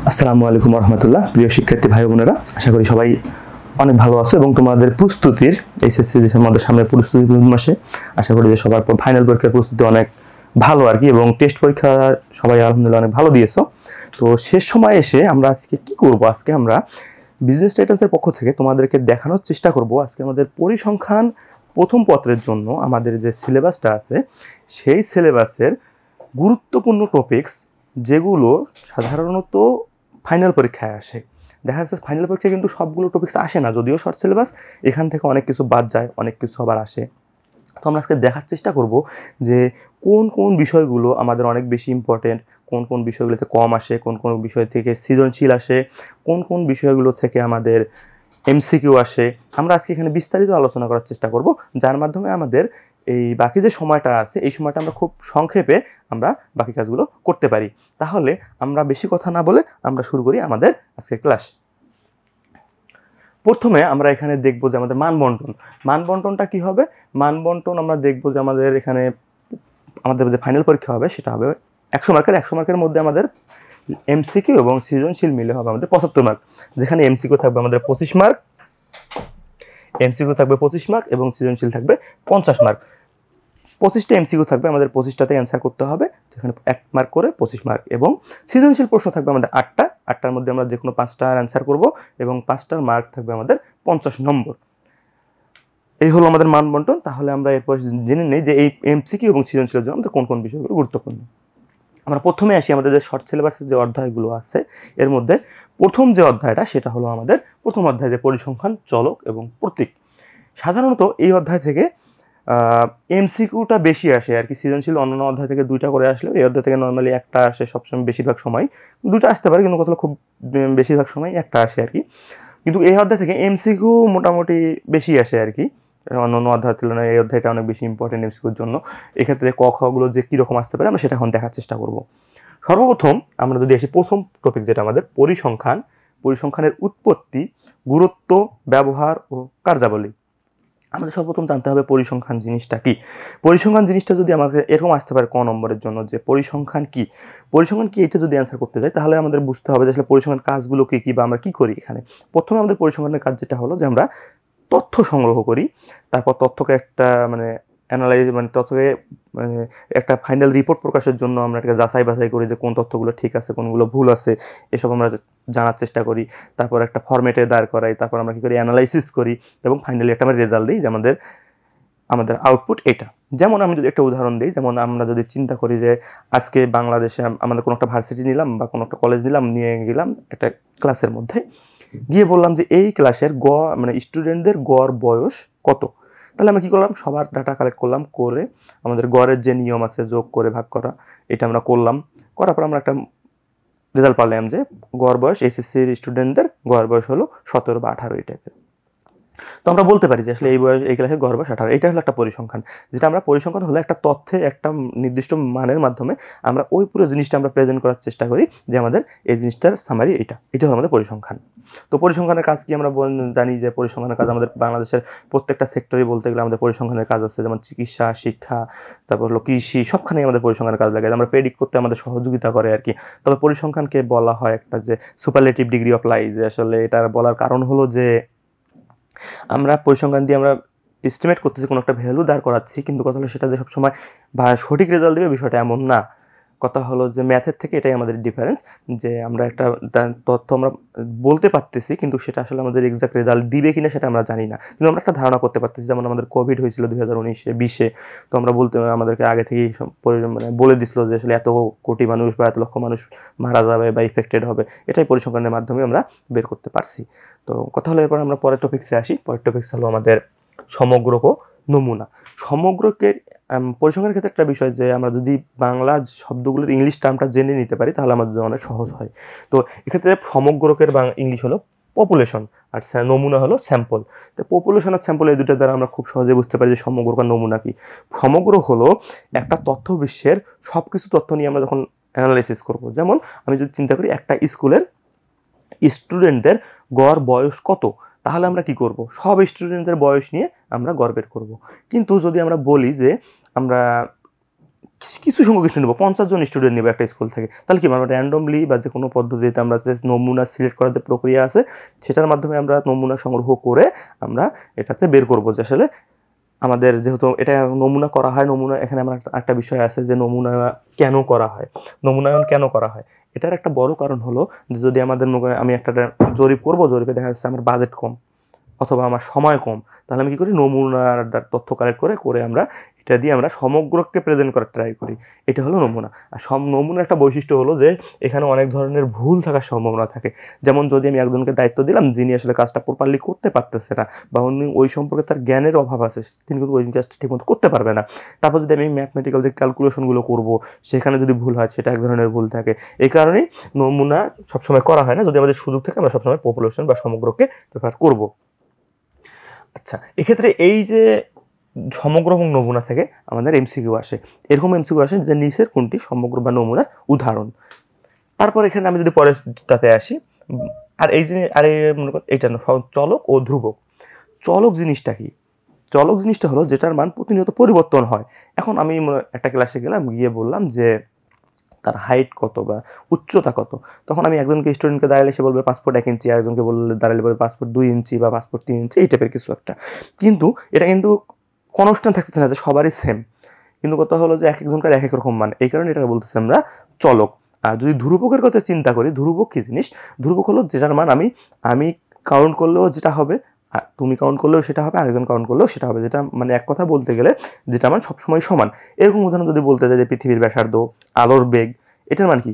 আসসালামু আলাইকুম রহমতুল্লাহ। প্রিয় শিক্ষার্থী ভাই বোনেরা, আশা করি সবাই অনেক ভালো আছো এবং তোমাদের প্রস্তুতির এইচএসসি আমাদের সামনে প্রস্তুতি মাসে আশা করি যে সবার ফাইনাল পরীক্ষার প্রস্তুতি অনেক ভালো আর কি, এবং টেস্ট পরীক্ষা সবাই আলহামদুলিল্লাহ অনেক ভালো দিয়েছো। তো শেষ সময় এসে আমরা আজকে কি করব, আজকে আমরা বিজনেস টাইটান্সের পক্ষ থেকে তোমাদেরকে দেখানোর চেষ্টা করব আজকে আমাদের পরিসংখ্যান প্রথম পত্রের জন্য আমাদের যে সিলেবাসটা আছে সেই সিলেবাসের গুরুত্বপূর্ণ টপিকস যেগুলো সাধারণত ফাইনাল পরীক্ষায় আসে। দেখা যাচ্ছে ফাইনাল পরীক্ষায় কিন্তু সবগুলো টপিকস আসে না, যদিও শর্ট সিলেবাস, এখান থেকে অনেক কিছু বাদ যায়, অনেক কিছু আবার আসে। তো আমরা আজকে দেখার চেষ্টা করব যে কোন কোন বিষয়গুলো আমাদের অনেক বেশি ইম্পর্টেন্ট, কোন কোন বিষয়গুলোতে কম আসে, কোন কোন বিষয় থেকে সৃজনশীল আসে, কোন কোন বিষয়গুলো থেকে আমাদের এমসিকিউ আসে। আমরা আজকে এখানে বিস্তারিত আলোচনা করার চেষ্টা করব, যার মাধ্যমে আমাদের এই বাকি যে সময়টা আছে এই সময়টা আমরা খুব সংক্ষেপে আমরা বাকি কাজগুলো করতে পারি। তাহলে আমরা বেশি কথা না বলে আমরা শুরু করি আমাদের আজকের ক্লাস। প্রথমে আমরা এখানে দেখব যে আমাদের মানবন্টনটা কি হবে। মানবন্টন আমরা দেখব যে আমাদের এখানে আমাদের যে ফাইনাল পরীক্ষা হবে সেটা হবে 100 মার্কের মধ্যে আমাদের এমসিকিউ এবং সৃজনশীল মিলে হবে আমাদের 75 মার্ক, যেখানে এমসিকিউ থাকবে আমাদের 25 মার্ক, এবং সৃজনশীল থাকবে 50 মার্ক। 25টা এমসিকিউ থাকবে, আমাদের 25টাতে অ্যান্সার করতে হবে, যেখানে 1 মার্ক করে 25 মার্ক, এবং সৃজনশীল প্রশ্ন থাকবে আমাদের 8টার মধ্যে আমরা যে কোনো 5টার অ্যান্সার করব, এবং 5টার মার্ক থাকবে আমাদের 50 নম্বর। এই হলো আমাদের মানবন্টন। তাহলে আমরা এরপর জেনে নেই যে এই এমসিকিউ এবং সৃজনশীলের জন্য আমাদের কোন কোন বিষয়গুলো গুরুত্বপূর্ণ। আমরা প্রথমে আসি আমাদের যে শর্ট সিলেবাসের যে অধ্যায়গুলো আছে এর মধ্যে প্রথম যে অধ্যায়টা সেটা হলো আমাদের প্রথম অধ্যায়, যে পরিসংখ্যান, চলক এবং প্রতীক। সাধারণত এই অধ্যায় থেকে এমসিকিউটা বেশি আসে আর কি। সৃজনশীল অন্যান্য অধ্যায় থেকে 2টা করে আসলেও এই অধ্যায় থেকে নর্মালি 1টা আসে সবসময়, বেশিরভাগ সময় 2টা আসতে পারে, কিন্তু কথা খুব বেশিরভাগ সময় 1টা আসে আর কি। কিন্তু এই অধ্যায় থেকে এমসিকিউ মোটামুটি বেশি আসে আর কি, অন্যান্য অধ্যায়ের তুলনায় এই অধ্যায়টা অনেক বেশি ইম্পর্টেন্ট এমসিকিউর জন্য। এক্ষেত্রে ক খগুলো যে কীরকম আসতে পারে আমরা সেটা এখন দেখার চেষ্টা করব। সর্বপ্রথম আমরা যদি আসি প্রথম টপিক, যেটা আমাদের পরিসংখ্যানের উৎপত্তি, গুরুত্ব, ব্যবহার ও কার্যাবলী। আমাদের সর্বপ্রথম জানতে হবে পরিসংখ্যান জিনিসটা কি। পরিসংখ্যান জিনিসটা যদি আমাদের এরকম আসতে পারে ক নম্বরের জন্য যে পরিসংখ্যান কি এটা যদি অ্যান্সার করতে যাই তাহলে আমাদের বুঝতে হবে যে আসলে পরিসংখ্যান কাজগুলো কি বা আমরা কি করি এখানে। প্রথমে আমাদের পরিসংখ্যানের কাজ যেটা হলো যে আমরা তথ্য সংগ্রহ করি, তারপর তথ্যকে একটা অ্যানালাইজ তথ্যকে একটা ফাইনাল রিপোর্ট প্রকাশের জন্য আমরা এটাকে যাচাই বাছাই করি যে কোন তথ্যগুলো ঠিক আছে, কোনগুলো ভুল আছে, এসব আমরা জানার চেষ্টা করি। তারপর একটা ফরম্যাটে দাঁড় করাই, তারপর আমরা কি করি, অ্যানালাইসিস করি, এবং ফাইনালি একটা আমরা রেজাল্ট দিই যে আমাদের আউটপুট এটা। যেমন আমি যদি একটা উদাহরণ দিই, যেমন আমরা যদি চিন্তা করি যে আজকে বাংলাদেশে আমাদের কোনো একটা ভার্সিটি নিলাম বা কোনো একটা কলেজ নিলাম, নিয়ে গেলাম একটা ক্লাসের মধ্যে, গিয়ে বললাম যে এই ক্লাসের স্টুডেন্টদের গড় বয়স কত। তাহলে আমরা কী করলাম, সবার ডাটা কালেক্ট করলাম, করে আমাদের গড়ের যে নিয়ম আছে যোগ করে ভাগ করা, এটা আমরা করলাম। করার পর আমরা একটা রেজাল্ট পারলাম যে গড় বয়স এসএসসির স্টুডেন্টদের গড় বয়স হলো 17 বা 18 এই টাইপের। তো আমরা বলতে পারি যে আসলে এই ক্লাসের গড় বয়স 18। এটা হলো একটা পরিসংখ্যান, যেটা আমরা পরিসংখ্যান হলো একটা তথ্যে একটা নির্দিষ্ট মানের মাধ্যমে আমরা ওই পুরো জিনিসটা আমরা প্রেজেন্ট করার চেষ্টা করি যে আমাদের এই জিনিসটার সামারি এটা হলো আমাদের পরিসংখ্যান। তো পরিসংখ্যানের কাজ কি আমরা জানি যে পরিসংখ্যানের কাজ আমাদের বাংলাদেশের প্রত্যেকটা সেক্টরে বলতে গেলে আমাদের পরিসংখ্যানের কাজ আছে, যেমন চিকিৎসা, শিক্ষা, তারপর হলো কৃষি, সবখানেই আমাদের পরিসংখ্যানের কাজ লাগে, আমরা প্রেডিক্ট করতে আমাদের সহযোগিতা করে আর কি। তবে পরিসংখ্যানকে বলা হয় একটা যে সুপারলেটিভ ডিগ্রি অফ লাই, যে আসলে এটা বলার কারণ হলো যে আমরা পরিসংখ্যান দিয়ে আমরা এস্টিমেট করতেছি, কোনো একটা ভ্যালু দাঁড় করাচ্ছি, কিন্তু কথা হলো সেটা যে সবসময় বা সঠিক রেজাল্ট দেবে বিষয়টা এমন না। কথা হলো যে ম্যাথের থেকে এটাই আমাদের ডিফারেন্স, যে আমরা একটা তথ্য আমরা বলতে পারতেছি কিন্তু সেটা আসলে আমাদের এক্সাক্ট রেজাল্ট দিবে কিনা সেটা আমরা জানি না, কিন্তু আমরা একটা ধারণা করতে পারতেছি। যেমন আমাদের কোভিড হয়েছিল 2019-20, তো আমরা আমাদেরকে আগে থেকেই বলে দিছিল যে আসলে এত কোটি মানুষ বা এত লক্ষ মানুষ মারা যাবে বা ইফেক্টেড হবে। এটাই পরিসংখ্যানের মাধ্যমে আমরা বের করতে পারছি। তো কথা হলো এরপর আমরা পরের টপিক্সে আসি। পরের টপিক্স হলো আমাদের সমগ্রক ও নমুনা। সমগ্রকে পরিসংখ্যানের ক্ষেত্রে একটা বিষয় যে আমরা যদি বাংলা শব্দগুলোর ইংলিশ টার্মটা জেনে নিতে পারি তাহলে আমাদের অনেক সহজ হয়। তো এক্ষেত্রে সমগ্রকের ইংলিশ হলো পপুলেশন, আর নমুনা হলো স্যাম্পল। তো পপুলেশন আর স্যাম্পল এই দুটোর দ্বারা আমরা খুব সহজে বুঝতে পারি যে সমগ্রক আর নমুনা কি। সমগ্র হলো একটা তথ্য বিশ্বের সব কিছু তথ্য নিয়ে আমরা যখন অ্যানালাইসিস করব। যেমন আমি যদি চিন্তা করি একটা স্কুলের স্টুডেন্টদের গড় বয়স কত, তাহলে আমরা কি করব, সব স্টুডেন্টদের বয়স নিয়ে আমরা গড় বের করব। কিন্তু যদি আমরা বলি যে আমরা কিছু সংখ্যক স্টুডেন্ট নেবো, 50 জন স্টুডেন্ট নেবো একটা স্কুল থেকে, তাহলে কি আমরা র্যান্ডমলি বা যে কোনো পদ্ধতিতে আমরা যে নমুনা সিলেক্ট করার যে প্রক্রিয়া আছে সেটার মাধ্যমে আমরা নমুনা সংগ্রহ করে আমরা এটাতে বের করবো যে আসলে আমাদের যেহেতু এটা নমুনা করা হয়, নমুনা এখানে আমার একটা বিষয় আছে যে নমুনা কেন করা হয়, নমুনায়ন কেন করা হয়। এটার একটা বড় কারণ হলো যে যদি আমাদের আমি একটা জরিপ করবো, জরিপে দেখা যাচ্ছে আমার বাজেট কম অথবা আমার সময় কম, তাহলে আমি কি করি, নমুনার তথ্য কালেক্ট করে আমরা এটা দিয়ে আমরা সমগ্রকে প্রেজেন্ট করার ট্রাই করি। এটা হলো নমুনা। আর নমুনার একটা বৈশিষ্ট্য হলো যে এখানে অনেক ধরনের ভুল থাকার সম্ভাবনা থাকে। যেমন যদি আমি একজনকে দায়িত্ব দিলাম যিনি আসলে কাজটা প্রপারলি করতে পারতেছে না বা উনি ওই সম্পর্কে তার জ্ঞানের অভাব আছে, তিনি কিন্তু ওই কাজটা ঠিকমতো করতে পারবে না। তারপর যদি আমি ম্যাথমেটিক্যাল যে ক্যালকুলেশনগুলো করব সেখানে যদি ভুল হয় সেটা এক ধরনের ভুল থাকে। এই কারণেই নমুনা সবসময় করা হয় না। যদি আমাদের সুযোগ থাকে আমরা সবসময় পপুলেশন বা সমগ্রকে প্রেফার করব। আচ্ছা, এক্ষেত্রে এই যে সমগ্র এবং নমুনা থেকে আমাদের এমসিকিউ আসে, এরকম এমসিকিউ আসে যে নিচের কোনটি সমগ্র বা নমুনার উদাহরণ। তারপর এখানে আমি যদি পরেরটাতে আসি, আর এই যে আর মনে কর এইটা না, চলক ও ধ্রুবক। চলক জিনিসটা কি? চলক জিনিসটা হলো যেটার মান প্রতিনিয়ত পরিবর্তন হয়। এখন আমি একটা ক্লাসে গেলাম, গিয়ে বললাম যে তার হাইট কত বা উচ্চতা কত, তখন আমি একজনকে স্টুডেন্টকে দাঁড়ালে সে বলবে 5 ফুট 1 ইঞ্চি, একজনকে বললে দাঁড়ালে বলবে 5 ফুট 2 ইঞ্চি বা 5 ফুট 3 ইঞ্চি, এই টাইপের কিছু একটা। কিন্তু এটা কিন্তু কনস্ট্যান্ট থাকতেছে না যে সবারই সেম, কিন্তু কথা হলো যে এক একজনকার এক এক রকম মান, এই কারণে এটা বলতেছি আমরা চলক। আর যদি ধ্রুবকের কথা চিন্তা করি, ধ্রুবক কি জিনিস? ধ্রুবক হলো যেটার মান আমি কাউন্ট করলেও যেটা হবে, তুমি কাউন্ট করলেও সেটা হবে, আরেকজন কাউন্ট করলেও সেটা হবে, যেটা মানে এক কথা বলতে গেলে যেটা মান সবসময় সমান। এরকম উদাহরণ যদি বলতে যায় যে পৃথিবীর ব্যাসার্ধ, আলোর বেগ, এটার মান কি?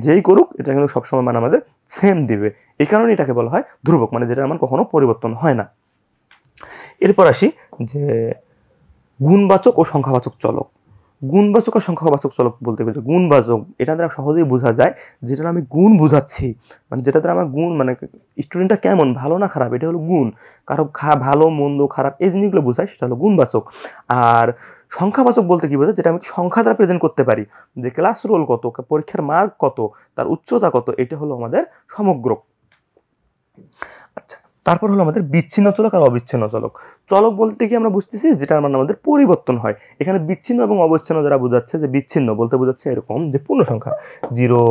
যেই করুক এটা কিন্তু সবসময় মান আমাদের সেম দিবে। এই কারণে এটাকে বলা হয় ধ্রুবক, মানে যেটার মান কখনো পরিবর্তন হয় না। এরপর আসি যে গুণবাচক ও সংখ্যাবাচক চলক। গুণবাচক আর সংখ্যাবাচক চলক বলতে গেলে গুণবাচক এটা দ্বারা সহজেই বোঝা যায় যেটা আমি গুণ বোঝাচ্ছি, মানে যেটা দ্বারা আমার গুণ মানে স্টুডেন্টটা কেমন, ভালো না খারাপ, এটা হলো গুণ। কারো ভালো মন্দ খারাপ এই জিনিসগুলো বোঝায়, সেটা হলো গুণবাচক। আর সংখ্যাবাচক বলতে কি বোঝায়? যেটা আমি সংখ্যা দ্বারা প্রেজেন্ট করতে পারি, যে ক্লাস রোল কত, পরীক্ষার মার্ক কত, তার উচ্চতা কত, এটা হলো আমাদের সমগ্র। আচ্ছা, তারপর হলো আমাদের বিচ্ছিন্ন চলক আর অবিচ্ছিন্ন চলক। চলক বলতে কি আমরা বুঝতেছি যেটার মানে আমাদের পরিবর্তন হয়। এখানে বিচ্ছিন্ন এবং অবিচ্ছিন্ন যারা বোঝাচ্ছে, যে বিচ্ছিন্ন বলতে বোঝাচ্ছে এরকম যে পূর্ণ সংখ্যা 0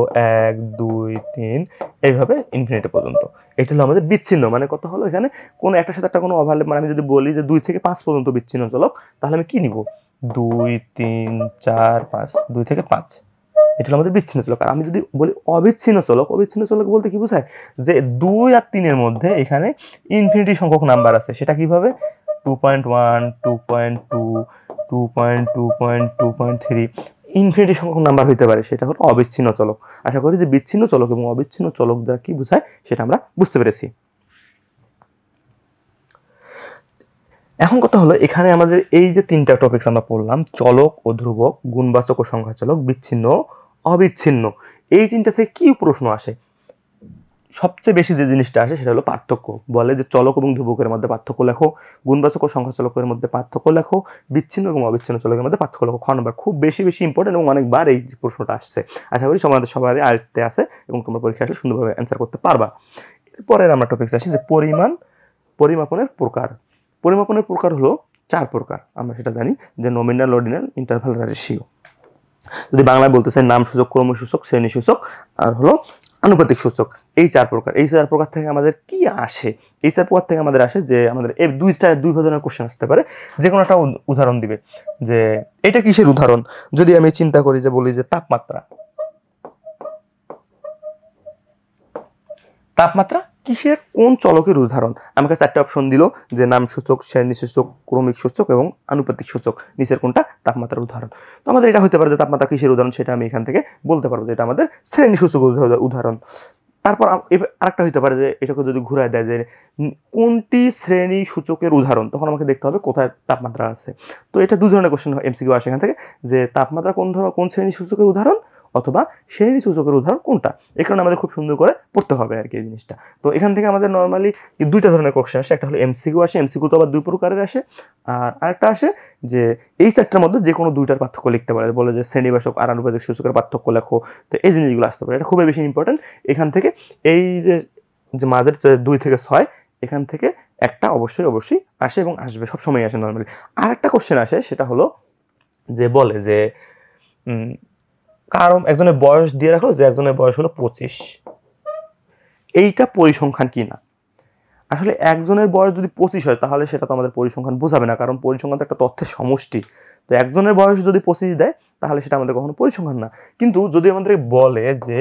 1 2 3 এইভাবে ইনফিনিটি পর্যন্ত, এটা হলো আমাদের বিচ্ছিন্ন। মানে কত হলো এখানে কোনো একটার সাথে একটা কোনো ওভারল্যাপ, মানে আমি যদি বলি যে 2 থেকে 5 পর্যন্ত বিচ্ছিন্ন চলক, তাহলে আমি কি নিব? 2 3 4 5, 2 থেকে 5, এটা হলো আমাদের বিচ্ছিন্ন চলক। আর আমি যদি বলি অবিচ্ছিন্ন চলক, অবিচ্ছিন্ন চলক বলতে কি বোঝায়? যে 2 আর 3 এর মধ্যে এখানে ইনফিনিটি সংখ্যক নাম্বার আছে। সেটা কিভাবে? 2.1 2.2 2.2.2.3 ইনফিনিটি সংখ্যক নাম্বার হইতে পারে, সেটা হলো অবিচ্ছিন্ন চলক। আশা করি যে বিচ্ছিন্ন চলক এবং অবিচ্ছিন্ন চলক দ্বারা কি বোঝায় সেটা আমরা বুঝতে পেরেছি। এখন কথা হলো এখানে আমাদের এই যে তিনটা টপিকস আমরা পড়লাম, চলক ও ধ্রুবক, গুণবাচক ও সংখ্যা চলক, বিচ্ছিন্ন অবিচ্ছিন্ন, এই তিনটা থেকে কি প্রশ্ন আসে? সবচেয়ে বেশি যে জিনিসটা আসে সেটা হলো পার্থক্য। বলে যে চলক এবং ধ্রুবকের মধ্যে পার্থক্য লেখো, গুণবাচক ও সংখ্যা চলকের মধ্যে পার্থক্য লেখো, বিচ্ছিন্ন এবং অবিচ্ছিন্ন চলকের মধ্যে পার্থক্য লেখো। খ নম্বর খুব বেশি ইম্পর্টেন্ট এবং অনেকবার এই প্রশ্নটা আসছে। আশা করি তোমাদের সবারই আয়ত্তে আছে এবং তোমরা পরীক্ষা আসলে সুন্দরভাবে অ্যান্সার করতে পারবা। এরপরের আমরা টপিক আসি যে পরিমাপনের প্রকার। পরিমাপনের প্রকার হলো 4 প্রকার, আমরা সেটা জানি, যে নমিনাল, অর্ডিনাল, ইন্টারভাল, রেশিও। যদি বাংলায় বলতে চাই, নাম সূচক, ক্রম সূচক, শ্রেণী সূচক আর হলো আনুপাতিক সূচক। এই 4 প্রকার। এই 4 প্রকার থেকে আমাদের কি আসে? এই 4 প্রকার থেকে আমাদের আসে যে আমাদের এই দুই ধরনের কোশ্চেন আসতে পারে। যে কোনো একটা উদাহরণ দিবে যে এটা কিসের উদাহরণ। যদি আমি চিন্তা করি যে বলি যে তাপমাত্রা, তাপমাত্রা কিসের কোন চলকের উদাহরণ? আমাকে 4টা অপশন দিল যে নাম সূচক, শ্রেণী সূচক, ক্রমিক সূচক এবং আনুপাতিক সূচক, নিচের কোনটা তাপমাত্রার উদাহরণ। তো আমাদের এটা হতে পারে যে তাপমাত্রা কিসের উদাহরণ, সেটা আমি এখান থেকে বলতে পারবো যে এটা আমাদের শ্রেণী সূচক উদাহরণ। তারপর আরেকটা হতে পারে যে এটাকে যদি ঘুরায় দেয় যে কোনটি শ্রেণী সূচকের উদাহরণ, তখন আমাকে দেখতে হবে কোথায় তাপমাত্রা আছে। তো এটা দু ধরনের কোশ্চেন এমসিকিউ আসে এখান থেকে, যে তাপমাত্রা কোন শ্রেণী সূচকের উদাহরণ অথবা শ্রেণী সূচকের উদাহরণ কোনটা। এই কারণে আমাদের খুব সুন্দর করে পড়তে হবে আর কি এই জিনিসটা। তো এখান থেকে আমাদের নর্মালি দুইটা ধরনের কোশ্চেন আসে, একটা হলো এমসিকিউ আসে, এমসিকিউ তো আবার দুই প্রকারের আসে, আর আরেকটা আসে যে এই 4টার মধ্যে যে কোনো দুইটার পার্থক্য লিখতে পারে, বলে যে শ্রেণীবাচক আর আনুপাতিক সূচকের পার্থক্য লেখো। তো এই জিনিসগুলো আসতে পারে, এটা খুবই বেশি ইম্পর্টেন্ট। এখান থেকে এই যে মাদের 2 থেকে 6 এখান থেকে একটা অবশ্যই আসে এবং আসবে, সবসময় আসে নর্মালি। আরেকটা কোশ্চেন আসে, সেটা হলো যে বলে যে কারণ একজনের বয়স দিয়ে রাখলো যে একজনের বয়স হলো 25, এইটা পরিসংখ্যান কি না? আসলে একজনের বয়স যদি 25 হয় তাহলে সেটা তো আমাদের পরিসংখ্যান বোঝাবে না, কারণ পরিসংখ্যান তো একটা তথ্যের সমষ্টি। তো একজনের বয়স যদি 25 দেয় তাহলে সেটা আমাদের কখনো পরিসংখ্যান না। কিন্তু যদি আমাদের বলে যে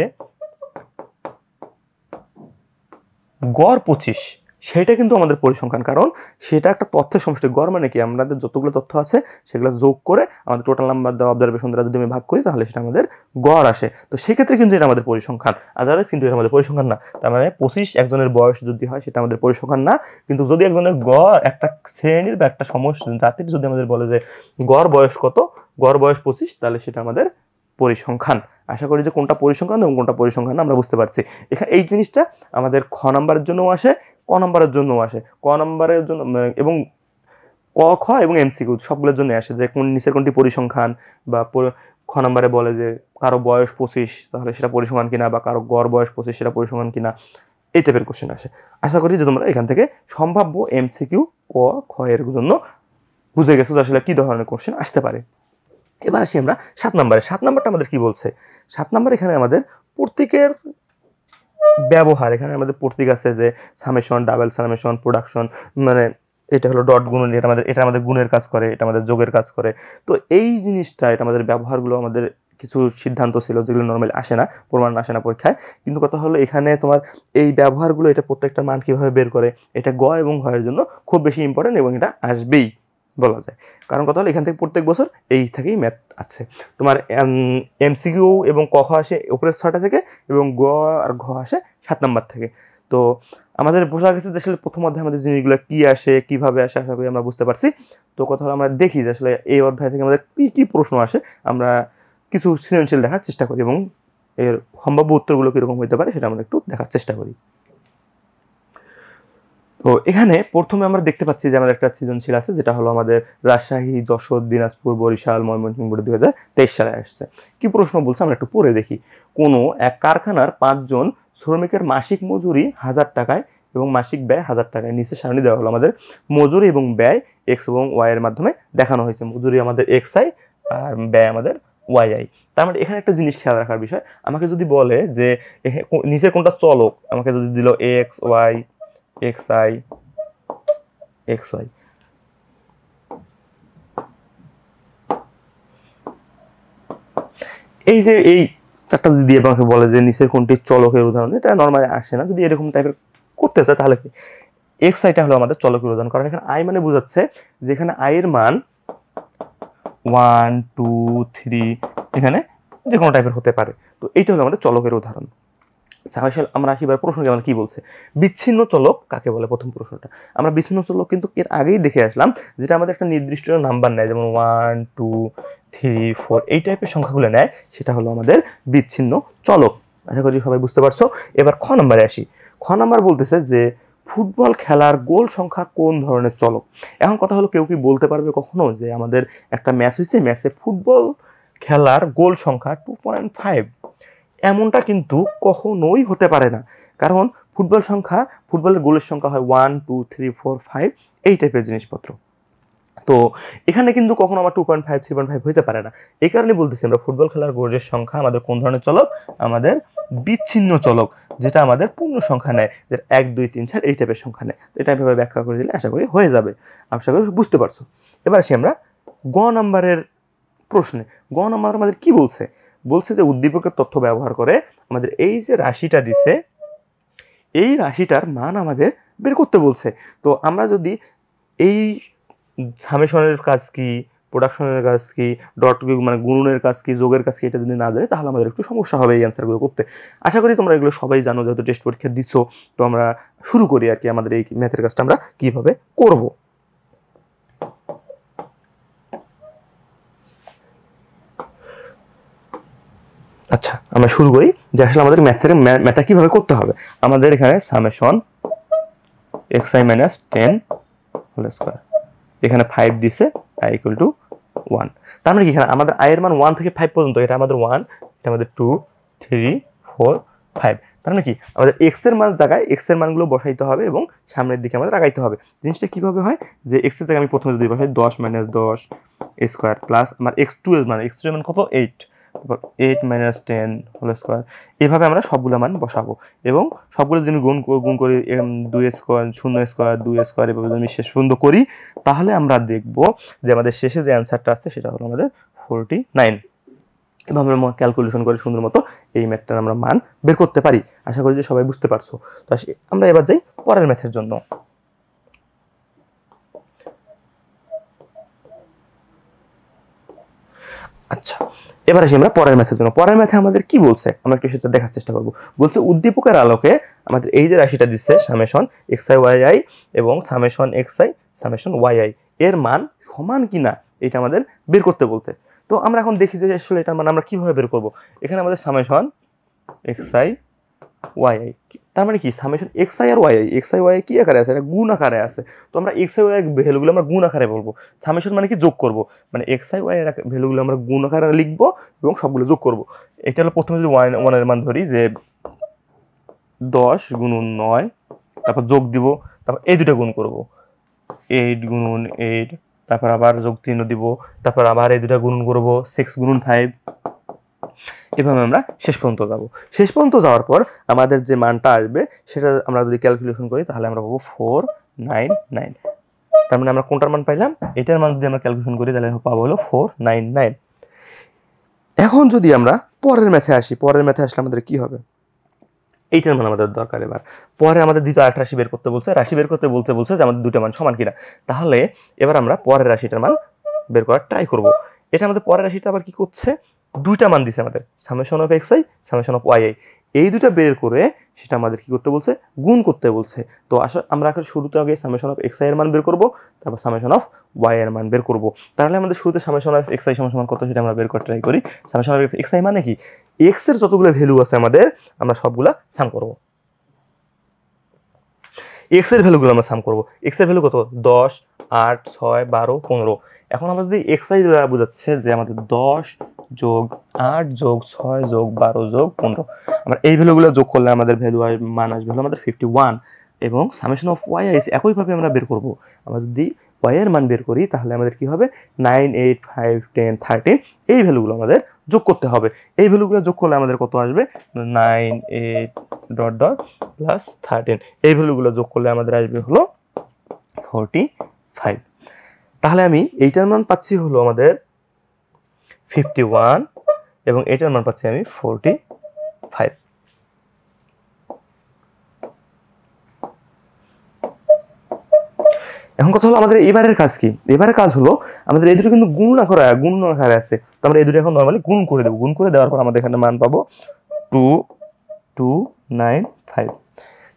গড় 25, সেটা কিন্তু আমাদের পরিসংখ্যান, কারণ সেটা একটা তথ্যের সমষ্টি। গড় মানে কি, আমাদের যতগুলো তথ্য আছে সেগুলো যোগ করে আমাদের টোটাল নাম্বার দেওয়া অবজারভেশন দ্বারা যদি আমি ভাগ করি তাহলে সেটা আমাদের গড় আসে। তো সেক্ষেত্রে কিন্তু এটা আমাদের পরিসংখ্যান, আদারওয়াইজ কিন্তু এটা আমাদের পরিসংখ্যান না। তার মানে 25 একজনের বয়স যদি হয় সেটা আমাদের পরিসংখ্যান না। কিন্তু যদি একজনের গড়, একটা শ্রেণীর বা একটা জাতির যদি আমাদের বলে যে গড় বয়স কত, গড় বয়স 25, তাহলে সেটা আমাদের পরিসংখ্যান। আশা করি যে কোনটা পরিসংখ্যান এবং কোনটা পরিসংখ্যান না আমরা বুঝতে পারছি। এখানে এই জিনিসটা আমাদের খ নাম্বারের জন্যও আসে, ক নাম্বারের জন্যও আসে। ক নাম্বারের জন্য এবং ক, খ এবং এমসিকিউ সবগুলোর জন্য আসে, যে কোন নিচের কোনটি পরিসংখ্যান, বা খ নাম্বারে বলে যে কারো বয়স 25 তাহলে সেটা পরিসংখ্যান কিনা, বা কারো গড় বয়স 25 সেটা পরিসংখ্যান কিনা, এই টাইপের কোশ্চেন আসে। আশা করি যে তোমরা এখান থেকে সম্ভাব্য এমসিকিউ ক, খ এর জন্য বুঝে গেছো যে আসলে কি ধরনের কোশ্চেন আসতে পারে। এবার আসি আমরা 7 নাম্বারে। 7 নাম্বারটা আমাদের কি বলছে? 7 নাম্বার এখানে আমাদের প্রত্যেকের ব্যবহার। এখানে আমাদের প্রতীক আছে যে সামেশন, ডাবল সামেশন, প্রোডাকশন, মানে এটা হলো ডট গুণ, এটা আমাদের গুণের কাজ করে, এটা আমাদের যোগের কাজ করে। তো এই জিনিসটা, এটা আমাদের ব্যবহারগুলো, আমাদের কিছু সিদ্ধান্ত ছিল যেগুলো নর্মালি আসে না, প্রমাণ আসে না পরীক্ষায়। কিন্তু কথা হলো এখানে তোমার এই ব্যবহারগুলো, এটা প্রত্যেকটা মান কিভাবে বের করে, এটা গ এবং ঘ এর জন্য খুব বেশি ইম্পর্টেন্ট এবং এটা আসবেই বলা যায়। কারণ কথা হলো এখান থেকে প্রত্যেক বছর এই থেকেই ম্যাথ আছে। তোমার এমসিকিউ এবং ক, খ আসে উপরের 6টা থেকে, এবং গ আর ঘ আসে 7 নাম্বার থেকে। তো আমাদের বোঝা গেছে যে আসলে প্রথম অধ্যায়ে আমাদের জিনিসগুলো কি আসে, কিভাবে আসে, আশা করি আমরা বুঝতে পারছি। তো কথা হলো আমরা দেখি যে আসলে এই অধ্যায় থেকে আমাদের কি কি প্রশ্ন আসে, আমরা কিছু সৃজনশীল দেখার চেষ্টা করি এবং এর সম্ভাব্য উত্তরগুলো কীরকম হতে পারে সেটা আমরা একটু দেখার চেষ্টা করি। তো এখানে প্রথমে আমরা দেখতে পাচ্ছি যে আমাদের একটা সৃজনশীল আছে, যেটা হলো আমাদের রাজশাহী, যশোর, দিনাজপুর, বরিশাল, ময়মনসিংহ বোর্ডে 2023 সালে আসছে। কি প্রশ্ন বলছে আমরা একটু পড়ে দেখি। কোনো এক কারখানার 5 জন শ্রমিকের মাসিক মজুরি 1000 টাকায় এবং মাসিক ব্যয় 1000 টাকায়। নিচে সারণী দেওয়া হলো, আমাদের মজুরি এবং ব্যয় এক্স এবং ওয়াই এর মাধ্যমে দেখানো হয়েছে। মজুরি আমাদের এক্স আই আর ব্যয় আমাদের ওয়াই আই। তার মানে এখানে একটা জিনিস খেয়াল রাখার বিষয়, আমাকে যদি বলে যে নিচের কোনটা চলক, আমাকে যদি দিল X Y, X I, X Y, এই যে এই চারটা যদি দিয়ে আমাকে বলে যে নিচের কোনটি চলকের উদাহরণ, এটা নর্মালি আসে না। যদি এরকম টাইপের করতে চায় তাহলে কি এক্স আইটা হলো আমাদের চলকের উদাহরণ, কারণ এখানে আই মানে বোঝাচ্ছে যে এখানে আই এর মান 1 2 3 এখানে যে কোনো টাইপের হতে পারে। তো এইটা হলো আমাদের চলকের উদাহরণ। আমরা আসি এবার প্রশ্নকে আমাদের কি বলছে, বিচ্ছিন্ন চলক কাকে বলে। প্রথম প্রশ্নটা আমরা বিচ্ছিন্ন চলক কিন্তু এর আগেই দেখে আসলাম, যেটা আমাদের একটা নির্দিষ্ট নাম্বার নেয়, যেমন 1 2 3 4 এই টাইপের সংখ্যাগুলো নেয়, সেটা হলো আমাদের বিচ্ছিন্ন চলক। আশা করি সবাই বুঝতে পারছো। এবার খ নাম্বারে আসি। খ নাম্বার বলতেছে যে ফুটবল খেলার গোল সংখ্যা কোন ধরনের চলক। এখন কথা হলো, কেউ কি বলতে পারবে কখনো যে আমাদের একটা ম্যাচ হয়েছে, ম্যাচে ফুটবল খেলার গোল সংখ্যা 2.5, এমনটা কিন্তু কখনোই হতে পারে না। কারণ ফুটবলের গোলের সংখ্যা হয় 1 2 3 4 5 এই টাইপের জিনিসপত্র। তো এখানে কিন্তু কখনো আমার 2.5 3.5 হতে পারে না। এই কারণে বলতেছি আমরা ফুটবল খেলার গোলের সংখ্যা আমাদের কোন ধরনের চলক, আমাদের বিচ্ছিন্ন চলক, যেটা আমাদের পূর্ণ সংখ্যা নেয়, যে 1 2 3 4 এই টাইপের সংখ্যা নেয়। তো এটা এভাবে ব্যাখ্যা করে দিলে আশা করি হয়ে যাবে, আশা করি বুঝতে পারছো। এবার আসি আমরা গ নাম্বারের প্রশ্নে। গ নাম্বার আমাদের কি বলছে, বলছে যে উদ্দীপকের তথ্য ব্যবহার করে আমাদের এই যে রাশিটা দিছে, এই রাশিটার মান আমাদের বের করতে বলছে। তো আমরা যদি এই সামেশনের কাজ কি, প্রোডাকশনের কাজ কি, ডট মানে গুণনের কাজ কি, যোগের কাজ কি, এটা যদি না জানি তাহলে আমাদের একটু সমস্যা হবে এই অ্যান্সারগুলো করতে। আশা করি তোমরা এগুলো সবাই জানো, যেহেতু টেস্ট পরীক্ষা দিছো। তো আমরা শুরু করি আর কি আমাদের এই ম্যাথের কাজটা আমরা কিভাবে করব। আচ্ছা, আমরা শুরু করি যে আসলে আমাদের ম্যাথটা কিভাবে করতে হবে। আমাদের এখানে সামেশন xi - 10 হোল স্কয়ার, এখানে 5 দিছে i = 1। তার মানে কি এখানে আমাদের i এর মান 1 থেকে 5 পর্যন্ত, এটা আমাদের 1, এটা আমাদের 2 3 4 5। তার মানে কি আমাদের এক্স এর মান জায়গায় এক্স এর মানগুলো বসাইতে হবে এবং সামনের দিকে আমাদের আগাইতে হবে। জিনিসটা কিভাবে হয় যে এক্স এর জায়গায় আমি প্রথমে যদি বসাই 10 - 10 স্কোয়ার প্লাস আমার x2 এর মান কত 8, তারপর 8 - 10 হোল স্কোয়ার, এভাবে আমরা সবগুলো মান বসাবো এবং সবগুলো যদি গুণ করি 2 স্কোয়ার 0 স্কোয়ার 2 স্কোয়ার এভাবে যদি আমি শেষ পর্যন্ত করি তাহলে আমরা দেখব যে আমাদের শেষে যে অ্যান্সারটা আসছে সেটা হলো আমাদের 49। এভাবে আমরা ক্যালকুলেশন করে সুন্দর মতো এই ম্যাথটার আমরা মান বের করতে পারি। আশা করি যে সবাই বুঝতে পারছো। তো আমরা এবার যাই পরের ম্যাথের জন্য। আচ্ছা, এবার আসি আমরা পরের ম্যাথের জন্য। পরের ম্যাথে আমাদের কি বলছে আমরা একটু সেটা দেখার চেষ্টা করব। বলছে উদ্দীপকের আলোকে আমাদের এই যে রাশিটা দিচ্ছে সামেশন xi yi এবং সামেশন xi সামেশন yi এর মান সমান কিনা এটা আমাদের বের করতে বলতে। তো আমরা এখন দেখি যে আসলে এটার মান আমরা কিভাবে বের করব। এখানে আমাদের সামেশন xi yi, তার মানে কি সামেশন xi আর yi কি আকারে আছে, এটা গুণ আকারে আছে। তো আমরা xi y এর ভ্যালুগুলো আমরা গুণ আকারে বলবো। সামেশন মানে কি যোগ করব, মানে xi y এর ভ্যালুগুলো আমরা গুণ আকারে লিখব এবং সবগুলো যোগ করব। এটা হলো প্রথমে যদি 1 এর মান ধরি যে 10 × 9, তারপর যোগ দিব, তারপর এই দুটো গুণ করব 8 × 8, তারপর আবার যোগ 3 দিব, তারপর আবার এই দুটো গুণ করব 6 × 5। এভাবে আমরা শেষ পর্যন্ত যাব। শেষ পর্যন্ত যাওয়ার পর আমাদের যে মানটা আসবে সেটা আমরা যদি ক্যালকুলেশন করি তাহলে আমরা পাবো 499। তার মানে আমরা কোনটার মান পাইলাম, এটার মান যদি আমরা ক্যালকুলেশন করি তাহলে পাবো হলো 499। এখন যদি আমরা পরের ম্যাথে আসি, পরের ম্যাথে আসলে আমাদের কি হবে, এইটার মান আমাদের দরকার। এবার পরে আমাদের দ্বিতীয় আরেকটা রাশি বের করতে বলছে, রাশি বের করতে বলছে যে আমাদের দুটো মান সমান কিনা। তাহলে এবার আমরা পরের রাশিটার মান বের করার ট্রাই করব। এটা আমাদের পরের রাশিটা আবার কি করছে, দুইটা মান দিছে আমাদের summation of xi summation of yi, এই দুটো বের করে সেটা আমাদের কি করতে বলছে, গুণ করতে বলছে। তো আমরা এখন শুরুতে আগে সামেশন অফ xi এর মান বের করব, তারপর সামেশন অফ y এর মান বের করব। তাহলে আমাদের শুরুতে সামেশন অফ xi সমান কত সেটা আমরা বের করতে ট্রাই করি। সামেশন অফ xi মানে কি x এর যতগুলো ভ্যালু আছে আমাদের আমরা সবগুলা সাম করব। x এর ভ্যালুগুলো আমরা সাম করব। x এর ভ্যালু কত 10 8 6 12 15। এখন আমরা যদি xi দ্বারা বোঝাচ্ছে যে আমাদের 10 + 8 + 6 + 12 + 15, আমরা এই ভ্যালুগুলো যোগ করলে আমাদের ভ্যালু মান আসবে হলো আমাদের 51। এবং সামেশন অফ y একইভাবে আমরা বের করব। আমরা যদি y এর মান বের করি তাহলে আমাদের কি হবে 9 8 5 10 13, এই ভ্যালুগুলো আমাদের যোগ করতে হবে। এই ভ্যালুগুলো যোগ করলে আমাদের কত আসবে 9 8 ... প্লাস 13, এই ভ্যালুগুলো যোগ করলে আমাদের আসবে হলো 45। তাহলে আমি এইটার মান পাচ্ছি হলো আমাদের 51 এবং এইটার মান পাচ্ছি আমি 45। এখন কথা হলো আমাদের এবারের কাজ কি, এবারের কাজ হলো আমাদের এই দুটো কিন্তু গুণ আকারে আছে। তো আমরা এই দুটো এখন নরমালি গুণ করে দেব। গুণ করে দেওয়ার পর আমাদের এখানে মান পাবো 2295।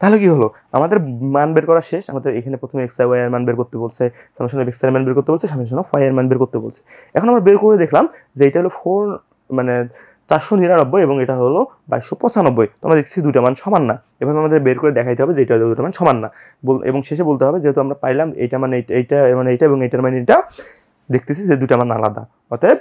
তাহলে কি হলো আমাদের মান বের করা শেষ। আমাদের এখানে প্রথমে xi y এর মান বের করতে বলছে, সামেশন অফ xi এর মান বের করতে বলছে, সামেশন অফ y এর মান বের করতে বলছে। এখন আমরা বের করে দেখলাম যে এটা হলো 499 এবং এটা হলো 2295। তো আমরা দেখছি দুটো মান সমান না। এভাবে আমাদের বের করে দেখাইতে হবে যে এটা দুটো মান সমান না এবং শেষে বলতে হবে যেহেতু আমরা পাইলাম এইটা মানে এইটা মানে এইটা এবং এইটার মানে এটা, দেখতেছি যে দুটো মান আলাদা, অতএব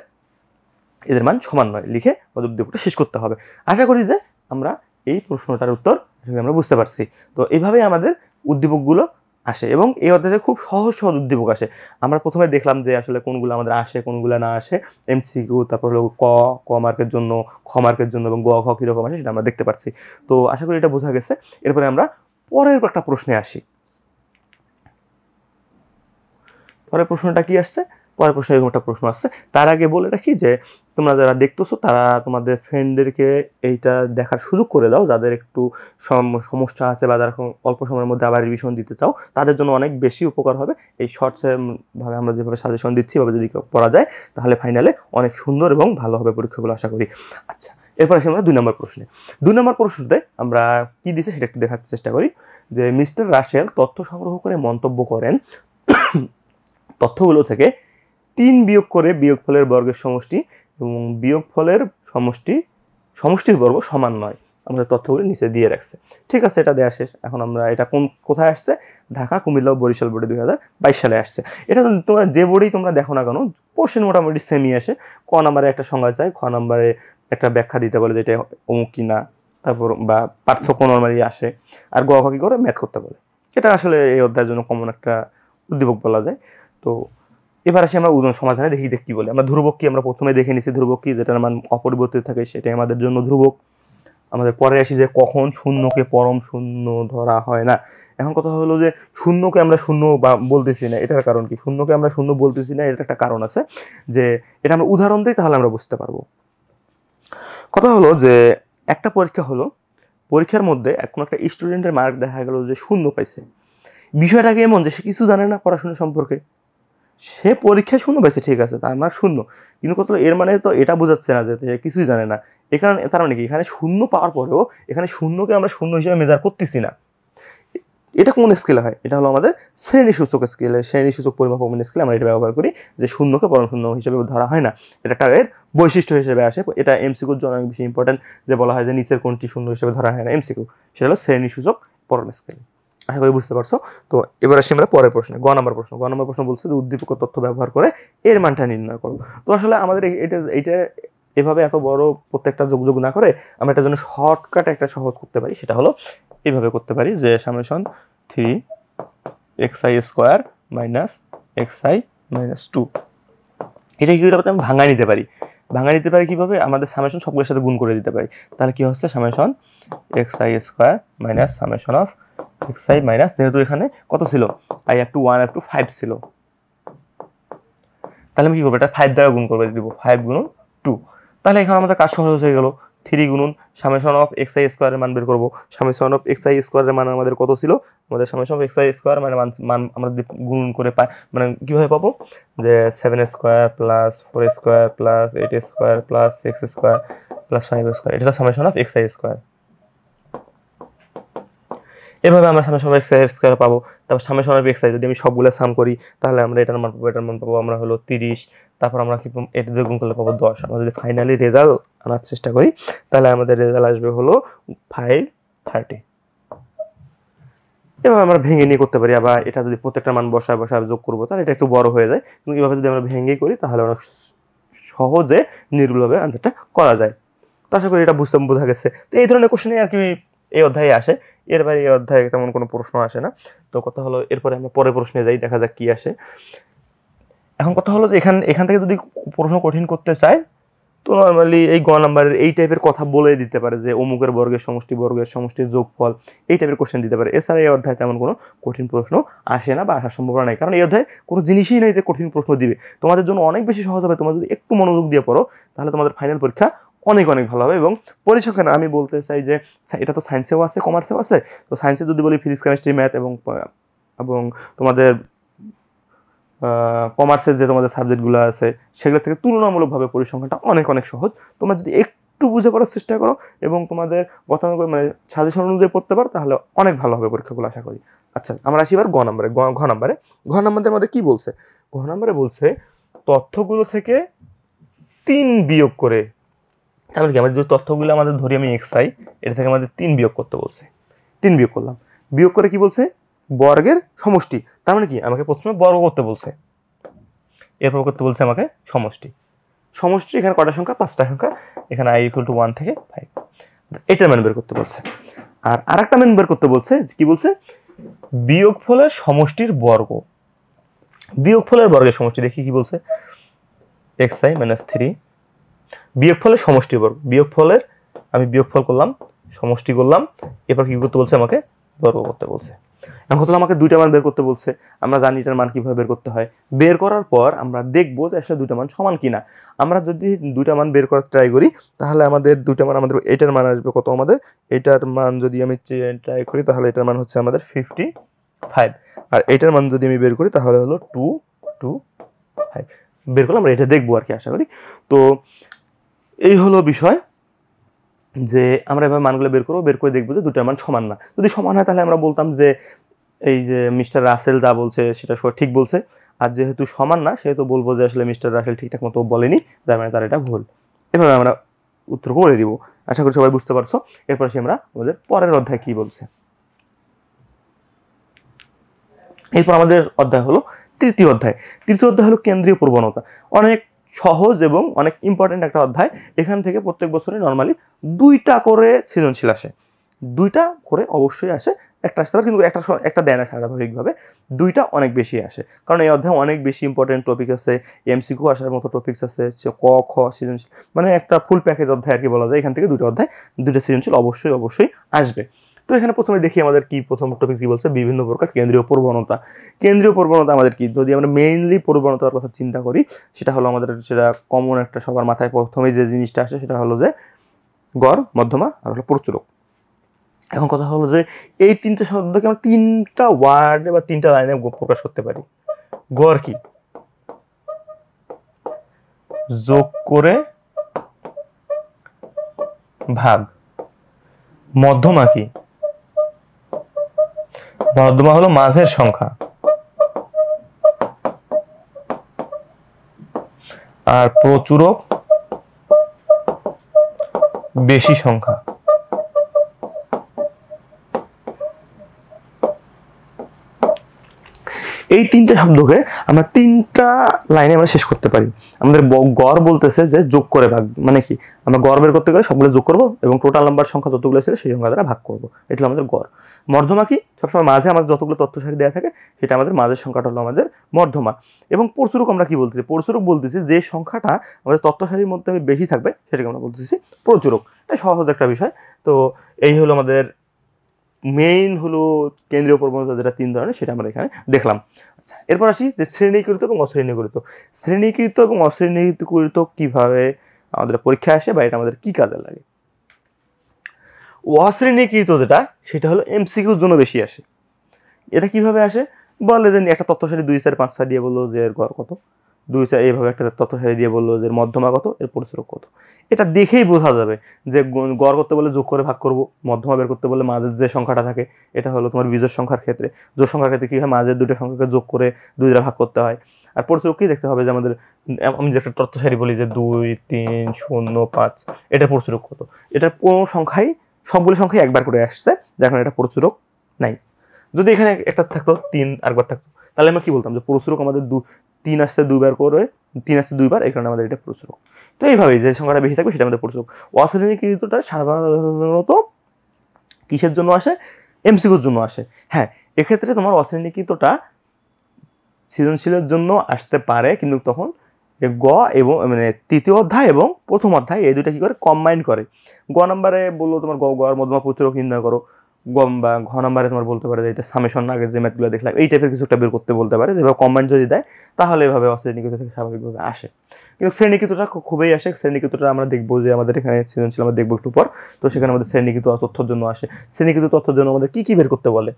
এদের মান সমান নয় লিখে উদ্দীপকটা শেষ করতে হবে। আশা করি যে আমরা এই প্রশ্নটার উত্তর আমরা বুঝতে পারছি। তো এইভাবেই আমাদের উদ্দীপকগুলো আসে এবং এই অধ্যায়ে খুব সহজ সহজ উদ্দীপক আসে। আমরা প্রথমে দেখলাম যে আসলে কোনগুলো আমাদের আসে কোনগুলো না আসে, এমসিকিউ, তারপর হলো ক মার্কের জন্য, খ মার্কের জন্য এবং গ খ কীরকম আসে সেটা আমরা দেখতে পাচ্ছি। তো আশা করি এটা বোঝা গেছে। এরপরে আমরা পরের একটা প্রশ্নে আসি। পরের প্রশ্নটা কি আসছে, পরের প্রশ্নে এরকম একটা প্রশ্ন আসছে। তার আগে বলে রাখি যে তোমরা যারা দেখতেছো তারা তোমাদের ফ্রেন্ডদেরকে এইটা দেখার সুযোগ করে দাও, যাদের একটু সমস্যা আছে বা যারা অল্প সময়ের মধ্যে আবার রিভিশন দিতে চাও তাদের জন্য অনেক বেশি উপকার হবে। এই শর্টসে ভাবে আমরা যেভাবে সাজেশন দিচ্ছি এভাবে যদি পড়া যায় তাহলে ফাইনালে অনেক সুন্দর এবং ভালো হবে পরীক্ষাগুলো আশা করি। আচ্ছা, এরপর আসি আমরা 2 নম্বর প্রশ্নে। 2 নম্বর প্রশ্নতে আমরা কি দিচ্ছি সেটা একটু দেখার চেষ্টা করি যে মিস্টার রাসেল তথ্য সংগ্রহ করে মন্তব্য করেন তথ্যগুলো থেকে 3 বিয়োগ করে বিয়োগফলের বর্গের সমষ্টি এবং বিয়োগফলের সমষ্টির বর্গ সমান নয়। আমাদের তথ্যগুলো নিচে দিয়ে রাখছে। ঠিক আছে, এটা দেওয়া শেষ। এখন আমরা এটা কোথায় আসছে, ঢাকা, কুমিল্লা ও বরিশাল বোর্ডে 2022 সালে আসছে। এটা তোমরা যে বোর্ডেই তোমরা দেখো না কেন কোশ্চেন মোটামুটি সেমই আসে। ক নম্বরে একটা সংজ্ঞা চাই, খ নম্বরে একটা ব্যাখ্যা দিতে বলে যেটা অমুক কি না, তারপর বা পার্থক্য নরমালি আসে, আর গ কি করে ম্যাথ করতে বলে। এটা আসলে এই অধ্যায়ের জন্য কমন একটা উদ্দীপক বলা যায়। তো এবার আসি আমরা উদাহরণ সমাধানে দেখি কি বলে। আমরা ধ্রুবক কি আমরা প্রথমে দেখে নিছি, ধ্রুবক কি যেটার মান অপরিবর্তিত থাকে সেটাই আমাদের জন্য ধ্রুবক। আমাদের পরে আসি যে কখন শূন্যকে পরম শূন্য ধরা হয় না। এখন কথা হলো যে শূন্যকে আমরা শূন্য বা বলতেছি না, এটার কারণ কি? শূন্যকে আমরা শূন্য বলতেছি না, এটা একটা কারণ আছে, যে এটা আমরা উদাহরণ দিই তাহলে আমরা বুঝতে পারবো। কথা হলো যে একটা পরীক্ষা হলো, পরীক্ষার মধ্যে কোনো একটা স্টুডেন্টের মার্ক দেখা গেল যে শূন্য পাইছে। বিষয়টাকে এমন যে সে কিছু জানে না পড়াশোনা সম্পর্কে, সে পরীক্ষায় শূন্য পাইছে, ঠিক আছে, তার মার্ক শূন্য, কিন্তু কত এর মানে তো এটা বোঝাচ্ছে না যে সে কিছুই জানে না। এখানে তার মানে কি, এখানে শূন্য পাওয়ার পরেও এখানে শূন্যকে আমরা শূন্য হিসেবে মেজার করতেছি না। এটা কোন স্কেলে হয়? এটা হলো আমাদের শ্রেণীসূচক স্কেলে, শ্রেণীসূচক পরিমাপ স্কেলে আমরা এটা ব্যবহার করি, যে শূন্যকে পরম শূন্য হিসেবে ধরা হয় না। এটা একটা এর বৈশিষ্ট্য হিসেবে আসে। এটা এমসিকিউর জন্য অনেক বেশি ইম্পর্টেন্ট, যে বলা হয় যে নিচের কোনটি শূন্য হিসেবে ধরা হয় না এমসিকিউ, সেটা হলো শ্রেণীসূচক পরম স্কেল। আশা করি বুঝতে পারছো। তো এবার আসি আমরা পরের প্রশ্নে, গ নম্বর প্রশ্ন। গ নম্বর প্রশ্ন বলছে যে উদ্দীপক তথ্য ব্যবহার করে এর মানটা নির্ণয় করো। তো আসলে আমাদের এটা এভাবে এত বড় প্রত্যেকটা যোগ না করে আমরা এটার জন্য শর্টকাট একটা সহজ করতে পারি, সেটা হলো এইভাবে করতে পারি যে summation 3xi square minus xi minus 2, এটা কি করতে আমি ভাঙায় নিতে পারি। ভাঙায় নিতে পারি কিভাবে? আমাদের সামেশন সবগুলোর সাথে গুণ করে দিতে পারি। তাহলে কি হচ্ছে, summation xi square minus summation of xi minus, যেহেতু এখানে কত ছিল, i up to 1 up to 5 ছিল, তাহলে আমি কি করবো, এটা 5 দ্বারা গুণ করে দিব, 5 গুণন 2। তাহলে এখানে আমাদের কাজ সহজ হয়ে গেল। 3 গুণন সামেশন অফ xi স্কোয়ারের মান বের করবো। সামেশন অফ xi স্কোয়ারের মান আমাদের কত ছিল, আমাদের সামেশন অফ xi স্কোয়ার মানে মান আমরা গুণ করে পাই, মানে কিভাবে পাবো, যে 7 square plus 4 square plus 8 square plus 6 square plus 5 square, এটা হলো সামেশন অফ xi স্কোয়ার। এভাবে আমরা সামেশন অফ xi স্কোয়ার পাবো। তারপর সামেশন অফ xi যদি আমি সবগুলো সাম করি তাহলে আমরা এটার মান পাবো, এটার মান পাবো আমরা হলো 30। তারপর আমরা কি এটা দিয়ে গুণ করলে পাবো 10। আমরা যদি ফাইনালি রেজাল্ট আনার চেষ্টা করি তাহলে আমাদের রেজাল্ট আসবে হলো 530। এভাবে আমরা ভেঙে নিয়ে করতে পারি। আবার এটা যদি প্রত্যেকটা মান বসায় যোগ করবো তাহলে এটা একটু বড় হয়ে যায়, কিন্তু এভাবে যদি আমরা ভেঙে করি তাহলে অনেক সহজে নির্ভুলভাবে আনসারটা করা যায়। তো আশা করি এটা বোঝা গেছে। তো এই ধরনের কোশ্চেনে আর কি এই অধ্যায়ে আসে, এর বাইরে এই অধ্যায়ে তেমন কোনো প্রশ্ন আসে না। তো কথা হলো এরপরে আমরা পরের প্রশ্নে যাই, দেখা যাক কি আসে। এখন কথা হলো যে এখান থেকে যদি প্রশ্ন কঠিন করতে চায় তো নর্মালি এই গ নাম্বারের এই টাইপের কথা বলে দিতে পারে, যে অমুকের বর্গের সমষ্টির যোগফল, এই টাইপের কোশ্চেন দিতে পারে। এছাড়া এই অধ্যায়ে তেমন কোনো কঠিন প্রশ্ন আসে না বা আসার সম্ভাবনা নেই, কারণ এই অধ্যায়ে কোনো জিনিসই নেই যে কঠিন প্রশ্ন দিবে। তোমাদের জন্য অনেক বেশি সহজ হবে তোমরা যদি একটু মনোযোগ দিয়ে পড়ো, তাহলে তোমাদের ফাইনাল পরীক্ষা অনেক ভালো হবে। এবং পরিসংখ্যান আমি বলতে চাই যে এটা তো সায়েন্সেও আছে কমার্সেও আছে। তো সায়েন্সে যদি বলি ফিজিক্স কেমিস্ট্রি ম্যাথ এবং তোমাদের কমার্সের যে তোমাদের সাবজেক্টগুলো আছে সেগুলো থেকে তুলনামূলকভাবে পরিসংখ্যানটা অনেক সহজ। তোমরা যদি একটু বুঝে পড়ার চেষ্টা করো এবং তোমাদের গতানুগতিক মানে সাজেশন অনুযায়ী পড়তে পারো তাহলে অনেক ভালো হবে পরীক্ষাগুলো, আশা করি। আচ্ছা, আমরা আসি এবার ঘ নাম্বারের মধ্যে কি বলছে? ঘ নাম্বারে বলছে তথ্যগুলো থেকে 3 বিয়োগ করে, তাহলে কি আমাদের যে তথ্যগুলো আমাদের ধরি আমি xi, এটা থেকে আমাদের 3 বিয়োগ করতে বলছে। 3 বিয়োগ করলাম, বিয়োগ করে কি বলছে, বর্গের সমষ্টি। তার মানে কি আমাকে প্রথমে বর্গ করতে বলছে, এরপর করতে বলছে আমাকে সমষ্টি। এখানে কয়টা সংখ্যা, 5টা সংখ্যা। এখানে i = 1 থেকে 5, এটার মান বের করতে বলছে। আর আরেকটা মান বের করতে বলছে, কি বলছে, বিয়োগফলের সমষ্টির বর্গ। বিয়োগফলের বর্গের সমষ্টি দেখি কি বলছে, xi - 3 বিয়োগফলের সমষ্টির বর্গ। আমি বিয়োগফল করলাম, সমষ্টি করলাম, এরপর কি করতে বলছে, আমাকে বর্গ করতে বলছে। এখন কথা আমাকে দুইটা মান বের করতে বলছে। আমরা জানি এটার মান কিভাবে বের করতে হয়। বের করার পর আমরা দেখবো যে আসলে দুইটা মান সমান কিনা। আমরা যদি দুইটা মান বের করার ট্রাই করি তাহলে আমাদের দুইটা মান, আমাদের এটার মান আসবে কত, আমাদের এটার মান যদি আমি ট্রাই করি তাহলে এটার মান হচ্ছে আমাদের 55, আর এটার মান যদি আমি বের করি তাহলে হলো 225 বের করলে আমরা এটা দেখবো আর কি, আশা করি। তো এই হলো বিষয়, যে আমরা এভাবে মানগুলো বের করবো, বের করে দেখবো যে দুটার মান সমান না। যদি সমান হয় তাহলে আমরা বলতাম যে এই যে মিস্টার রাসেল যা বলছে সেটা ঠিক বলছে, আর যেহেতু সমান না সেহেতু বলবো যে আসলে মিস্টার রাসেল ঠিকঠাক মতো বলেনি, যার মানে তার এটা ভুল। এভাবে আমরা উত্তর করে দিব। আশা করি সবাই বুঝতে পারছো। এরপর আমরা আমাদের পরের অধ্যায় কি বলছে। এরপর আমাদের অধ্যায় হলো তৃতীয় অধ্যায়। তৃতীয় অধ্যায় হলো কেন্দ্রীয় প্রবণতা। অনেক সহজ এবং অনেক ইম্পর্টেন্ট একটা অধ্যায়। এখান থেকে প্রত্যেক বছরে নর্মালি 2টা করে সৃজনশীল আসে, 2টা করে অবশ্যই আসে, একটা আসতে পারে কিন্তু একটা দেয় না স্বাভাবিকভাবে, 2টা অনেক বেশি আসে, কারণ এই অধ্যায়ে অনেক বেশি ইম্পর্টেন্ট টপিক আছে, এমসিকিউ আসার মতো টপিকস আছে, ক খ সৃজনশীল, মানে একটা ফুল প্যাকেজ অধ্যায় আর কি বলা যায়। এখান থেকে 2টা অধ্যায় 2টা সৃজনশীল অবশ্যই আসবে। তো এখানে প্রথমে দেখি আমাদের কি প্রথম টপিক কি বলছে, বিভিন্ন প্রকার কেন্দ্রীয় প্রবণতা। কেন্দ্রীয় প্রবণতা আমাদের কি, যদি আমরা মেইনলি প্রবণতার কথা চিন্তা করি, সেটা হলো আমাদের সেটা কমন একটা সবার মাথায় প্রথমে যে জিনিসটা আসে সেটা হলো যে গড়, মধ্যমা আর হলো প্রচুরক। এখন কথা হলো যে এই 3টে শব্দকে আমরা 3টা ওয়ার্ডে বা 3টা লাইনে প্রকাশ করতে পারি। গড় কি, যোগ করে ভাগ। মধ্যমা কি, মধ্যমা হলো মাঝের সংখ্যা। আর প্রচুরক বেশি সংখ্যা। এই 3টে শব্দকে আমরা 3টা লাইনে আমরা শেষ করতে পারি। আমাদের গড় বলতেছে যে যোগ করে ভাগ, মানে কি আমরা গড় বের করতে গেলে সবগুলো যোগ করব এবং টোটাল নাম্বার সংখ্যা যতগুলো ছিল সেই সংখ্যা দ্বারা ভাগ করব, এটা হলো আমাদের গড়। মধ্যমা কি, সবসময় মাঝে আমাদের যতগুলো তথ্য সারি দেওয়া থাকে সেটা আমাদের মাঝের সংখ্যাটা হলো আমাদের মধ্যমা। এবং প্রচুরক আমরা কি বলতেছি, প্রচুরক বলতেছি যে সংখ্যাটা আমাদের তথ্য সারির মধ্যে বেশি থাকবে সেটাকে আমরা বলতেছি প্রচুরক। এই সহজ একটা বিষয়। তো এই হলো আমাদের মেইন হলো কেন্দ্রীয় প্রবণতা, যেটা 3 ধরনের, সেটা আমরা এখানে দেখলাম। আচ্ছা, এরপর আসি যে শ্রেণীকৃত এবং অশ্রেণীকৃত। শ্রেণীকৃত এবং অশ্রেণীকৃত কিভাবে আমাদের পরীক্ষা আসে বা এটা আমাদের কি কাজে লাগে। অশ্রেণীকৃত যেটা, সেটা হলো এমসিকিউর জন্য বেশি আসে। এটা কিভাবে আসে, বলে যে একটা তথ্য সারি 2 4 5 6 দিয়ে বললো যে এর গড় কত, 2 4 এইভাবে একটা তথ্য সারি দিয়ে বললো যে মধ্যমা কত, এর প্রচুরক কত। এটা দেখেই বোঝা যাবে যে গড় করতে বলে যোগ করে ভাগ করব, মধ্যমা বের করতে বলে মাঝের যে সংখ্যাটা থাকে, এটা হলো তোমার বিজোড় সংখ্যার ক্ষেত্রে, জোড় সংখ্যার ক্ষেত্রে কি হয়, মাঝের 2টা সংখ্যাকে যোগ করে 2 দ্বারা ভাগ করতে হয়। আর প্রচুরক কি দেখতে হবে যে আমাদের, আমি যে একটা তথ্য সারি বলি যে 2 3 0 5, এটা প্রচুরক কত, এটা কোনো সংখ্যাই, সবগুলো সংখ্যাই একবার করে আসছে, দেখুন এটা প্রচুরক নাই। যদি এখানে একটা থাকতো 3 আরেকবার থাকতো, তাহলে আমরা কি বলতাম যে প্রচুরক আমাদের 3 আসছে 2বার করে, 3 আসছে 2বার, এই কারণে আমাদের এটা প্রচুরক। তো এইভাবেই যে সংখ্যাটা বেশি থাকবে সেটা আমাদের প্রচুরক। অশ্রেণীকৃতটা সাধারণত কিসের জন্য আসে, এমসিকিউর জন্য আসে। হ্যাঁ, এক্ষেত্রে তোমার অশ্রেণীকৃতটা সৃজনশীলের জন্য আসতে পারে, কিন্তু তখন গ এবং মানে 3য় অধ্যায় এবং প্রথম অধ্যায় এই দুইটা কি করে কম্বাইন করে। গ নাম্বারে বললো তোমার গড়, মধ্যমা, প্রচুরক নির্ণয় করো, গম বা ঘ নাম্বারে তোমার বলতে পারে যে এটা সামেশন, আগে যে ম্যাথগুলো দেখলাম এই টাইপের কিছু একটা বের করতে বলতে পারে, যেভাবে কম্বাইন যদি দেয় তাহলে এভাবে অশ্রেণীকৃত থেকে স্বাভাবিকভাবে আসে। কিন্তু শ্রেণীকৃতটা খুবই আসে। শ্রেণীকৃতটা আমরা দেখবো যে আমাদের এখানে সৃজনশীল আমরা দেখবো একটু পর। তো সেখানে আমাদের শ্রেণীকৃত তথ্যের জন্য আসে। শ্রেণীকৃত তথ্যের জন্য আমাদের কি বের করতে বলে,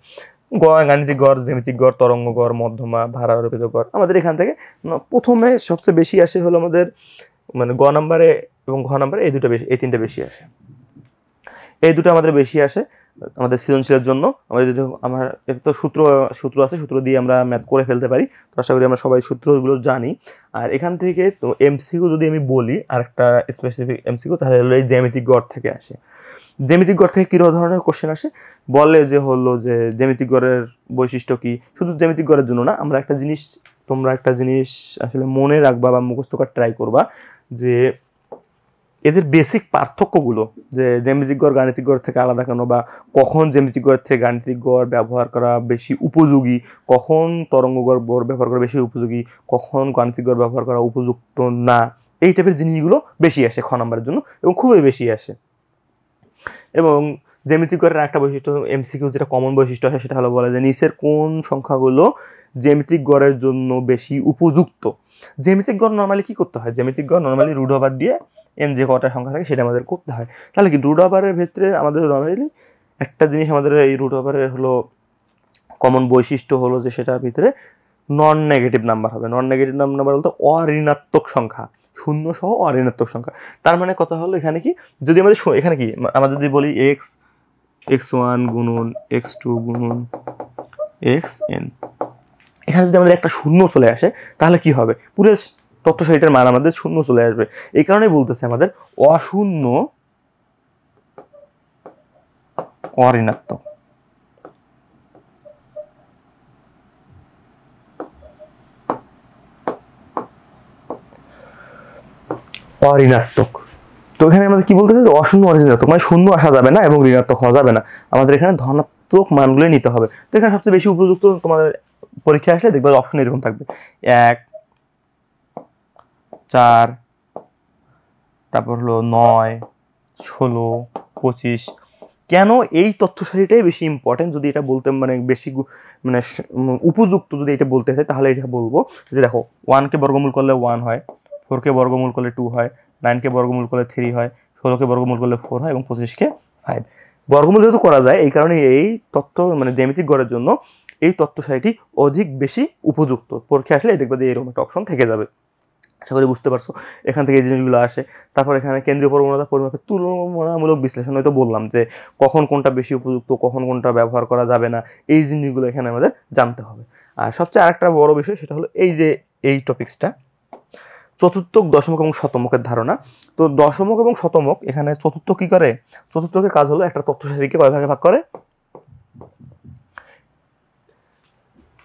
গাণিতিক গড়, জ্যামিতিক গড়, তরঙ্গ গড়, মধ্যমা, ভারারোপিত গড়। আমাদের এখান থেকে প্রথমে সবচেয়ে বেশি আসে হলো আমাদের মানে গ নাম্বারে এবং ঘ নাম্বারে, এই 3টা বেশি আসে। এই দুটো আমাদের বেশি আসে আমাদের সৃজনশীলের জন্য। আমার তো সূত্র আছে, সূত্র দিয়ে আমরা ম্যাথ করে ফেলতে পারি। তো আশা করি আমরা সবাই সূত্রগুলো জানি। আর এখান থেকে তো এমসিকিউ যদি আমি বলি, আর একটা স্পেসিফিক এমসিকিউ, তাহলে হলো এই জ্যামিতিক গড় থেকে আসে। জ্যামিতিক গড় থেকে কিরকম ধরনের কোশ্চেন আসে, বলে যে হলো যে জ্যামিতিক গড়ের বৈশিষ্ট্য কি। শুধু জ্যামিতিক গড়ের জন্য না, তোমরা একটা জিনিস আসলে মনে রাখবা বা মুখস্থ করার ট্রাই করবা, যে এদের বেসিক পার্থক্যগুলো, যে জ্যামিতিক গড় গাণিতিক গড় থেকে আলাদা কেন, বা কখন জ্যামিতিক গড় থেকে গাণিতিক গড় ব্যবহার করা বেশি উপযোগী, কখন তরঙ্গ গড় ব্যবহার করা বেশি উপযোগী, কখন গাণিতিক গড় ব্যবহার করা উপযুক্ত না, এই টাইপের জিনিসগুলো বেশি আসে খ নাম্বারের জন্য, এবং খুবই বেশি আসে। এবং জ্যামিতিক গড়ের একটা বৈশিষ্ট্য এমসিকিউ যেটা কমন বৈশিষ্ট্য আছে, সেটা হলো বলে যে নিচের কোন সংখ্যাগুলো জ্যামিতিক গড়ের জন্য বেশি উপযুক্ত। জ্যামিতিক গড় নরমালি কি করতে হয়, জ্যামিতিক গড় নরমালি রুট ওভার দিয়ে এন যে কটা সংখ্যা থাকে সেটা আমাদের করতে হয়। তাহলে কি রুট ওভারের ক্ষেত্রে আমাদের নরমালি একটা জিনিস, আমাদের এই রুট ওভারের হলো কমন বৈশিষ্ট্য হলো যে সেটার ভিতরে নন নেগেটিভ নাম্বার হবে। নন নেগেটিভ নাম্বার বলতে অঋণাত্মক সংখ্যা, শূন্য সহ অঋণাত্মক সংখ্যা। তার মানে কথা হলো এখানে কি, যদি আমাদের এখানে কি আমরা যদি বলি x1 গুণন x2 গুণন xn, এখানে যদি আমাদের একটা শূন্য চলে আসে তাহলে কি হবে, পুরো তথ্য সারিটার মান আমাদের শূন্য চলে আসবে। এই কারণেই বলতেছে আমাদের অশূন্য অঋণাত্মক। অঋণাত্মক। তো এখানে আমাদের কি বলতে চাই, অশূন্য অঋণাত্মক মানে শূন্য আসা যাবে না এবং ঋণাত্মক হওয়া যাবে না, আমাদের এখানে ধনাত্মক মানগুলো নিতে হবে। তো এখানে সবচেয়ে বেশি উপযুক্ত তোমাদের পরীক্ষা আসলে দেখবে অপশন এরকম থাকবে 1, 4, তারপর হলো 9, 16, 25। কেন এই তথ্য সারিটাই বেশি ইম্পর্টেন্ট, যদি এটা বলতে মানে বেশি মানে উপযুক্ত যদি এটা বলতে চাই তাহলে এটা বলবো যে দেখো 1 কে বর্গমূল করলে 1 হয়, 4 কে বর্গমূল করলে 2 হয়, 9 কে বর্গমূল করলে 3 হয়, 16 কে বর্গমূল করলে 4 হয় এবং 25 কে 5। বর্গমূল যেহেতু করা যায় এই কারণে এই তথ্য মানে জ্যামিতিক গড়ের জন্য এই তথ্য সারিটি অধিক বেশি উপযুক্ত। পরীক্ষা আসলে দেখবে যে এরকম একটা অপশন থেকে যাবে। আশা করি বুঝতে পারছো এখান থেকে এই জিনিসগুলো আসে। তারপর এখানে কেন্দ্রীয় প্রবণতা পরিমাপের তুলনামূলক বিশ্লেষণ, হয়তো বললাম যে কখন কোনটা বেশি উপযুক্ত, কখন কোনটা ব্যবহার করা যাবে না, এই জিনিসগুলো এখানে আমাদের জানতে হবে। আর সবচেয়ে আরেকটা বড় বিষয় সেটা হলো এই যে এই টপিক্সটা চতুর্থক, দশমক এবং শতমকের ধারণা। তো দশমক এবং শতমক এখানে চতুর্থক কি করে, চতুর্থকের কাজ হলো একটা তথ্য সারিকে কয় ভাগে ভাগ করে,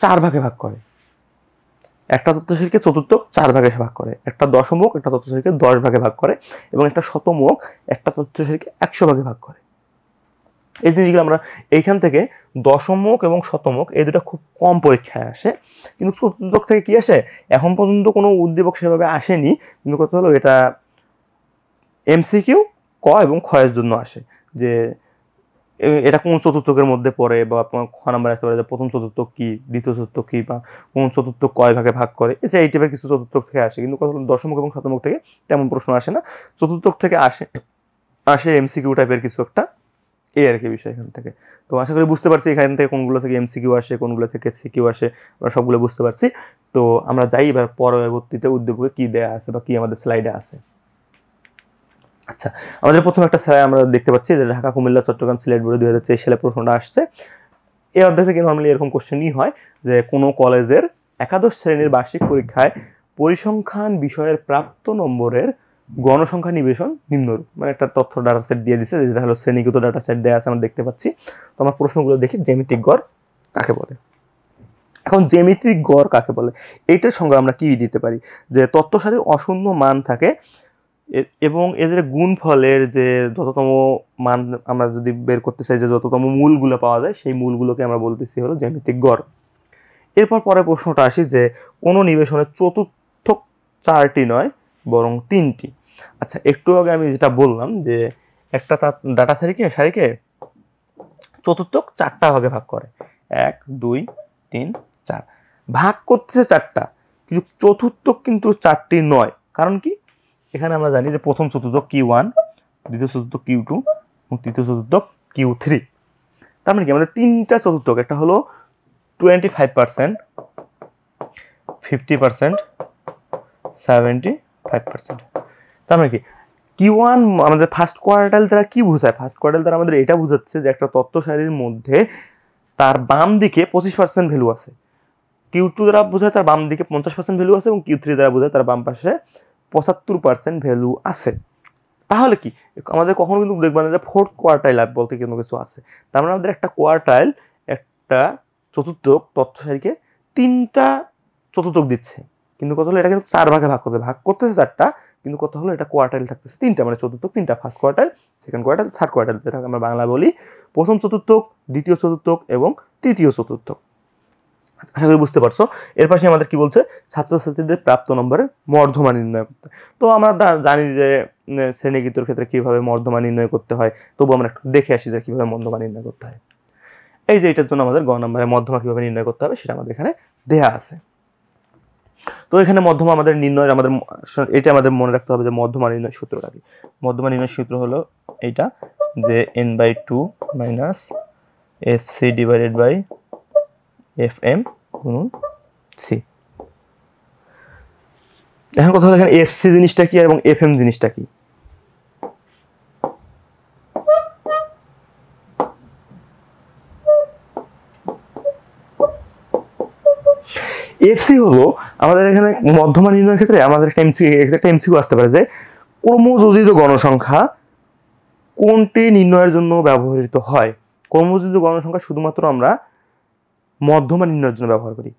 4 ভাগে ভাগ করে। একটা তথ্য সারিকে চতুর্থক 4 ভাগে ভাগ করে, একটা দশমক একটা তথ্য সারিকে 10 ভাগে ভাগ করে এবং একটা শতমক একটা তথ্য সারিকে 100 ভাগে ভাগ করে। এই জিনিসগুলো আমরা এইখান থেকে দশমক এবং শতমক এই দুটো খুব কম পরীক্ষায় আসে, কিন্তু চতুর্থক থেকে কি আসে এখন পর্যন্ত কোনো উদ্দীপক সেভাবে আসেনি, কিন্তু কথা হলো এটা এমসিকিউ ক এবং খ এর জন্য আসে যে এটা কোন চতুর্থকের মধ্যে পড়ে, বা আপনার খ নাম্বার আসতে পারে যে প্রথম চতুর্থক কি, দ্বিতীয় চতুর্থক কি, বা কোন চতুর্থক কয় ভাগে ভাগ করে, এটা এই টাইপের কিছু চতুর্থক থেকে আসে। কিন্তু কথা হলো দশমক এবং শতমক থেকে তেমন প্রশ্ন আসে না, চতুর্থক থেকে আসে এমসিকিউ টাইপের কিছু একটা, এই আর কি বিষয় এখান থেকে। তো আশা করি বুঝতে পারছি এখান থেকে কোনগুলো থেকে এমসিকিউ আসে, কোনগুলো থেকে সিকিউ আসে, আমরা সবগুলো বুঝতে পারছি। তো আমরা যাই এবার পরবর্তীতে উদ্দীপকে কি দেয়া আছে বা কি আমাদের স্লাইডে আছে। আচ্ছা, আমাদের প্রথম একটা স্লাইড আমরা দেখতে পাচ্ছি যে ঢাকা, কুমিল্লা, চট্টগ্রাম, সিলেট বোর্ডে 2023 সালে প্রশ্নটা আসছে। এই অধ্যায় থেকে নর্মালি এরকম কোশ্চেনই হয় যে কোনো কলেজের একাদশ শ্রেণীর বার্ষিক পরীক্ষায় পরিসংখ্যান বিষয়ের প্রাপ্ত নম্বরের গণসংখ্যা নিবেশন নিম্নরূপ, মানে একটা তথ্য ডাটা সেট দিয়ে দিচ্ছে, যেটা হলো শ্রেণীগত ডাটা সেট দেওয়া আছে আমরা দেখতে পাচ্ছি। তো আমরা প্রশ্নগুলো দেখি, জ্যামিতিক গড় কাকে বলে। এখন জ্যামিতিক গড় কাকে বলে এইটার সঙ্গে আমরা কি দিতে পারি, যে তথ্য সারির অশূন্য মান থাকে এবং এদের গুণফলের যে যততম মান আমরা যদি বের করতে চাই, যে যততম মূলগুলো পাওয়া যায় সেই মূলগুলোকে আমরা বলতেছি হলো জ্যামিতিক গড়। এরপর পরে প্রশ্নটা আসি যে কোনো নিবেশনের চতুর্থক 4টি নয় বরং 3টি। আচ্ছা, একটু আগে আমি যেটা বললাম যে একটা ডাটা সারিকে চতুর্থক 4টা ভাগে ভাগ করে, 1, 2, 3, 4 ভাগ করতেছে 4টা, কিন্তু চতুর্থক কিন্তু 4টি নয়। কারণ কি, এখানে আমরা জানি যে প্রথম চতুর্থক Q1, দ্বিতীয় চতুর্থক Q2 এবং তৃতীয় চতুর্থক Q3। তার মানে কি আমাদের 3টা চতুর্থক, একটা হলো 25%, 50%, 75%। তার মানে কি Q1 আমাদের ফার্স্ট কোয়ার্টাইল দ্বারা কি বোঝায়, ফার্স্ট কোয়ার্টাইল দ্বারা আমাদের এটা বোঝাচ্ছে যে একটা তথ্য সারির মধ্যে তার বাম দিকে 25% ভ্যালু আছে, Q2 দ্বারা বোঝায় তার বাম দিকে 50% ভ্যালু আছে এবং Q3 দ্বারা বোঝায় তার বাম পাশে 75% ভ্যালু আছে। তাহলে কি আমাদের কখনো কিন্তু দেখবেন যে ফোর্থ কোয়ার্টাইল বলতে কোনো কিছু আছে, তার মানে আমাদের একটা কোয়ার্টাইল একটা চতুর্থক তথ্য সারিকে 3টা চতুর্থক দিচ্ছে, কিন্তু কথা হলো এটা কিন্তু 4 ভাগে ভাগ করতেছে 4টা, কিন্তু কথা হলো এটা কোয়ার্টাইল থাকতেছে 3টা, মানে চতুর্থক 3টা, first quartile, second quartile, third quartile, যেটা আমরা বাংলা বলি প্রথম চতুর্থক, দ্বিতীয় চতুর্থক এবং তৃতীয় চতুর্থক। আশা করি বুঝতে পারছো। এর পাশে আমাদের কি বলছে, ছাত্রছাত্রীদের প্রাপ্ত নম্বরের মর্ধমান নির্ণয় করতে। তো আমরা জানি যে শ্রেণীগীতর ক্ষেত্রে কিভাবে মর্ধমান নির্ণয় করতে হয়, তবু আমরা একটু দেখে আসি যে কিভাবে মর্ধমান নির্ণয় করতে হয়। এই যে এটার জন্য আমাদের গ নম্বরে মধ্যমা কিভাবে নির্ণয় করতে হবে সেটা আমাদের এখানে দেয়া আছে। তো এখানে মধ্যমা আমাদের নির্ণয়, এটা আমাদের মনে রাখতে হবে যে মধ্যমা নির্ণয় সূত্রটা কি। মধ্যমা নির্ণয় সূত্র হলো এইটা যে n/2 minus fc divided by fm গুণন c। এখন কথা হলো এখানে fc জিনিসটা কি এবং fm জিনিসটা কি। এফসি হলো আমাদের এখানে মধ্যমা নির্ণয়ের ক্ষেত্রে আমাদের একটা এমসিকিউ আসতে পারে যে ক্রমযোজিত গণসংখ্যা কোনটি নির্ণয়ের জন্য ব্যবহৃত হয়। ক্রমযোজিত গণসংখ্যা শুধুমাত্র আমরা মধ্যমা নির্ণয়ের জন্য ব্যবহার করি।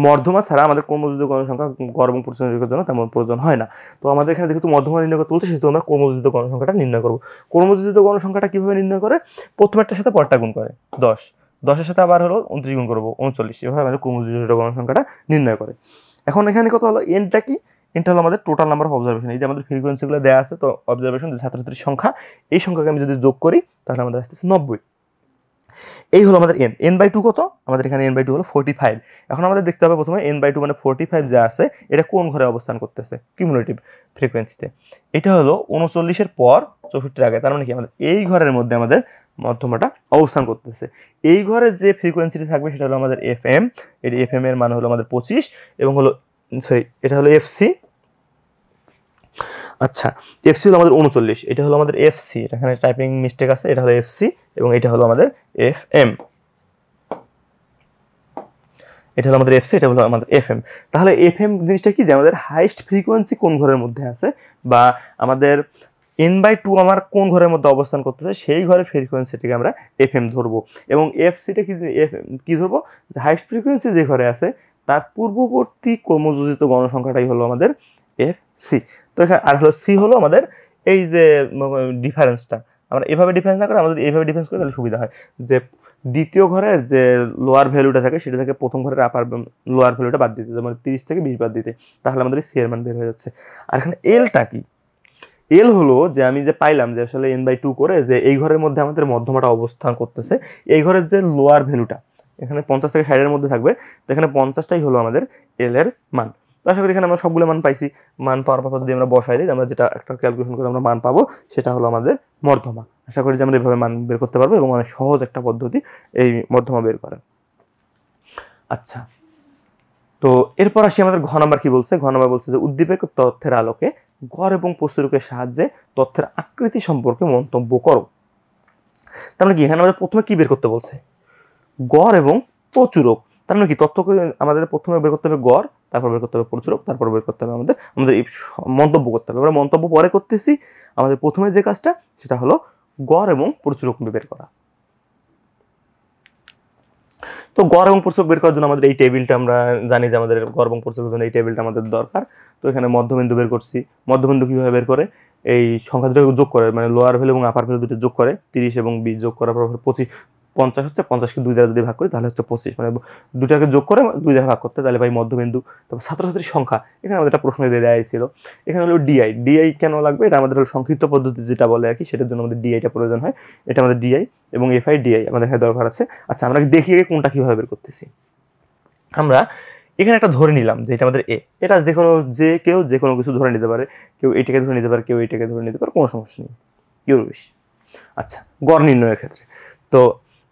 মধ্যমা ছাড়া আমাদের ক্রমযুক্ত গণসংখ্যা গড় এবং প্রচুরকের জন্য তেমন প্রয়োজন হয় না। তো আমাদের এখানে যেহেতু মধ্যমা নির্ণয় করতে বলছে, সেহেতু আমরা ক্রমযুক্ত গণসংখ্যাটা নির্ণয় করবো। ক্রমযুক্ত গণসংখ্যাটা কিভাবে নির্ণয় করে? প্রথমেরটার সাথে পরটা গুণ করে 10, 10-এর সাথে আবার হলো 29 গুণ করবো 39, এভাবে আমাদের ক্রমযুক্ত গণসংখ্যাটা নির্ণয় করে। এখন এখানে কত হলো? এনটা কি? এনটা হলো আমাদের টোটাল নাম্বার অফ অবজারভেশন। এই যে আমাদের ফ্রিকোয়েন্সিগুলো দেওয়া আছে, তো অবজারভেশন যে ছাত্রছাত্রীর সংখ্যা, এই সংখ্যাকে আমি যদি যোগ করি তাহলে আমাদের আসতেছে 90। এই হলো আমাদের এন। এন বাই টু কত? আমাদের এখানে এন বাই টু হলো 45। এখন আমাদের দেখতে হবে প্রথমে এন বাই টু মানে 45 যা আছে এটা কোন ঘরে অবস্থান করতেছে কিউমুলেটিভ ফ্রিকোয়েন্সিতে। এটা হলো 39-এর পর 64-এর আগে, তার মানে কি আমাদের এই ঘরের মধ্যে আমাদের মধ্যমাটা অবস্থান করতেছে। এই ঘরে যে ফ্রিকোয়েন্সিটি থাকবে সেটা হলো আমাদের এফ এম। এর এফ এম এর মান হলো আমাদের 25 এবং হলো সরি এটা হলো এফসি। আচ্ছা, এফসি হলো আমাদের 39, এটা হলো আমাদের এফসি, এখানে টাইপিং মিস্টেক আছে, এটা হলো এফসি এবং এটা হলো আমাদের এফ এম। এটা হলো আমাদের এফসি, এটা হলো আমাদের এফ এম। তাহলে এফ এম জিনিসটা কি? যে আমাদের হাইস্ট ফ্রিকোয়েন্সি কোন ঘরের মধ্যে আছে, বা আমাদের এন বাই টু আমার কোন ঘরের মধ্যে অবস্থান করতেছে সেই ঘরের ফ্রিকোয়েন্সিটাকে আমরা এফ এম ধরবো। এবং এফসিটা কি ধরবো? যে হাইস্ট ফ্রিকোয়েন্সি যে ঘরে আছে তার পূর্ববর্তী ক্রমযোজিত গণসংখ্যাটাই হলো আমাদের এফ সি। তো এখানে আর হলো সি হলো আমাদের এই যে ডিফারেন্সটা। আমরা এভাবে ডিফারেন্স না করে আমরা যদি এইভাবে ডিফারেন্স করি তাহলে সুবিধা হয়, যে দ্বিতীয় ঘরের যে লোয়ার ভ্যালুটা থাকে সেটা থেকে প্রথম ঘরের আপার লোয়ার ভ্যালুটা বাদ দিতে, যেমন 30 থেকে 20 বাদ দিতে, তাহলে আমাদের সি এর মান বের হয়ে যাচ্ছে। আর এখানে এলটা কি? এল হলো যে আমি যে পাইলাম যে আসলে এন বাই টু করে যে এই ঘরের মধ্যে আমাদের মধ্যমাটা অবস্থান করতেছে, এই ঘরের যে লোয়ার ভ্যালুটা এখানে 50 থেকে 60-এর মধ্যে থাকবে, তো এখানে 50টাই হলো আমাদের এল এর মান। তো আশা করি এখানে আমরা সবগুলো মান পাইছি। মান পাওয়ার পর যদি আমরা বসাই দিই, আমরা যেটা একটা ক্যালকুলেশন করে আমরা মান পাবো সেটা হলো আমাদের মধ্যমা। আশা করি যে আমরা এভাবে মান বের করতে পারবো এবং অনেক সহজ একটা পদ্ধতি এই মধ্যমা বের করার। আচ্ছা, তো এরপর আসি আমাদের ঘ নাম্বার কি বলছে। ঘ নাম্বার বলছে যে উদ্দীপক তথ্যের আলোকে গড় এবং প্রচুরকের সাহায্যে তথ্যের আকৃতি সম্পর্কে মন্তব্য করো। তার মানে কি এখানে আমাদের প্রথমে কি বের করতে বলছে? গড় এবং প্রচুরক। তার মানে কি তথ্য আমাদের প্রথমে বের করতে হবে গড়, তারপর বের করতে হবে প্রচুরক, তারপর বের করতে হবে আমাদের এই মন্তব্য করতে হবে। আমরা মন্তব্য পরে করতেছি, আমাদের প্রথমে যে কাজটা সেটা হলো গড় এবং প্রচুরক বের করা। তো গড় এবং প্রচুরক বের করার জন্য আমাদের এই টেবিলটা আমরা জানি যে আমাদের গড় এবং প্রচুরকের জন্য এই টেবিলটা আমাদের দরকার। তো এখানে মধ্যবিন্দু বের করছি। মধ্যবিন্দু কিভাবে বের করে? এই সংখ্যা দুটোকে যোগ করে, মানে লোয়ার ভ্যালু এবং আপার ভ্যালু দুটো যোগ করে 30 এবং 20 যোগ করার পর 50 হচ্ছে, 50কে 2 দ্বারা যদি ভাগ করি তাহলে হচ্ছে 25, মানে দুটাকে যোগ করে 2 দ্বারা ভাগ করতে, তাহলে ভাই মধ্যবিন্দু। তারপর ছাত্রছাত্রীর সংখ্যা, এখানে আমাদের একটা প্রশ্ন দিয়ে দেওয়া ছিল। এখানে হলো ডিআই। ডিআই কেন লাগবে? এটা আমাদের হলো সংক্ষিপ্ত পদ্ধতি যেটা বলে আর কি, সেটার জন্য আমাদের ডিআইটা প্রয়োজন হয়। এটা আমাদের ডিআই এবং এফআই ডিআই আমাদের এখানে দরকার আছে। আচ্ছা, আমরা দেখি কোনটা কিভাবে বের করতেছি। আমরা এখানে একটা ধরে নিলাম যে এটা আমাদের এ। এটা যে কেউ যে কোনো কিছু ধরে নিতে পারে, কেউ এটাকে ধরে নিতে পারে, কেউ এটাকে ধরে নিতে পারে, কোনো সমস্যা নেই, কেউ বেশি। আচ্ছা, গড় নির্ণয়ের ক্ষেত্রে তো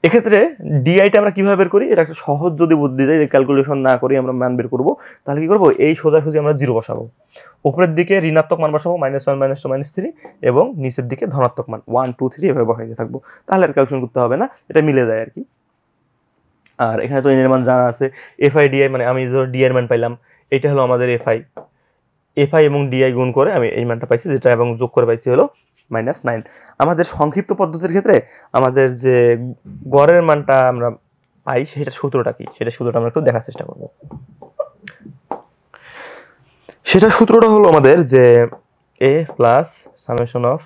এক্ষেত্রে ডিআইটা আমরা কিভাবে বের করি? এটা একটা সহজ যদি বুদ্ধি দেয়, যে ক্যালকুলেশন না করি আমরা মান বের করবো, তাহলে কি করবো? এই সোজাসুজি আমরা 0 বসাবো, উপরের দিকে ঋণাত্মক মান বসাবো -1 -2 -3, এবং নিচের দিকে ধনাত্মক মান 1 2 3 এভাবে বসাইতে থাকবো, তাহলে আর ক্যালকুলেশন করতে হবে না, এটা মিলে যায় আর কি। আর এখানে তো এন এর মান জানা আছে। এফআই ডিআই মানে আমি ধর ডি এর মান পাইলাম, এটা হলো আমাদের এফআই। এফআই এবং ডিআই গুণ করে আমি এই মানটা পাইছি, যেটা এবং যোগ করে পাইছি হলো -9। আমাদের সংক্ষিপ্ত পদ্ধতির ক্ষেত্রে আমাদের যে গড়ের মানটা আমরা পাই সেটা সূত্রটা কি, সেটা সূত্রটা আমরা একটু দেখার চেষ্টা করব। সেটা সূত্রটা হলো আমাদের যে a plus summation of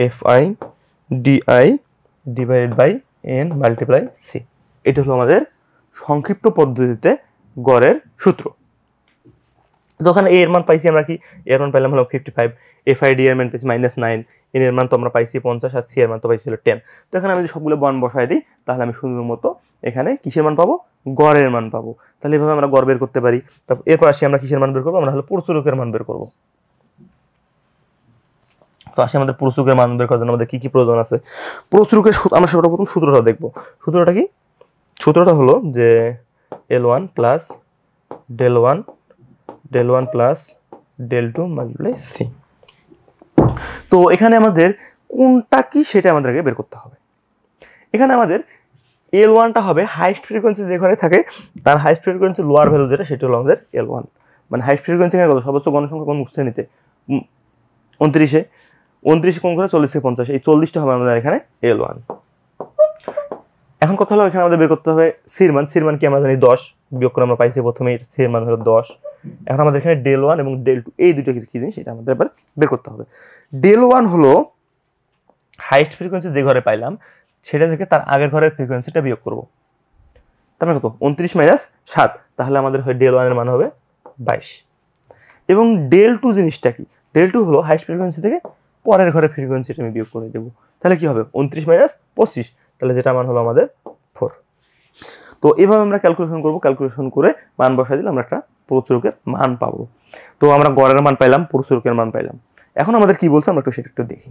FI DI divided by N multiply সি। এটা হলো আমাদের সংক্ষিপ্ত পদ্ধতিতে গড়ের সূত্র। তো ওখানে এর মান পাইছি আমরা কি? এর মান পাইলাম হলো 55, এফআই ডি এর মান পাইছি -9, এন এর মান তো আমরা পাইছি 50, আর সি এর মান তো পাইছিল 10। তো এখানে আমি যদি সবগুলো মান বসাই দিই তাহলে আমি সুন্দর মতো এখানে কিসের মান পাবো? গড়ের মান পাবো। তাহলে এভাবে আমরা গড় বের করতে পারি। তারপর এরপর আসি আমরা কিসের মান বের করবো? আমরা হলো প্রচুরকের মান বের করবো। তো আসি আমাদের প্রচুরকের মান বের করার জন্য আমাদের কি কি প্রয়োজন আছে। প্রচুরকের আমরা সর্বপ্রথম সূত্রটা দেখবো। সূত্রটা কি? সূত্রটা হলো যে L1 plus del1 plus del2 multiply C. তো এখানে আমাদের কোনটা কি সেটা আমাদেরকে বের করতে হবে। এখানে আমাদের L1টা হবে হাইস্ট ফ্রিকোয়েন্সি যে ঘরে থাকে তার হাইস্ট ফ্রিকোয়েন্সি লোয়ার ভ্যালু যেটা, সেটা হলো আমাদের L1। মানে হাইস্ট ফ্রিকোয়েন্সি এখানে কত? সর্বোচ্চ গণসংখ্যা কোন শ্রেণীতে? 29-এ। 29 কোন ঘরে? 40 থেকে 50। এই 40টা হবে আমাদের এখানে L1। এখন কথা হলো এখানে আমাদের বের করতে হবে সির মান। সির মান কি আমরা জানি 10, বিয়োগ করে আমরা পাইছি প্রথমে সির মান হলো 10। এখন আমাদের এখানে ডেল 1 এবং ডেল 2 এই দুটো কি জিনিস এটা আমাদের এবার বের করতে হবে। ডেল 1 হলো হাইয়েস্ট ফ্রিকোয়েন্সি যে ঘরে পাইলাম সেটা থেকে তার আগের ঘরের ফ্রিকোয়েন্সিটা বিয়োগ করব। তার মানে কত 29 - 7, তাহলে আমাদের হয় ডেল 1 এর মান হবে 22। এবং ডেল 2 জিনিসটা কি? ডেল 2 হলো হাইয়েস্ট ফ্রিকোয়েন্সি থেকে পরের ঘরের ফ্রিকোয়েন্সিটা আমি বিয়োগ করে দেবো। তাহলে কি হবে 29 - 25, তাহলে যেটা মান হলো আমাদের 4। তো এভাবে আমরা ক্যালকুলেশন করব, ক্যালকুলেশন করে মান বসাই দিলে আমরা একটা প্রচুরকের মান পাবো। তো আমরা গড়ের মান পাইলাম, প্রচুরকের মান পাইলাম। এখন আমাদের কি বলছে আমরা একটু সেটা একটু দেখি।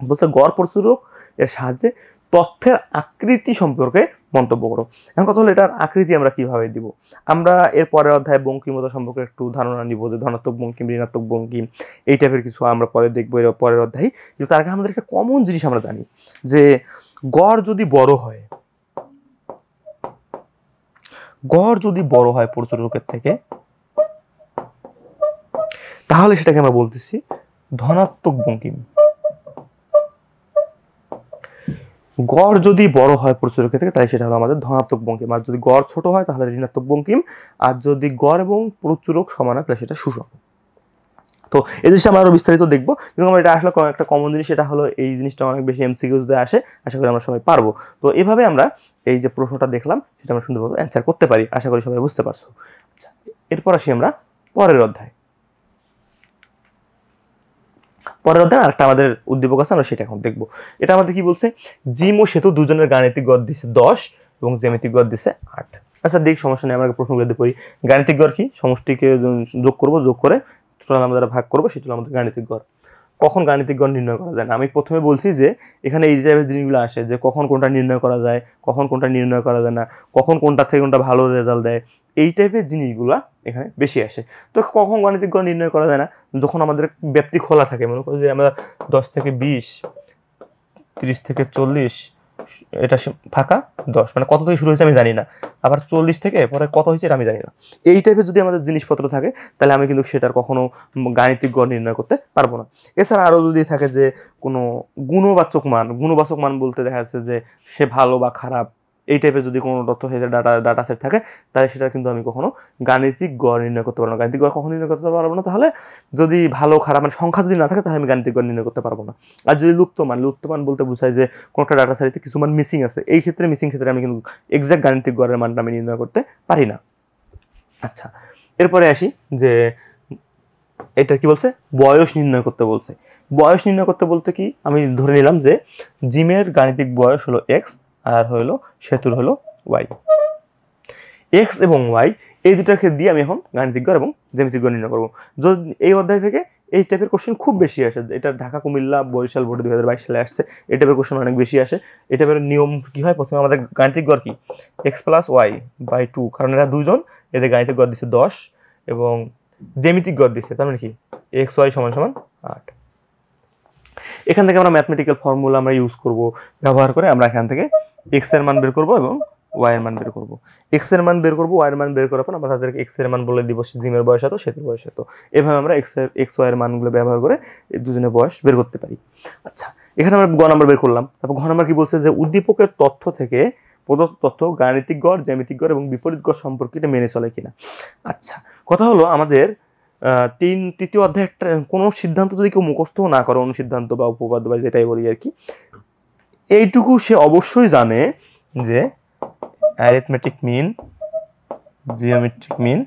বলছে গড় প্রচুরক এর সাহায্যে তথ্যের আকৃতি সম্পর্কে মন্তব্য করো। এখন কথা হলো এটার আকৃতি আমরা কিভাবে দিব। আমরা এর পরের অধ্যায়ে বঙ্কিমতা সম্পর্কে একটু ধারণা নিব, যে ধনাত্মক বঙ্কিম, ঋণাত্মক বঙ্কিম, এই টাইপের কিছু আমরা পরে দেখবো এর পরের অধ্যায়ে। কিন্তু তার আগে আমাদের একটা কমন জিনিস আমরা জানি যে গড় যদি বড় হয়, গড় যদি বড় হয় প্রচুরকের থেকে, তাহলে সেটাকে আমরা বলতেছি ধনাত্মক বঙ্কিম। গড় যদি বড় হয় প্রচুরকের থেকে তাহলে সেটা হলো আমাদের ধনাত্মক বঙ্কিম। আর যদি গড় ছোট হয় তাহলে ঋণাত্মক বঙ্কিম। আর যদি গড় এবং প্রচুরক সমান হয় তাহলে সেটা সূচক। তো এই জিনিসটা আমরা আরো বিস্তারিত দেখবো, কিন্তু আমরা এটা আসলে একটা কমন জিনিস, সেটা হলো এই জিনিসটা অনেক বেশি এমসিকিউতে আসে, আশা করি আমরা সবাই পারবো। তো এভাবে আমরা এই যে প্রশ্নটা দেখলাম সেটা আমরা সুন্দরভাবে অ্যান্সার করতে পারি, আশা করি সবাই বুঝতে পারছো। আচ্ছা, এরপর আসি আমরা পরের অধ্যায়। পরের অধ্যায় আরেকটা আমাদের উদ্দীপক আছে, আমরা সেটা এখন দেখবো। এটা আমাদের কি বলছে, জিম ও সেতু দুজনের গাণিতিক গড় দিচ্ছে 10 এবং জ্যামিতিক গড় দিচ্ছে 8। আচ্ছা দেখ, সমস্যা নেই, আমরা প্রশ্নগুলো দিয়ে পড়ি। গাণিতিক গড় কি? সমষ্টিকে যোগ করব, যোগ করে টোটাল আমরা দ্বারা ভাগ করবো, সেটা হলো আমাদের গাণিতিক গড়। কখন গাণিতিক গড় নির্ণয় করা যায় না, আমি প্রথমে বলছি যে এখানে এই টাইপের জিনিসগুলো আসে, যে কখন কোনটা নির্ণয় করা যায়, কখন কোনটা নির্ণয় করা যায় না, কখন কোনটা থেকে কোনটা ভালো রেজাল্ট দেয়, এই টাইপের জিনিসগুলো এখানে বেশি আসে। তো কখন গাণিতিক গড় নির্ণয় করা যায় না, যখন আমাদের ব্যাপ্তি খোলা থাকে। মনে করো যে আমরা 10 থেকে 20, 30 থেকে 40, এটা ফাঁকা 10, মানে কত থেকে শুরু হয়েছে আমি জানি না, আবার 40 থেকে পরে কত হয়েছে এটা আমি জানি না। এই টাইপের যদি আমাদের জিনিসপত্র থাকে তাহলে আমি কিন্তু সেটার কখনো গাণিতিক গড় নির্ণয় করতে পারবো না। এছাড়া আরও যদি থাকে যে কোনো গুণবাচক মান, গুণবাচক মান বলতে দেখা যাচ্ছে যে সে ভালো বা খারাপ, এই টাইপের যদি কোনো তথ্য ডাটা সেট থাকে তাহলে সেটা কিন্তু আমি কখনো গাণিতিক গড় নির্ণয় করতে পারবো না। গাণিতিক গড় কখনো নির্ণয় করতে পারবো না, তাহলে যদি ভালো খারাপ মানে সংখ্যা যদি না থাকে তাহলে আমি গাণিতিক গড় নির্ণয় করতে পারবো না। আর যদি লুপ্তমান, লুপ্তমান বলতে বোঝায় যে কোনো একটা ডাটা সারিতে কিছু মান মিসিং আছে, এই ক্ষেত্রে মিসিং ক্ষেত্রে আমি কিন্তু এক্সাক্ট গাণিতিক গড়ের মানটা আমি নির্ণয় করতে পারি না। আচ্ছা, এরপরে আসি যে এটা কি বলছে, বয়স নির্ণয় করতে বলছে। বয়স নির্ণয় করতে বলতে কি, আমি ধরে নিলাম যে জিমের গাণিতিক বয়স হলো এক্স আর হলো সেতুর হলো ওয়াই। এক্স এবং ওয়াই এই দুটাকে দিয়ে আমি এখন গাণিতিক গড় এবং জ্যামিতিক গড় নির্ণয় করবো। যদি এই অধ্যায় থেকে এই টাইপের কোশ্চেন খুব বেশি আসে, এটা ঢাকা, কুমিল্লা, বরিশাল বোর্ডে 2022 সালে আসছে, এই টাইপের কোশ্চেন অনেক বেশি আসে। এই টাইপের নিয়ম কি হয়, প্রথমে আমাদের গাণিতিক গড় কি এক্স প্লাস ওয়াই বাই 2, কারণ এরা দুইজন, এদের গাণিতিক গড় দিচ্ছে 10 এবং জ্যামিতিক গড় দিচ্ছে, তার মানে কি এক্স ওয়াই সমান সমান 8। এখান থেকে আমরা ম্যাথমেটিক্যাল ফর্মুলা আমরা ইউজ করব, ব্যবহার করে আমরা এখান থেকে এক্স এর মান বের করব এবং ওয়াই এর মান বের করব। এক্স এর মান বের করব, ওয়াই এর মান বের করার পর আমরা তাদেরকে এক্স এর মান বলে দিব জিমের বয়স এত, সেতুর বয়স এত। এভাবে আমরা এক্স ওয়াই এর মানগুলো ব্যবহার করে দুজনের বয়স বের করতে পারি। আচ্ছা, এখানে আমরা গ নাম্বার বের করলাম। তারপর ঘ নাম্বার কি বলছে, যে উদ্দীপকের তথ্য থেকে প্রদত্ত তথ্য গাণিতিক গড়, জ্যামিতিক গড় এবং বিপরীত গড় সম্পর্কিত মেনে চলে কিনা। আচ্ছা, কথা হলো আমাদের তৃতীয় অধ্যায় একটা কোনো সিদ্ধান্ত যদি কেউ মুখস্থ না করে, অনুসিদ্ধান্ত বা উপপাদ্য বা যেটাই বলি আর কি, এইটুকু সে অবশ্যই জানে যে arithmetic mean, geometric mean,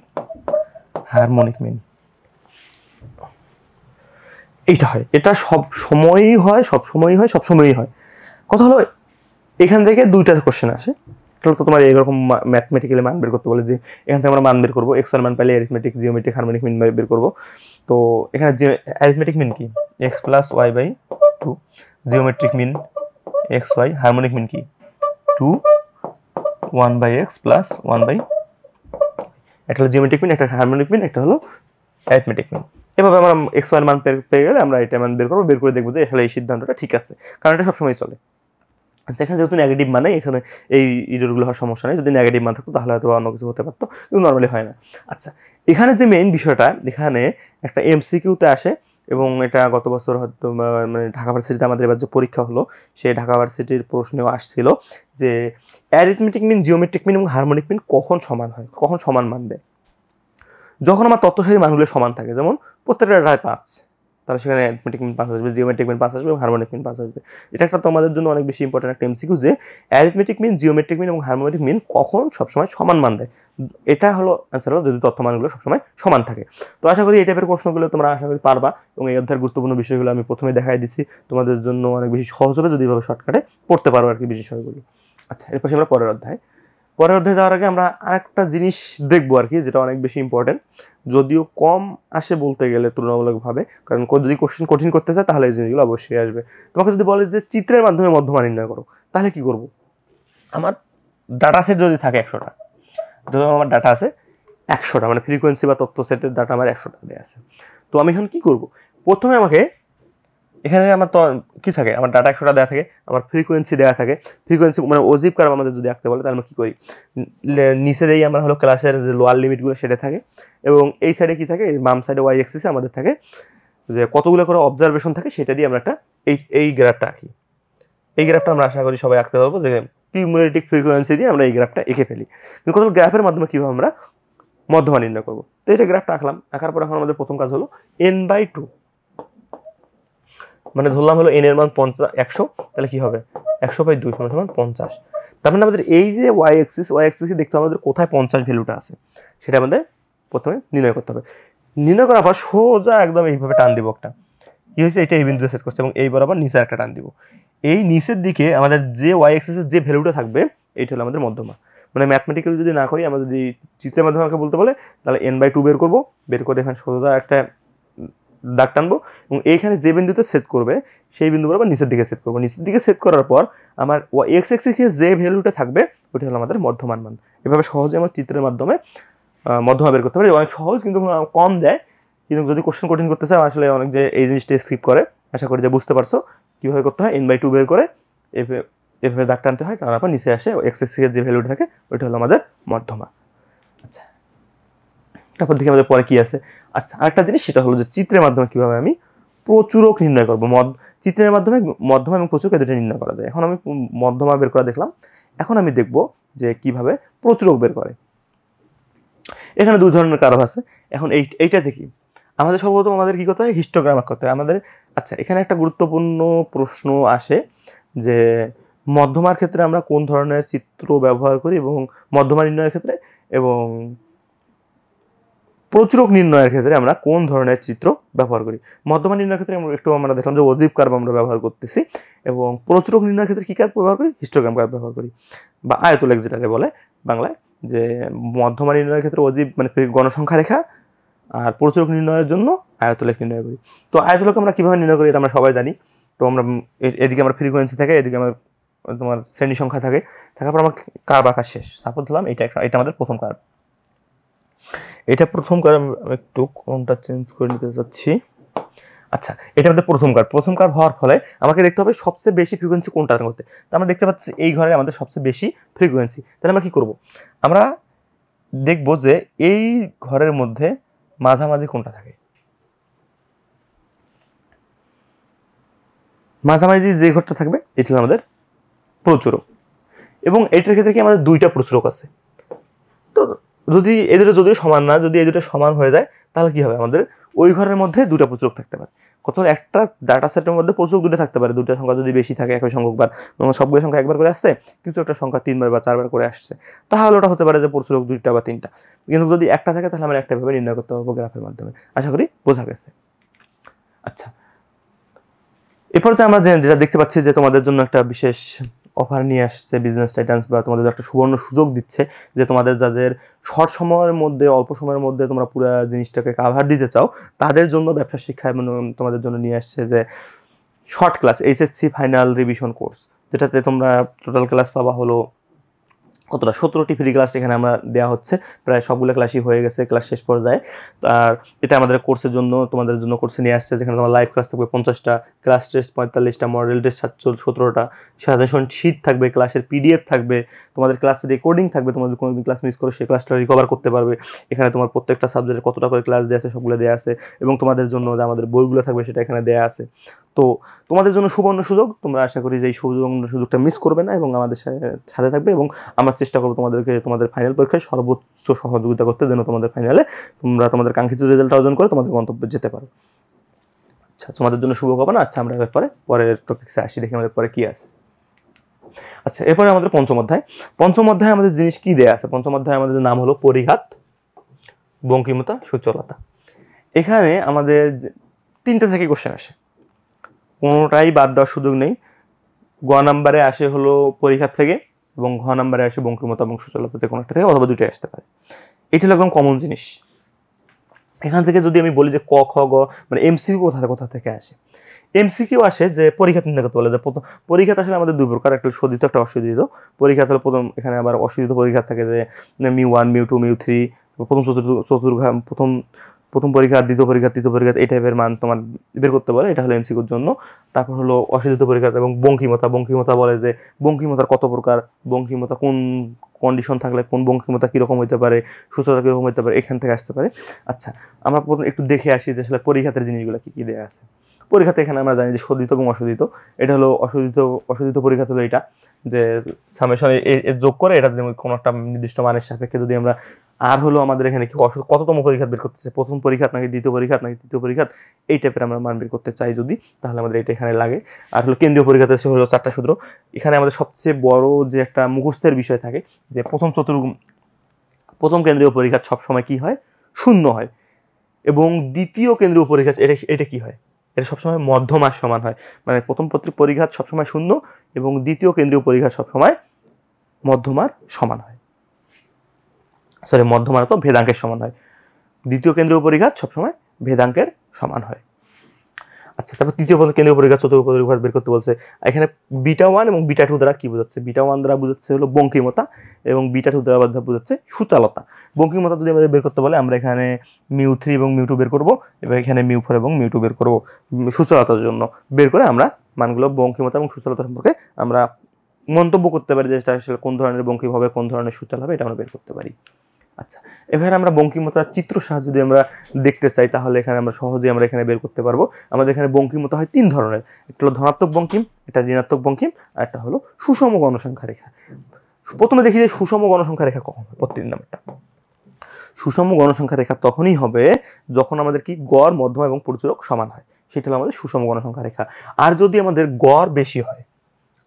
harmonic mean, এইটা হয়। এটা সব সময়ই হয়, সব সময়ই হয়, সব সময়ই হয়। কথা হলো এখান থেকে দুইটা কোশ্চেন আসে। তো তোমার এরকম ম্যাথমেটিক্যালি মান বের করতে বলে, যে এখান থেকে আমরা মান বের করবো, এক্স এর মান পাইলে অ্যারিথমেটিক, জিওমেট্রিক, হারমোনিক মিন বের করবো। তো এখানে অ্যারিথমেটিক মিন কি X plus Y by 2, geometric mean X Y, harmonic mean কি 2 1 বাই এক্স প্লাস 1 বাই, একটা হলো জিওমেট্রিক মিন, একটা হারমোনিক মিন, একটা হলো অ্যারিথমেটিক মিন। এভাবে আমরা এক্স ওয়াই এর মান পেয়ে গেলে আমরা এটা মান বের করবো, বের করে দেখবো যে আসলে এই সিদ্ধান্তটা ঠিক আছে, কারণ এটা সবসময় চলে। আচ্ছা, এখানে যেহেতু নেগেটিভ মানে এখানে এই ইররগুলো হওয়ার সমস্যা নেই, যদি নেগেটিভ মান থাকতো তাহলে হয়তো অন্য কিছু হতে পারতো, কিন্তু নর্মালি হয় না। আচ্ছা, এখানে যে মেইন বিষয়টা, এখানে একটা এমসিকিউতে আসে এবং এটা গত বছর হয়তো মানে ঢাকা ভার্সিটিতে আমাদের এবার যে পরীক্ষা হলো সেই ঢাকা ভার্সিটির প্রশ্নেও আসছিল যে অ্যারিথমেটিক মিন, জিওমেট্রিক মিন এবং হারমোনিক মিন কখন সমান হয়, কখন সমান মান দেয়? যখন আমার তথ্য সারির মানগুলো সমান থাকে, যেমন প্রত্যেকটা রায় 5, তাহলে সেখানে অ্যারিথমেটিক মিন 5 আসবে, জিওমেট্রিক মিন 5 আসবে এবং হারমোনিক মিন 5 আসবে। এটা একটা তোমাদের জন্য অনেক বেশি ইম্পর্টেন্ট একটা এমসিকিউ যে অ্যারিথমেটিক মিন, জিওমেট্রিক মিন এবং হারমোনিক মিন কখন সবসময় সমান মান দেয়। এটা হলো অ্যান্সার, হলো যদি তথ্য মানগুলো সবসময় সমান থাকে। তো আশা করি এই টাইপের প্রশ্নগুলো তোমরা আশা করি পারবা, এবং এই অধ্যায়ের গুরুত্বপূর্ণ বিষয়গুলো আমি প্রথমে দেখাই দিচ্ছি, তোমাদের জন্য অনেক বেশি সহজ হবে যদি এভাবে শর্টকাটে পড়তে পারো আর কি বিষয়গুলো। আচ্ছা, এরপর আমরা পরের অধ্যায়ে যাওয়ার আগে আমরা আরেকটা জিনিস দেখবো আর কি, যেটা অনেক বেশি ইম্পর্টেন্ট, যদিও কম আসে বলতে গেলে তুলনামূলকভাবে, কারণ যদি কোশ্চেন কঠিন করতে চায় তাহলে এই জিনিসগুলো অবশ্যই আসবে। তোমাকে যদি বলে যে চিত্রের মাধ্যমে মধ্যমা নির্ণয় করো, তাহলে কি করব? আমার ডাটা সেট যদি থাকে 100টা, ধরো আমার ডাটা আছে 100টা, মানে ফ্রিকোয়েন্সি বা তথ্য সেটের ডাটা আমার 100টা দেওয়া আছে। তো আমি এখন কি করব? প্রথমে আমাকে এখানে আমার তো কি থাকে, আমার ডাটা 100টা দেওয়া থাকে, আমার ফ্রিকোয়েন্সি দেওয়া থাকে, ফ্রিকোয়েন্সি মানে অজিব কার্ভ আমাদের যদি আঁকতে বলে তাহলে আমরা কী করি, নিচে দেই আমরা হলো ক্লাসের যে লোয়ার লিমিটগুলো সেটা থাকে, এবং এই সাইডে কি থাকে, বাম সাইডে ওয়াই এক্সিসে আমাদের থাকে যে কতগুলো করে অবজারভেশন থাকে, সেটা দিয়ে আমরা একটা এই গ্রাফটা আঁকি। এই গ্রাফটা আমরা আশা করি সবাই আঁকতে পারবো, যে কিউমুলেটিভ ফ্রিকোয়েন্সি দিয়ে আমরা এই গ্রাফটা এঁকে ফেলি। কিন্তু কত গ্রাফের মাধ্যমে কীভাবে আমরা মধ্যমা নির্ণয় করবো? তো এটা গ্রাফটা আঁকলাম, আঁকার পর এখন আমাদের প্রথম কাজ হলো n/2, মানে ধরলাম হলো n এর মান 100, তাহলে কি হবে 100/2 = 50। তার মানে আমাদের এই যে ওয়াই অ্যাক্সিসে দেখতে হবে আমাদের কোথায় 50 ভ্যালুটা আছে, সেটা আমাদের প্রথমে নির্ণয় করতে হবে। নির্ণয় করার পর সোজা একদম এইভাবে টান দিব, একটা কি হয়েছে এটা এই বিন্দুতে সেট করছে, এবং এই বরাবর নিচে একটা টান দিব। এই নিচের দিকে আমাদের যে ওয়াই অ্যাক্সিসের যে ভ্যালুটা থাকবে এইটা হলো আমাদের মধ্যমা। মানে ম্যাথমেটিক্যালি যদি না করি, আমরা যদি চিত্রের মাধ্যমে আমাকে বলতে বলে, তাহলে n/2 বের করবো, বের করে এখানে সোজা একটা দাগ টানবো, এবং এইখানে যে বিন্দুতে সেট করবে সেই বিন্দু বরাবর নিচের দিকে সেট করবো। নিচের দিকে সেট করার পর আমার এক্স অ্যাক্সিসে যে ভ্যালুটা থাকবে ওটা হলো আমাদের মধ্যমান মান। এভাবে সহজে আমার চিত্রের মাধ্যমে মধ্যমা বের করতে পারি। অনেক সহজ, কিন্তু কম দেয়, কিন্তু যদি কোশ্চেন কঠিন করতে চাও আসলে অনেক যে এই জিনিসটা স্কিপ করে। আশা করি যে বুঝতে পারছো কীভাবে করতে হয়। n/2 বের করে এভাবে দাগ টানতে হয়, তারপর নিচে আসে এক্স অ্যাক্সিসের যে ভ্যালুটা থাকে ওইটা হলো আমাদের মধ্যমা। আচ্ছা, তারপর দেখি আমাদের পরে কি আছে। আচ্ছা, আরেকটা জিনিস সেটা হলো যে চিত্রের মাধ্যমে কিভাবে আমি প্রচুরক নির্ণয় করবো। চিত্রের মাধ্যমে মধ্যমা এবং প্রচুরক দুটো নির্ণয় করা যায়। এখন আমি মধ্যমা বের করা দেখলাম, এখন আমি দেখব যে কিভাবে প্রচুরক বের করে। এখানে দুই ধরনের কারণ আছে। এখন এইটা দেখি আমাদের সর্বপ্রথম আমাদের কি করতে হয়, হিস্টোগ্রাম করতে হয় আমাদের। আচ্ছা, এখানে একটা গুরুত্বপূর্ণ প্রশ্ন আসে যে মধ্যমার ক্ষেত্রে আমরা কোন ধরনের চিত্র ব্যবহার করি, এবং মধ্যমা নির্ণয়ের ক্ষেত্রে এবং প্রচুরক নির্ণয়ের ক্ষেত্রে আমরা কোন ধরনের চিত্র ব্যবহার করি। মধ্যমা নির্ণয়ের ক্ষেত্রে আমরা দেখলাম যে অজিব কার্ভ আমরা ব্যবহার করতেছি, এবং প্রচুরক নির্ণয়ের ক্ষেত্রে কী কার্ভ ব্যবহার করি, হিস্টোগ্রাম কার্ভ ব্যবহার করি, বা আয়তলেখ যেটাকে বলে বাংলায়। যে মধ্যমা নির্ণয়ের ক্ষেত্রে অজিব মানে গণসংখ্যা রেখা, আর প্রচুরক নির্ণয়ের জন্য আয়তলেখ নির্ণয় করি। তো আয়তলেখ আমরা কীভাবে নির্ণয় করি এটা আমরা সবাই জানি। তো আমরা এদিকে আমার ফ্রিকোয়েন্সি থাকে, এদিকে আমার তোমার শ্রেণী সংখ্যা থাকে, থাকার পর আমার কার্ভ আঁকা শেষ। সাপোজ ধরলাম এটা আমাদের প্রথম কার্ভ। এটা প্রথম কার্ভ, আমি একটু কোনটা চেঞ্জ করে নিতে চাচ্ছি। আচ্ছা, এটা আমাদের প্রথম কার্ভ হওয়ার ফলে আমাকে দেখতে হবে সবচেয়ে বেশি ফ্রিকোয়েন্সি কোনটার মধ্যে। তো আমরা দেখতে পাচ্ছি এই ঘরে আমাদের সবচেয়ে বেশি ফ্রিকোয়েন্সি। তাহলে আমরা কি করব, আমরা দেখব যে এই ঘরের মধ্যে মাঝামাঝি কোনটা থাকে। মাঝামাঝি যে ঘরটা থাকবে এটা হলো আমাদের প্রচুরক, এবং এটার ক্ষেত্রে কি আমাদের দুইটা প্রচুরক আছে। তো যদি এই দুটো যদিও সমান না, যদি এই দুটো সমান হয়ে যায় তাহলে কি হবে, আমাদের ওই ঘরের মধ্যে দুটো প্রচুরক থাকতে পারে। কত একটা ডাটা সেটের মধ্যে প্রচুরক দুটো থাকতে পারে, দুটো সংখ্যা যদি বেশি থাকে একই সংখ্যকবার, সবগুলো সংখ্যা একবার করে আসছে, কিন্তু একটা সংখ্যা 3বার বা 4বার করে আসছে, তাহলে ওটা হতে পারে যে প্রচুরক 2টা বা 3টা। কিন্তু যদি একটা থাকে তাহলে আমরা একটা ভাবে নির্ণয় করতে পারবো গ্রাফের মাধ্যমে। আশা করি বোঝা গেছে। আচ্ছা, এরপর যে আমরা যেটা দেখতে পাচ্ছি যে তোমাদের জন্য একটা বিশেষ অফার নিয়ে আসছে বিজনেস টাইটান্স, বা তোমাদের একটা সুবর্ণ সুযোগ দিচ্ছে যে তোমাদের যাদের শর্ট সময়ের মধ্যে, অল্প সময়ের মধ্যে তোমরা পুরো জিনিসটাকে কাভার দিতে চাও, তাদের জন্য ব্যবসা শিক্ষা তোমাদের জন্য নিয়ে আসছে যে short class HSC final revision course, যেটাতে তোমরা টোটাল ক্লাস পাবা হলো কতটা 17টি ফ্রি ক্লাস এখানে আমরা দেওয়া হচ্ছে, প্রায় সবগুলো ক্লাসই হয়ে গেছে ক্লাস শেষ পর্যায়ে। আর এটা আমাদের কোর্সের জন্য তোমাদের জন্য কোর্সে নিয়ে আসছে, যেখানে তোমার লাইভ ক্লাস থাকবে 50টা, ক্লাস টেস্ট 45টা, মডেল টেস্ট 17টা, সাজেশন শিট থাকবে, ক্লাসের পিডিএফ থাকবে, তোমাদের ক্লাসের রেকর্ডিং থাকবে, তোমাদের কোনো ক্লাস মিস করো সেই ক্লাসটা রিকভার করতে পারবে। এখানে তোমার প্রত্যেকটা সাবজেক্টে কতটা করে ক্লাস দেওয়া আছে সবগুলো দেওয়া আছে, এবং তোমাদের জন্য যে আমাদের বইগুলো থাকবে সেটা এখানে দেওয়া আছে। তো তোমাদের জন্য সুবর্ণ সুযোগ, তোমরা আশা করি যে এই সুযোগটা মিস করবে না এবং আমাদের সাথে থাকবে, এবং আমরা চেষ্টা করবো তোমাদেরকে তোমাদের ফাইনাল পরীক্ষায় সর্বোচ্চ সহযোগিতা করতে, যেন তোমাদের ফাইনালে তোমরা তোমাদের কাঙ্ক্ষিত রেজাল্ট অর্জন করে তোমাদের গন্তব্যে যেতে পারো। আচ্ছা, তোমাদের জন্য শুভকামনা। আচ্ছা, আমরা এবার পরের টপিক্সে আসি, দেখি আমাদের পরে কি আছে। আচ্ছা, এরপরে আমাদের পঞ্চম অধ্যায় আমাদের জিনিস কি দেয়া আছে। পঞ্চম অধ্যায় আমাদের নাম হলো পরিঘাত, বঙ্কিমতা, সুচলতা। এখানে আমাদের 3টে থেকে কোশ্চেন আসে, কোনোটাই বাদ দেওয়ার সুযোগ নেই। গ নাম্বারে আসে হলো পরিঘাত থেকে, এবং ঘ নাম্বারে আসে বঙ্কিমতা এবং সুচলতা থেকে, কোনো একটা থেকে অথবা দুটোই আসতে পারে। এটা হলো একদম কমন জিনিস। এখান থেকে যদি আমি বলি যে ক খ গ মানে এমসিকিউ কোথা থেকে আসে, এমসিকিউ আসে যে পরিঘাত নির্ণয় করতে বলে। যে প্রথম পরিঘাত আসলে আমাদের দুই প্রকার, একটা শোধিত একটা অশোধিত। পরিঘাত হলো প্রথম, এখানে আবার অশোধিত পরিঘাত থাকে যে μ1 μ2 μ3, প্রথম পরীক্ষা, দ্বিতীয় পরীক্ষা, তৃতীয় পরীক্ষা, এই টাইপের মান তোমার বের করতে বলে। এটা হলো এমসিকিউর জন্য। তারপর হলো অশোধিত পরীক্ষা এবং বঙ্কিমতা বলে যে বঙ্কিমতার কত প্রকার, বঙ্কিমতা কোন কন্ডিশন থাকলে কোন বঙ্কিমতা কীরকম হতে পারে, সুস্থতা কীরকম হতে পারে, এখান থেকে আসতে পারে। আচ্ছা, আমরা প্রথম একটু দেখে আসি যে আসলে পরীক্ষাতের জিনিসগুলো কী কী দেওয়া আছে। পরীক্ষাতে এখানে আমরা জানি যে শোধিত এবং অশোধিত। এটা হলো অশোধিত পরীক্ষা হলো এটা যে সামেশন যোগ করে এটা কোনো একটা নির্দিষ্ট মানের সাপেক্ষে যদি আমরা, আর হলো আমাদের এখানে কি কততম পরীক্ষা বের করতে চাই, প্রথম পরীক্ষা নাকি দ্বিতীয় পরীক্ষা নাকি তৃতীয় পরীক্ষা, এই টাইপের আমরা মান বের করতে চাই যদি, তাহলে আমাদের এটা এখানে লাগে। আর হলো কেন্দ্রীয় পরীক্ষাতে হলো 4টা সূত্র। এখানে আমাদের সবচেয়ে বড় যে একটা মুখস্থের বিষয় থাকে যে প্রথম কেন্দ্রীয় পরীক্ষা সবসময় কি হয়, 0 হয়, এবং দ্বিতীয় কেন্দ্রীয় পরীক্ষা এটা কি হয়, এটা সবসময় মধ্যমার সমান হয়। মানে প্রথম পরীক্ষা সবসময় 0 এবং দ্বিতীয় কেন্দ্রীয় পরীক্ষা সবসময় মধ্যমার সমান হয়, মধ্যমার তো ভেদাঙ্কের সমান হয়। দ্বিতীয় কেন্দ্রীয় পরীক্ষা সবসময় ভেদাঙ্কের সমান হয়। আচ্ছা, তারপর তৃতীয় কেন্দ্রীয় পরীক্ষা, চতুর্থ পরীক্ষা বের করতে বলছে। এখানে β1 এবং β2 দ্বারা কি বোঝাচ্ছে, β1 দ্বারা বোঝাচ্ছে হলো বঙ্কিমতা এবং β2 দ্বারা বোঝাচ্ছে সুচালতা। বঙ্কিমতা যদি আমাদের বের করতে বলে, আমরা এখানে μ3 এবং μ2 বের করব, এবং এখানে μ4 এবং μ2 বের করব সুচালতার জন্য। বের করে আমরা মানগুলো বঙ্কিমতা এবং সুচালতা সম্পর্কে আমরা মন্তব্য করতে পারি যে আসলে কোন ধরনের বঙ্কিম হবে, কোন ধরনের সুচাল হবে, এটা আমরা বের করতে পারি। আচ্ছা, এবারে আমরা বঙ্কিমতার চিত্র সাহায্যে যদি আমরা দেখতে চাই, তাহলে এখানে আমরা সহজেই আমরা এখানে বের করতে পারবো। আমাদের এখানে বঙ্কিমতা হয় 3 ধরনের, একটা হলো ধনাত্মক বঙ্কিম, একটা ঋণাত্মক বঙ্কিম, আর একটা হলো সুষম গণসংখ্যা রেখা। প্রথমে দেখি যে সুষম গণসংখ্যা রেখা কখন হয়। 3 নাম্বারটা, সুষম গণসংখ্যা রেখা তখনই হবে যখন আমাদের কি গড়, মধ্যমা এবং পরিপূরক সমান হয়, সেটা হলো আমাদের সুষম গণসংখ্যা রেখা। আর যদি আমাদের গড় বেশি হয়,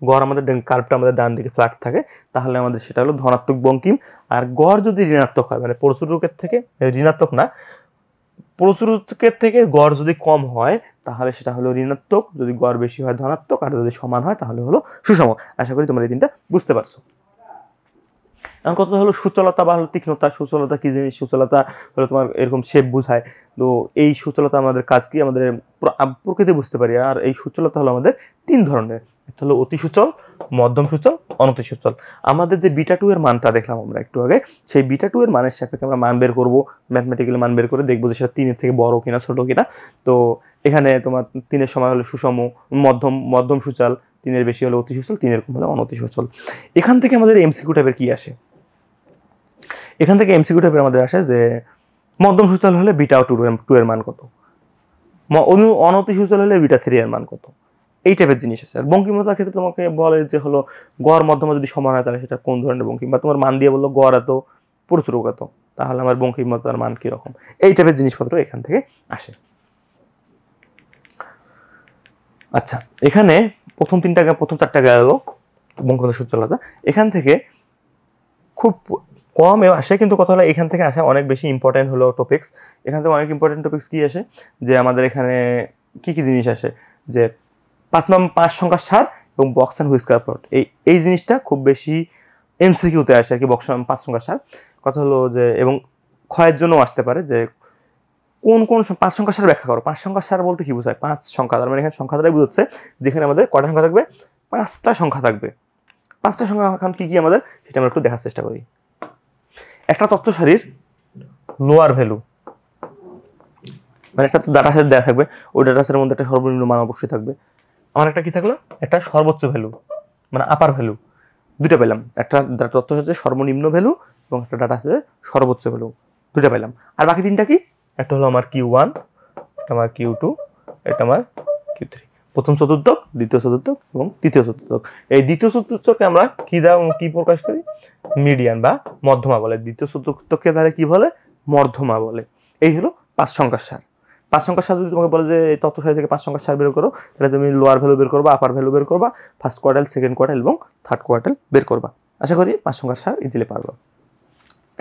গড় আমাদের কার্ভটা আমাদের ডান দিকে ফ্ল্যাট থাকে, তাহলে আমাদের সেটা হলো ধনাত্মক বঙ্কিম। আর গড় যদি ঋণাত্মক হয়, মানে প্রচুরকের থেকে ঋণাত্মক না, প্রচুরকের থেকে গড় যদি কম হয় তাহলে সেটা হলো ঋণাত্মক, যদি গড় বেশি হয় ধনাত্মক, আর যদি সমান হয় তাহলে হলো সুষম। আশা করি তোমরা এই 3টা বুঝতে পারছো। এখন কথা হলো সুচলতা বা হলো তীক্ষ্ণতা। সুচলতা কি জিনিস? সুচলতা হলো তোমার এরকম শেপ বুঝায়। তো এই সুচলতা আমাদের কাজ কি, আমাদের প্রকৃতি বুঝতে পারি। আর এই সুচলতা হলো আমাদের 3 ধরনের, একটা হলো অতি সুচল, মধ্যম সুচল, অনতি সুচল। আমাদের যে β2 এর মানটা দেখলাম আমরা একটু আগে, সেই β2 এর মানের সাপেক্ষে আমরা মান বের করবো, ম্যাথমেটিক্যালি মান বের করে দেখবো যে সেটা 3 এর থেকে বড় কিনা ছোট কিনা। তো এখানে তোমার 3 এর সমান হলো সুষম, মধ্যম সুচল, 3 এর বেশি হলো অতি সুচল, 3 এর কম হলো অনতি সুচল। এখান থেকে আমাদের এমসিকিউ টাইপের কি আসে, এখান থেকে এমসিকিউ টাইপের আমাদের আসে যে মধ্যম সুচল হলে β2 এর মান কত, অনতি সুচল হলে β3 এর মান কত, এই টাইপের জিনিস আছে। আর বঙ্কিমতার ক্ষেত্রে তোমাকে বলে যে হলো গড় মধ্যমা যদি সমান হয় তাহলে সেটা কোন ধরনের বঙ্কিম, বা তোমার মান দিয়ে বললো গড় এত, প্রচুরক এত, তাহলে আমার বঙ্কিমতার মান কিরকম, এই টাইপের জিনিসপত্র এখান থেকে আসে। আচ্ছা, এখানে প্রথম 4টা গেল বঙ্কিমতার সুচলতা। এখান থেকে খুব কম আসে, কিন্তু কথা হলো এখান থেকে আসে অনেক বেশি ইম্পর্টেন্ট হলো টপিক্স। এখান থেকে অনেক ইম্পর্টেন্ট টপিক্স কি আসে, যে আমাদের এখানে কি কি জিনিস আসে, যে 5 সংখ্যার সার এবং বক্স অ্যান্ড হুইস্কার প্লট, এই জিনিসটা খুব বেশি এমসিকিউতে আসে আর কি। 5 সংখ্যার সার কথা হলো যে, এবং ক্ষয়ের জন্য আসতে পারে যে কোন 5 সংখ্যার সার ব্যাখ্যা করো। 5 সংখ্যার সার বলতে কি বোঝায়, 5 সংখ্যা, তার মানে এখানে সংখ্যা দ্বারাই বুঝাচ্ছে যেখানে আমাদের কয়টা সংখ্যা থাকবে, 5টা সংখ্যা থাকবে। 5টা সংখ্যা এখন কি কি আমাদের সেটা আমরা একটু দেখার চেষ্টা করি। একটা তথ্য সারির লোয়ার ভ্যালু, মানে একটা ডাটা সেট দেওয়া থাকবে, ওই ডাটা সেটের মধ্যে একটা সর্বনিম্ন মান অবশ্যই থাকবে। আমার একটা কি থাকলো, একটা সর্বোচ্চ ভ্যালু মানে আপার ভ্যালু, দুইটা পেলাম। একটা তথ্য সেটের সর্বনিম্ন ভ্যালু এবং একটা ডাটা সেটের সর্বোচ্চ ভ্যালু, দুইটা পেলাম। আর বাকি তিনটা কি, একটা হলো আমার Q1, এটা আমার Q2, এটা আমার Q3। প্রথম চতুর্থক, দ্বিতীয় চতুর্থক এবং তৃতীয় চতুর্থক। এই দ্বিতীয় চতুর্থকে আমরা কি প্রকাশ করি, মিডিয়ান বা মধ্যমা বলে। দ্বিতীয় চতুর্থকে তাহলে কি বলে, মধ্যমা বলে। এই হলো 5 সংখ্যার সার। 5 সংখ্যার সার যদি তোমাকে বলে যে এই তথ্য সারি থেকে 5 সংখ্যার সার বের করো, তাহলে তুমি লোয়ার ভ্যালু বের করবা, আপার ভ্যালু বের করবা, ফার্স্ট কোয়ার্টাইল, সেকেন্ড কোয়ার্টাইল এবং থার্ড কোয়ার্টাইল বের করবা। আশা করি 5 সংখ্যার সার ইজিলি পারবা।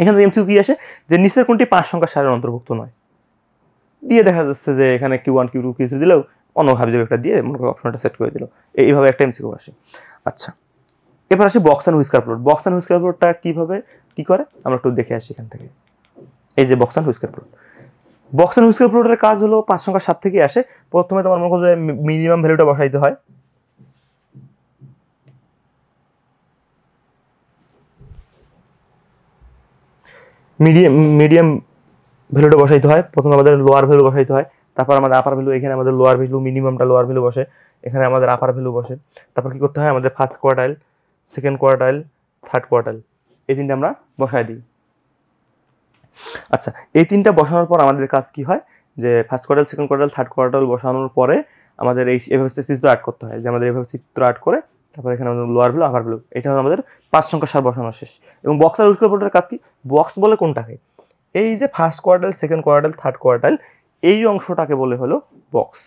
এখানে এমসিকিউ কি আসে যে নিচের কোনটি 5 সংখ্যার সারের অন্তর্ভুক্ত নয়, দিয়ে দেখা যাচ্ছে যে এখানে Q1 Q2 Q3 দিলেও অন্য ভাবে একটা দিয়ে মনে করো অপশনটা সেট করে দিল, এইভাবে একটা এমসিকিউ আসে। আচ্ছা, এবার আসি box and whisker plot. Box and whisker প্লটটা কিভাবে কি করে আমরা একটু দেখে আসি এখান থেকে। এই যে box and whisker plot, box and whisker প্লটের কাজ হলো 5 সংখ্যার 7 থেকে আসে। প্রথমে তোমার মনে করো যে মিনিমাম ভ্যালুটা বসাইতে হয়, মিডিয়াম ভ্যালুটা বসাইতে হয়, প্রথমে আমাদের লোয়ার ভ্যালু বসাইতে হয়, তারপর আমাদের আপার ভ্যালু, এখানে আমাদের লোয়ার ভ্যালু, মিনিমামটা লোয়ার ভ্যালু বসে, এখানে আমাদের আপার ভ্যালু বসে। তারপর কি করতে হয়, আমাদের first quartile, second quartile, third quartile, এই তিনটা আমরা বসাই দিই। আচ্ছা, এই তিনটা বসানোর পর আমাদের কাজ কি হয়, যে first quartile, second quartile, third quartile বসানোর পরে আমাদের এভাবে চিত্র আর্ট করতে হয়, যে আমাদের এভাবে চিত্র আর্ট করে তারপর এখানে আমাদের লোয়ার ভ্যালু, আপার ভ্যালু, এটা হলো আমাদের 5 সংখ্যার সার বসানো শেষ। এবং বক্স আর হুইস্কার প্লটের কাজ কি, বক্স বলে কোনটাকে, এই যে first quartile, second quartile, third quartile, এই অংশটাকে বলে হলো বক্স।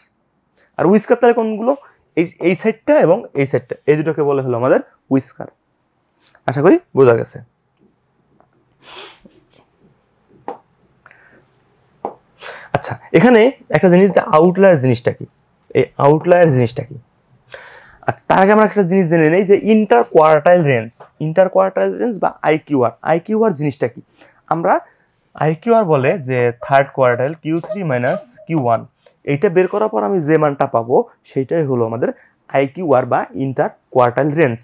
আর হুইস্কার তাহলে কোনগুলো, এই সাইডটা এবং এই সাইডটা, এই দুটোকে বলে হলো আমাদের হুইস্কার। আশা করি বোঝা গেছে। আচ্ছা, এখানে একটা জিনিস, যে আউটলায়ার জিনিসটা কি, এই আউটলায়ার জিনিসটা কি। আচ্ছা, তার আগে আমরা একটা জিনিস জেনে নেই যে ইন্টার কোয়ার্টাইল রেঞ্জ বা আইকিউআর জিনিসটা কি। আমরা আইকিউআর বলে যে third quartile Q3 minus Q1, এইটা বের করার পর আমি যে মানটা পাবো সেইটাই হলো আমাদের আইকিউআর বা ইন্টার কোয়ার্টাইল রেঞ্জ।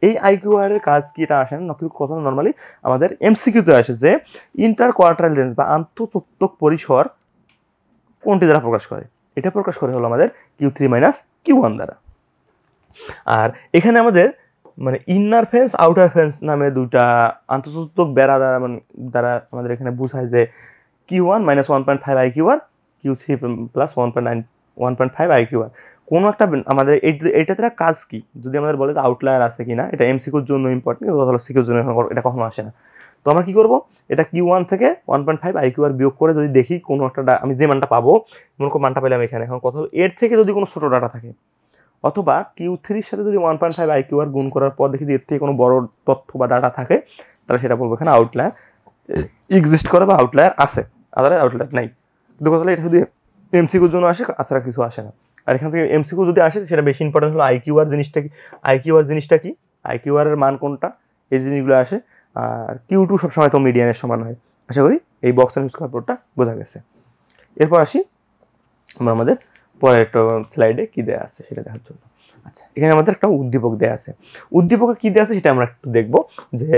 এই আইকিউআর এর কাজ কি, এটা আসে না কিন্তু কথা নর্মালি আমাদের এমসিকিউতে আসে যে ইন্টার কোয়ার্টাইল রেঞ্জ বা আন্তঃচতুর্থক পরিসর কোনটি দ্বারা প্রকাশ করে, এটা প্রকাশ করে হলো আমাদের Q3 মাইনাস Q1 দ্বারা। আর এখানে আমাদের মানে ইনার ফেন্স, আউটার ফেন্স নামে দুইটা আন্তঃচতুর্থক বেড়া দ্বারা আমাদের এখানে বোঝায় যে Q1 minus 1.5 IQR, Q3 plus 1.5 IQR। কোনো একটা আমাদের এইটাতে কাজ কি, যদি আমাদের বলে আউটলায়ার আছে কিনা, এটা এমসিকিউর জন্য ইম্পর্টেন্ট, সিকিউর জন্য এটা কখনো আসে না। তো আমরা কি করব, এটা Q1 থেকে 1.5 IQR বিয়োগ করে যদি দেখি কোনো একটা আমি যে মানটা পাবো, মনে করো মানটা পেলাম এখানে, এখন কথা হলো এর থেকে যদি কোনো ছোট ডাটা থাকে, অথবা Q3-র সাথে যদি 1.5 IQR গুণ করার পর দেখি এর থেকে কোনো বড় তথ্য বা ডাটা থাকে, তাহলে সেটা বলবো এখানে আউটলায়ার এক্সিস্ট করে বা আউটলায়ার আছে, আদারওয়াইজ আউটলায়ার নাই। কিন্তু কথা হলো এটা যদি এমসিকিউর জন্য আসে, আসার কিছু আসে না। আর এখান থেকে এমসিকিউ যদি আসে, সেটা বেশি ইম্পর্টেন্ট হলো আইকিউআর জিনিসটা কি, আইকিউআর এর মান কোনটা, এই জিনিসগুলো আসে। আর Q2 সবসময় তো মিডিয়ানের সমান হয়। আশা করি এই বক্স অ্যান্ড হুইস্কার প্লটটা বোঝা গেছে। এরপর আসি আমরা আমাদের পরের একটা স্লাইডে কি দেয়া আছে সেটা দেখার জন্য। আচ্ছা, এখানে আমাদের একটা উদ্দীপক দেয়া আছে। উদ্দীপকে কি দেয়া আছে সেটা আমরা একটু দেখবো, যে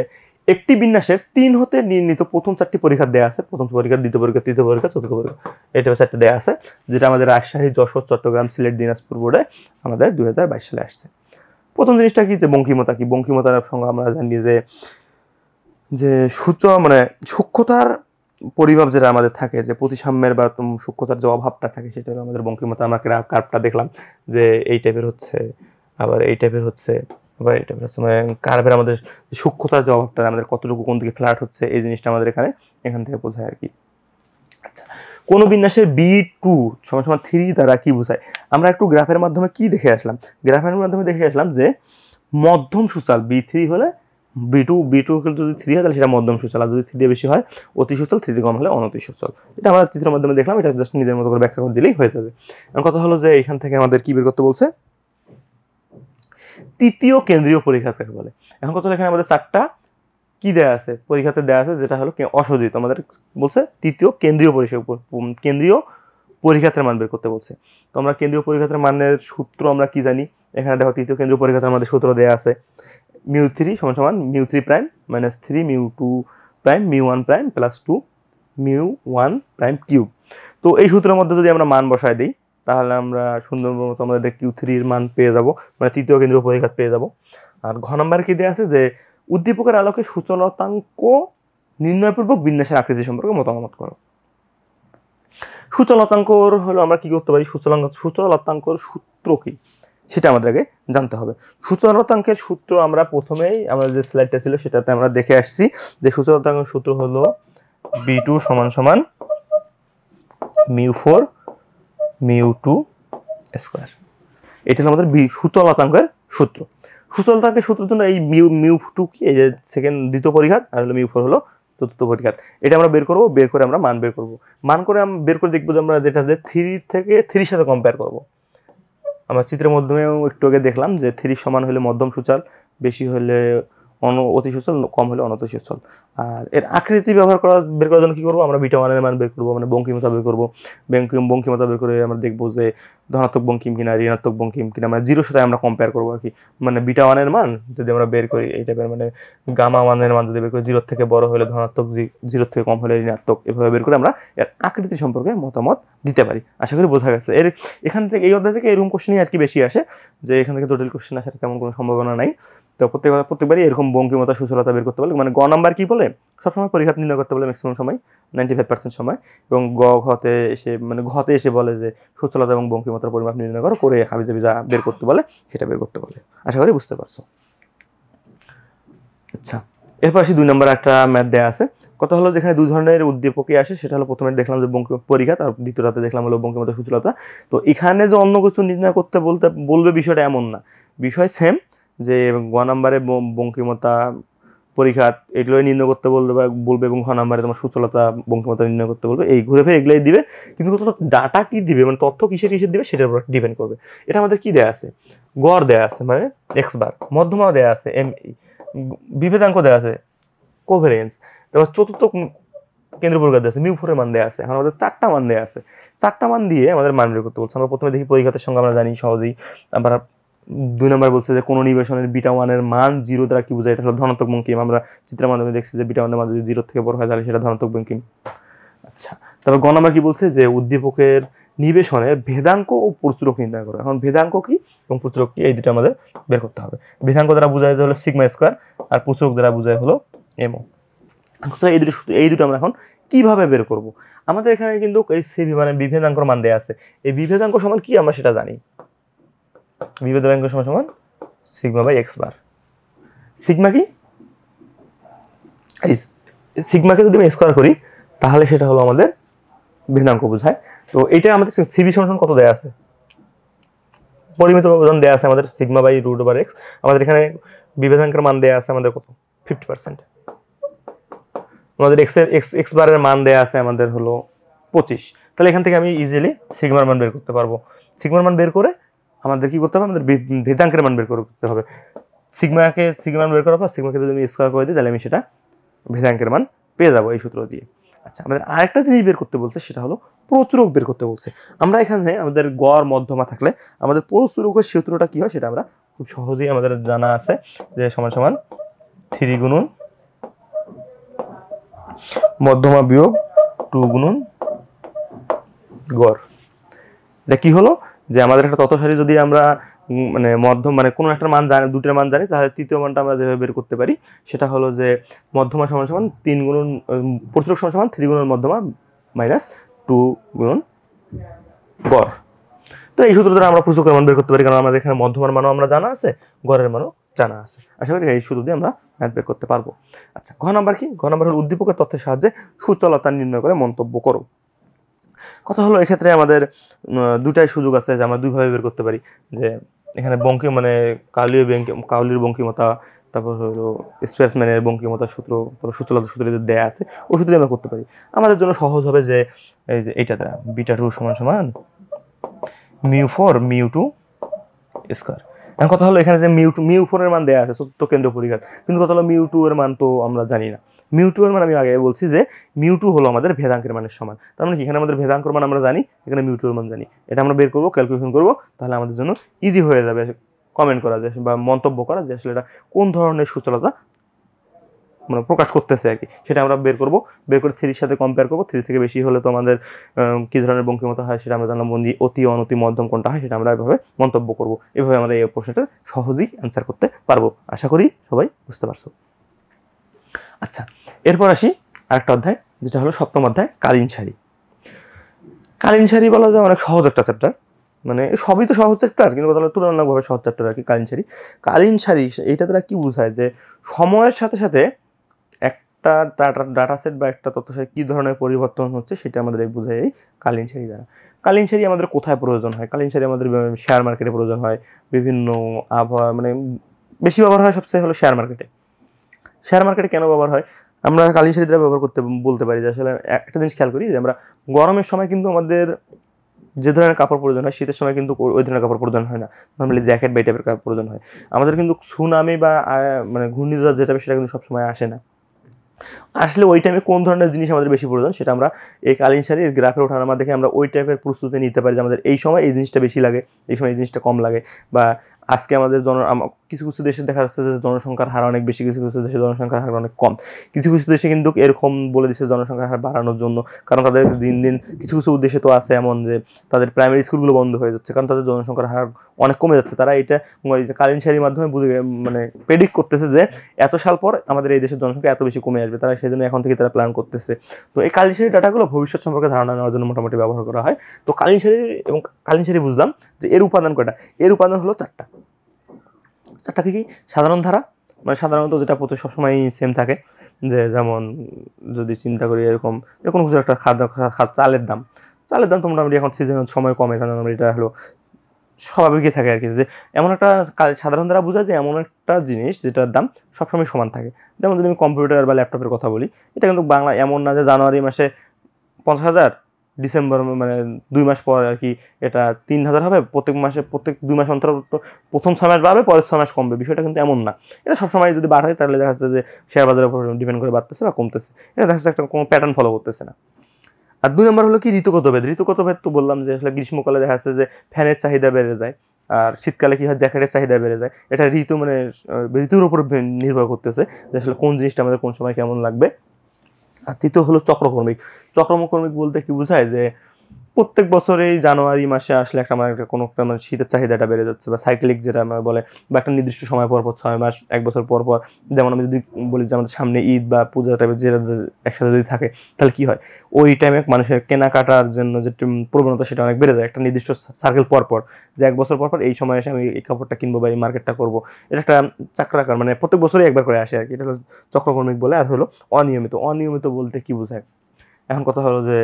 একটি বিন্যাসের 3 হতে নির্ণীত প্রথম 4টি পরীক্ষা দেয়া আছে, প্রথম পরীক্ষা, দ্বিতীয় পরীক্ষা, তৃতীয় পরীক্ষা, চতুর্থ পরীক্ষা, এটা 4টা দেয়া আছে, যেটা আমাদের রাজশাহী, যশোর, চট্টগ্রাম, সিলেট, দিনাজপুর বোর্ডে আমাদের 2022 সালে আসছে। প্রথম জিনিসটা কি, যে বঙ্কিমতা কি। বঙ্কিমতার সঙ্গে আমরা জানি যে মানে সূক্ষ্মতার পরিমাপ যেটা আমাদের থাকে, যে প্রতিসাম্যের বা সূক্ষ্মতার যে অভাবটা থাকে, সেটা হলো আমাদের বঙ্কিমতা। আমরা কার্ভটা দেখলাম যে এই টাইপের হচ্ছে, আবার এই টাইপের হচ্ছে, আবার এই টাইপের হচ্ছে, মানে কার্ভের আমাদের সূক্ষ্মতার যে অভাবটা, আমাদের কতটুকু কোন দিকে ফ্ল্যাট হচ্ছে, এই জিনিসটা আমাদের এখান থেকে বোঝায় আর কি। আচ্ছা, কোন বিন্যাসের B2 সমান 3 দ্বারা কি বোঝায়, আমরা একটু গ্রাফের মাধ্যমে কি দেখে আসলাম, যে মধ্যম সূচাল B3 হলে B2 যদি 3 হয় তাহলে সেটা মধ্যম সূচল, আর যদি 3 এর বেশি হয় অতি সূচল, 3 কম হলে অনতি সূচল। এটা আমরা চিত্রের মাধ্যমে দেখলাম, এটা জাস্ট নিজের মতো করে ব্যাখ্যা করে দিলেই হয়ে যাবে। এখন কথা হলো যে এখান থেকে আমাদের কি বের করতে বলছে, তৃতীয় কেন্দ্রীয় পরিঘাত কাকে বলে। এখন কথা হলো এখানে আমাদের 4টা কি দেয়া আছে, পরিঘাতে দেয়া আছে, যেটা হলো অসদিত। আমাদের বলছে তৃতীয় কেন্দ্রীয় পরিঘাতের মান বের করতে বলছে। তো আমরা কেন্দ্রীয় পরিঘাতের মানের সূত্র আমরা কি জানি, এখানে দেখো তৃতীয় কেন্দ্রীয় পরিঘাতের আমাদের সূত্র দেয়া আছে, মিউ 3 সমান সমান mu 3 prime minus 3 mu 2 prime mu 1 prime plus 2 mu 1 prime cube. তো এই সূত্রের মধ্যে যদি আমরা মান বসায় দিই তাহলে আমরা সুন্দর মতো আমাদের Q3 এর মান পেয়ে যাব, মানে তৃতীয় কেন্দ্রীয় পরিঘাত পেয়ে যাব। আর ঘ নম্বর কি দেওয়া আছে যে উদ্দীপকের আলোকে সূচলতাঙ্ক নির্ণয়পূর্বক বিন্যাসের আকৃতি সম্পর্কে মতামত করো। সূচলতাঙ্কর হলো আমরা কি করতে পারি, সূচলতাঙ্কর সূত্র কি সেটা আমাদের আগে জানতে হবে। সূচলতাঙ্কের সূত্র আমরা প্রথমেই আমাদের যে স্লাইডটা ছিল সেটাতে আমরা দেখে আসছি যে সূচলতাঙ্কের সূত্র হলো b2 সমান সমান μ4 μ2 স্কয়ার। এটা হলো আমাদের সূচলতাঙ্কের সূত্র। সূচলতাঙ্কের সূত্রের জন্য এই μ2 কি, এই যে সেকেন্ড দ্বিতীয় পরিঘাত, আর হলো μ4 হলো চতুর্থ পরিঘাত। এটা আমরা বের করব, বের করে আমরা মান বের করব। মান করে আমরা বের করে দেখবো যে আমরা যেটা যে 3 থেকে 3 সাথে কম্পেয়ার করব। আমরা চিত্রের মাধ্যমেও একটু আগে দেখলাম যে 3 সমান হলে মধ্যম সূচল, বেশি হলে অতি সূচল, কম হলে অনতি সূচল। আর এর আকৃতি বের করার জন্য কি করব, আমরা বিটা 1 এর মান বের করব, মানে বঙ্কিমতা বের করব। বঙ্কিমতা বের করে আমরা দেখব যে ধনাত্মক বঙ্কিম কিনা ঋণাত্মক বঙ্কিম কিনা, মানে জিরোর সাথে আমরা কম্পেয়ার করবো আর কি। মানে বিটা 1 এর মান যদি আমরা বের করি এই টাইপের, মানে গামা 1 এর মান যদি বের করি 0 থেকে বড় হলে ধনাত্মক, 0 থেকে কম হলে ঋণাত্মক, এভাবে বের করে আমরা এর আকৃতি সম্পর্কে মতামত দিতে পারি। আশা করি বোঝা গেছে। এখান থেকে এই অধ্যায় থেকে এরকম কোশ্চেনই আর কি বেশি আসে, যে এখান থেকে জটিল কোশ্চেন আসার তেমন কোনো সম্ভাবনা নাই। তো প্রত্যেকবারই এরকম বঙ্কিমতা সূচলতা বের করতে পারলে, মানে গ নাম্বার কি বলে সবসময় পরিঘাত নির্ণয় করতে বলে ম্যাক্সিমাম সময় 95% সময়, এবং ঘতে এসে বলে যে সূচলতা এবং বঙ্কিমতার পরিমাপ নির্ণয় করে হাবিজাবি যা বের করতে বলে সেটা বের করতে বলে। আশা করি বুঝতে পারছো। আচ্ছা, এরপর আসি 2 নম্বর একটা ম্যাথ দেয়া আছে। কথা হলো যেখানে দুই ধরনের উদ্দীপকই আসে, সেটা হলো প্রথমে দেখলাম যে পরিঘাত, আর দ্বিতীয়টাতে দেখলাম হলো বঙ্কিমতা সূচলতা। তো এখানে যে অন্য কিছু নির্ণয় করতে বলবে বিষয়টা এমন না, বিষয় সেম, যে গ নাম্বারে বঙ্কিমতা পরিঘাত এগুলোই নির্ণয় করতে বলবে এবং ঘ নাম্বারে তোমার সূচলতা বঙ্কিমতা নির্ণয় করতে বলবে। এই ঘুরে ফিরে এগুলোই দিবে, কিন্তু ডাটা কি দিবে, মানে তথ্য কিসের দিবে সেটার উপর ডিপেন্ড করবে। এটা আমাদের কি দেয়া আছে, গড় দেয়া আছে মানে এক্স বার, মধ্যমা দেয়া আছে এম, বিভেদাঙ্ক দেয়া আছে কোভেরিয়েন্স, তারপর চতুর্থ কেন্দ্র পরিঘাত দেয়া আছে μ4 এর মান দেয়া আছে। এখন আমাদের 4টা মান দেয়া আছে, 4টা মান দিয়ে আমাদের মান বের করতে বলছে। আমরা প্রথমে দেখি পরিঘাতের সঙ্গে আমরা জানি সহজেই। আবার 2 নম্বর বলছে যে কোন নিবেশনের বিটা 1 এর মান 0 দ্বারা কি বোঝায়, এটা হলো ধনাত্মক বঙ্কিম। আমরা চিত্রের মাধ্যমে দেখছি যে বিটা 1 এর মান যদি 0 থেকে বড় হয় তাহলে সেটা ধনাত্মক বঙ্কিম। আচ্ছা, তারপর গ নাম্বার কি বলছে যে উদ্দীপকের নিবেশনের ভেদাঙ্ক ও প্রচুরক নির্ণয় করো। এখন ভেদাঙ্ক কি এবং প্রচুরক কি এই দুটো আমাদের বের করতে হবে। ভেদাঙ্ক দ্বারা বোঝায় হলো সিগমা স্কয়ার, আর প্রচুরক দ্বারা বোঝায় হলো এমও। এই দুটো আমরা এখন কিভাবে বের করব। আমাদের এখানে কিন্তু এই সিভি মানে বিভেদাঙ্কর মান দেয়া আছে। এই বিভেদাঙ্ক সমান কি আমরা সেটা জানি, বিভেদাঙ্ক সমান sigma by X bar. Sigma কি, এই সিগমাকে যদি আমি স্কয়ার করি তাহলে সেটা হলো আমাদের ভেদাঙ্ক বোঝায়। তো এইটা আমাদের সিভি সমান কত দেয়া আছে, পরিমিত ব্যবধান দেয়া আছে আমাদের sigma by root over X. আমাদের এখানে বিভেদাঙ্কের মান দেয়া আছে আমাদের কত 50%। আমাদের এক্স বারের মান দেয়া আছে আমাদের হলো 25। তাহলে এখান থেকে আমি ইজিলি সিগমার মান বের করতে পারবো। সিগমার মান বের করে আমাদের কি করতে হবে, আমাদের ভেদাঙ্কের মান বের করতে হবে। সিগমার বের করার পর সিগমাকে যদি আমি স্কয়ার করে দিই তাহলে আমি সেটা ভেদাঙ্কের মান পেয়ে যাবো এই সূত্র দিয়ে। আচ্ছা, আমাদের আরেকটা জিনিস বের করতে বলছে, সেটা হলো প্রচুরক বের করতে বলছে। আমরা এখানে আমাদের গড় মধ্যমা থাকলে আমাদের প্রচুরকের সূত্রটা কি হয় সেটা আমরা খুব সহজেই আমাদের জানা আছে, যে সমান সমান 3 গুণন মধ্যমা বিয়োগ 2 গুণন গড়। এটা কি হলো, যে আমাদের একটা তথ্য সারি যদি আমরা মানে কোনো একটা মান জানি, দুটোর মান জানি, তাহলে তৃতীয় মানটা আমরা যেভাবে বের করতে পারি সেটা হলো যে মধ্যমা সমান সমান 3 গুণন প্রচুরক সমান সমান 3 গুণন মধ্যমা মাইনাস 2 গুণন গড়। তো এই সূত্র দ্বারা আমরা প্রচুরকের মান বের করতে পারি, কারণ আমাদের এখানে মধ্যমার মানও আমরা জানা আছে, গড়ের মানও জানা আছে। আশা করি এই সূত্র দিয়ে আমরা ম্যাথ বের করতে পারবো। আচ্ছা, ঘ নাম্বার কি, ঘ নাম্বার হলো উদ্দীপকের তথ্যের সাহায্যে সূচলতা নির্ণয় করে মন্তব্য করো। কথা হলো এক্ষেত্রে আমাদের দুটাই সুযোগ আছে যে আমরা দুইভাবে বের করতে পারি, যে এখানে বঙ্কিম মানে কাউলির বঙ্কিমতা, তারপর হলো স্পেসম্যানের বঙ্কিমতা সূত্র, তারপর সূচলতা সূত্র দেয়া আছে, ওই সূত্র দিয়ে আমরা করতে পারি। আমাদের জন্য সহজ হবে যে এই যে এইটা দ্বারা বিটা 2 সমান সমান μ4 μ2 স্কয়ার। এখন কথা হলো এখানে যে μ4 এর মান দেয়া আছে চতুর্থ কেন্দ্র পরিঘাত, কিন্তু কথা হলো μ2 এর মান তো আমরা জানি না। μ2 এর মান আমি আগে বলছি যে μ2 হলো আমাদের ভেদাঙ্কের মানের সমান। তার মানে কি, এখানে আমাদের ভেদাঙ্কের মান আমরা জানি, এখানে μ2 এর মান জানি। এটা আমরা বের করবো, ক্যালকুলেশন করবো, তাহলে আমাদের জন্য ইজি হয়ে যাবে কমেন্ট করা যায় বা মন্তব্য করা যে আসলে এটা কোন ধরনের সূচলতা মানে প্রকাশ করতেছে আর কি, সেটা আমরা বের করে 3 সাথে কম্পেয়ার করবো। 3 থেকে বেশি হলে তো আমাদের কী ধরনের বঙ্কিমতা হয় সেটা আমরা জানলাম, অতি অনতি মধ্যম কোনটা হয় সেটা আমরা এভাবে মন্তব্য করব। এভাবে আমরা এই প্রশ্নটা সহজেই অ্যান্সার করতে পারবো। আশা করি সবাই বুঝতে পারছো। আচ্ছা, এরপর আসি আরেকটা অধ্যায়, যেটা হলো 7ম অধ্যায়, কালীন সারি। কালীন সারি বলা যায় অনেক সহজ একটা চ্যাপ্টার, মানে সবই তো সহজ চ্যাপ্টার, কিন্তু কথা হলো তুলনামূলকভাবে সহজ চ্যাপ্টার আর কি কালীন সারি। এইটা দ্বারা কি বোঝায় যে সময়ের সাথে সাথে একটা ডাটা সেট বা একটা তথ্য সারি কী ধরনের পরিবর্তন হচ্ছে সেটা আমাদের বোঝায় এই কালীন সারি দ্বারা। কালীন সারি আমাদের কোথায় প্রয়োজন হয়? কালীন সারি আমাদের শেয়ার মার্কেটে প্রয়োজন হয়, বিভিন্ন আবহাওয়া, মানে বেশি ব্যবহার হয় সবচেয়ে হলো শেয়ার মার্কেটে। শেয়ার মার্কেটে কেন ব্যবহার হয়? আমরা কালীন সারি দ্বারা ব্যবহার বলতে পারি যে আসলে একটা জিনিস খেয়াল করি যে আমরা গরমের সময় কিন্তু আমাদের যে ধরনের কাপড় প্রয়োজন হয় শীতের সময় কিন্তু ওই ধরনের কাপড় প্রয়োজন হয় না, নর্মালি জ্যাকেট বা এই টাইপের কাপড় প্রয়োজন হয়। আমাদের কিন্তু সুনামি বা মানে ঘূর্ণিঝড় যেটা সেটা কিন্তু সবসময় আসে না। আসলে ওই টাইমে কোন ধরনের জিনিস আমাদের বেশি প্রয়োজন সেটা আমরা এই কালীন সারির গ্রাফের ওঠানামা দেখে আমরা ওই টাইপের প্রস্তুতি নিতে পারি যে আমাদের এই সময় এই জিনিসটা বেশি লাগে, এই সময় এই জিনিসটা কম লাগে। বা আজকে আমাদের কিছু কিছু দেশে দেখা যাচ্ছে যে জনসংখ্যার হার অনেক বেশি, কিছু কিছু দেশে জনসংখ্যার হার অনেক কম। কিছু কিছু দেশে কিন্তু এরকম বলে দিচ্ছে জনসংখ্যার হার বাড়ানোর জন্য, কারণ তাদের দিন দিন কিছু কিছু দেশে তো আছে এমন যে তাদের প্রাইমারি স্কুলগুলো বন্ধ হয়ে যাচ্ছে কারণ তাদের জনসংখ্যার হার অনেক কমে যাচ্ছে। তারা এটা কালীন সারির মাধ্যমে মানে প্রেডিক্ট করতেছে যে এত সাল পর আমাদের এই দেশের জনসংখ্যা এত বেশি কমে আসবে, তারা সেই জন্য এখন থেকে তারা প্ল্যান করতেছে। তো এই কালীন সারির ডাটাগুলো ভবিষ্যৎ সম্পর্কে ধারণা নেওয়ার জন্য মোটামুটি ব্যবহার করা হয়। তো কালীন সারি বুঝলাম যে এর উপাদান কয়টা। এর উপাদান হলো 4টা। কি সাধারণ ধারা, মানে সাধারণত যেটা সবসময় সেম থাকে, যে যেমন যদি চিন্তা করি এরকম যে কোনো কিছু একটা চালের দাম তো মোটামুটি এখন সিজনের সময় কমে, কারণ আমরা এটা হলো স্বাভাবিকই থাকে আর কি, যে এমন একটা সাধারণ ধারা বোঝায় যে এমন একটা জিনিস যেটার দাম সবসময় সমান থাকে। যেমন যদি আমি কম্পিউটার বা ল্যাপটপের কথা বলি, এটা কিন্তু বাংলা এমন না যে জানুয়ারি মাসে 50,000, ডিসেম্বর মানে 2 মাস পর আর কি এটা 3,000 হবে। প্রত্যেক 2 মাস অন্তর প্রথম 6 মাস বাড়বে, পরের 6 মাস কমবে, বিষয়টা কিন্তু এমন না। এটা সবসময় যদি বাড়ে তাহলে দেখা যাচ্ছে যে শেয়ার বাজারের উপর ডিপেন্ড করে বাড়তেছে বা কমতেছে, এটা দেখা যাচ্ছে একটা কোনো প্যাটার্ন ফলো করতেছে না। আর 2 নম্বর হলো কি ঋতুগত ভেদ তো বললাম যে আসলে গ্রীষ্মকালে দেখা যাচ্ছে যে ফ্যানের চাহিদা বেড়ে যায়, আর শীতকালে কি হয় জ্যাকেটের চাহিদা বেড়ে যায়। এটা মানে ঋতুর উপর নির্ভর করতেছে যে আসলে কোন জিনিসটা আমাদের কোন সময় কেমন লাগবে। আর তৃতীয় হলো চক্রকর্মিক বলতে কি বোঝায় যে প্রত্যেক বছরেই জানুয়ারি মাসে আসলে একটা আমার কোনো একটা মানে শীতের চাহিদাটা বেড়ে যাচ্ছে, বা সাইক্লিক যেটা আমরা বলে, বা একটা নির্দিষ্ট সময় পর 6 মাস 1 বছর পর যেমন আমি যদি বলি যে আমাদের সামনে ঈদ বা পূজা টাইপের যেটা একসাথে যদি থাকে তাহলে কি হয়, ওই টাইমে মানুষের কেনাকাটার জন্য যে প্রবণতা সেটা অনেক বেড়ে যায় একটা নির্দিষ্ট সার্কেল পর যে 1 বছর পর এই সময় এসে আমি এই কাপড়টা কিনবো বা এই মার্কেটটা করবো। এটা একটা চাক্রাকার, মানে প্রত্যেক বছরই একবার করে আসে আর কি, এটা হলো চক্রকর্মিক বলে। আর হলো অনিয়মিত বলতে কি বোঝায়? এখন কথা হলো যে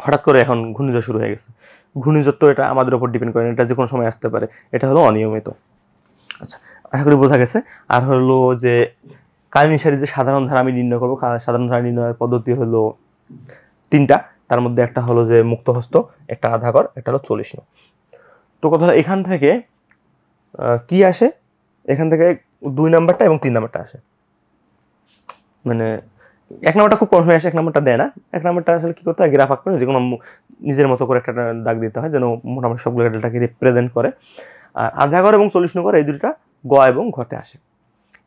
হঠাৎ করে এখন ঘূর্ণিঝড় শুরু হয়ে গেছে, ঘূর্ণিঝড় তো এটা আমাদের উপর ডিপেন্ড করে, এটা যে কোনো সময় আসতে পারে, এটা হলো অনিয়মিত। আচ্ছা, আশা করি বোঝা গেছে। আর হলো যে কালীন সারির যে সাধারণ ধারা আমি নির্ণয় করবো, সাধারণ ধারা নির্ণয়ের পদ্ধতি হলো 3টা। তার মধ্যে একটা হলো যে মুক্তহস্ত, একটা আধাঘর, একটা হলো 40 নং। তো কথা হলো এখান থেকে কি আসে, এখান থেকে 2 নাম্বারটা এবং 3 নাম্বারটা আসে। মানে 1 নাম্বারটা খুব কম হয়ে আসে, 1 নাম্বারটা দেয় না। 1 নাম্বারটা আসলে কি করতে হয়, গ্রাফ আঁক করে যে কোনো নিজের মতো করে একটা দাগ দিতে হয় যেন মোটামুটি সবগুলো ডেটাকে রিপ্রেজেন্ট করে। আর আধাঘর এবং 40 নং এই দুটোটা গ এবং ঘতে আসে।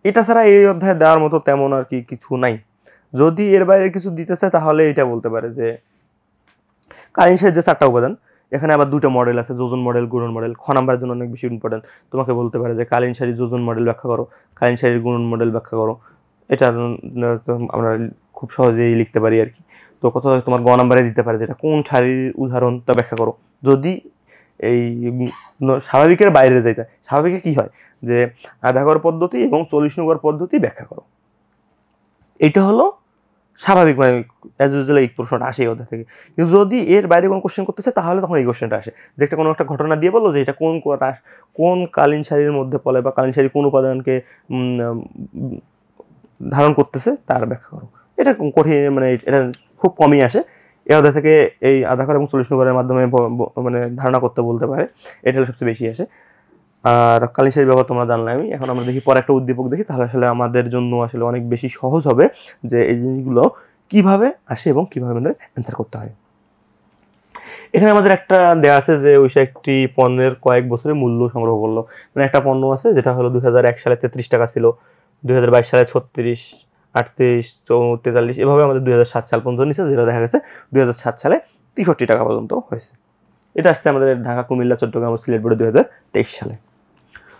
এটা ছাড়া এই অধ্যায়ে দেওয়ার মতো তেমন আর কি কিছু নাই। যদি এর বাইরে কিছু দিতে চায় তাহলে এটা বলতে পারে যে কালীন সারির যে 4টা উপাদান, এখানে আবার 2টা মডেল আছে, যোজন মডেল, গুণন মডেল। খ নাম্বারের জন্য অনেক বেশি ইম্পর্টেন্ট। তোমাকে বলতে পারে যে কালীন সারির যোজন মডেল ব্যাখ্যা করো, কালীন সারির গুণন মডেল ব্যাখ্যা করো। এটা আমরা খুব সহজেই লিখতে পারি আর কি। তো কথা তোমার গ নাম্বারে দিতে পারে যেটা কোন সারির উদাহরণ তা ব্যাখ্যা করো। যদি এই স্বাভাবিকের বাইরে যাইতে, স্বাভাবিকে কি হয় যে আধাঘর পদ্ধতি এবং 40 নং পদ্ধতি ব্যাখ্যা করো। এটা হলো স্বাভাবিক, মানে অ্যাজ ইউজুয়াল এই প্রশ্নটা আসে ওদের থেকে। কিন্তু যদি এর বাইরে কোনো কোশ্চেন করতেছে তাহলে তখন এই কোশ্চেনটা আসে যে কোনো একটা ঘটনা দিয়ে বললো যে এটা কোন কালীন সারির মধ্যে পড়ে বা কালীন সারি কোন উপাদানকে ধারণ করতেছে তার ব্যাখ্যা করো। এটা কঠিন, মানে এটা খুব কমই আসে। এ অধ্যায় থেকে এই আধাঘর এবং 40 নং মাধ্যমে মানে ধারণা করতে বলতে পারে, এটা সবচেয়ে বেশি আসে। আর কালীন সারির ব্যাপার তোমরা জানলে আমি এখন আমরা দেখি পরে একটা উদ্দীপক দেখি, তাহলে আসলে আমাদের জন্য আসলে অনেক বেশি সহজ হবে যে এই জিনিসগুলো কিভাবে আসে এবং কিভাবে আমাদের অ্যান্সার করতে হয়। এখানে আমাদের একটা দেওয়া আছে যে ওই একটি পণ্যের কয়েক বছরের মূল্য সংগ্রহ করলো, মানে একটা পণ্য আছে যেটা হলো 2001 সালে 33 টাকা ছিল, 2022 সালে 36, 38, 43, এভাবে আমাদের 2007 সাল পর্যন্ত নিচ্ছে, যেটা দেখা গেছে 2007 সালে 63 টাকা পর্যন্ত হয়েছে। এটা আসছে আমাদের ঢাকা, কুমিল্লা, চট্টগ্রাম ও সিলেট বোর্ডে 2023 সালে।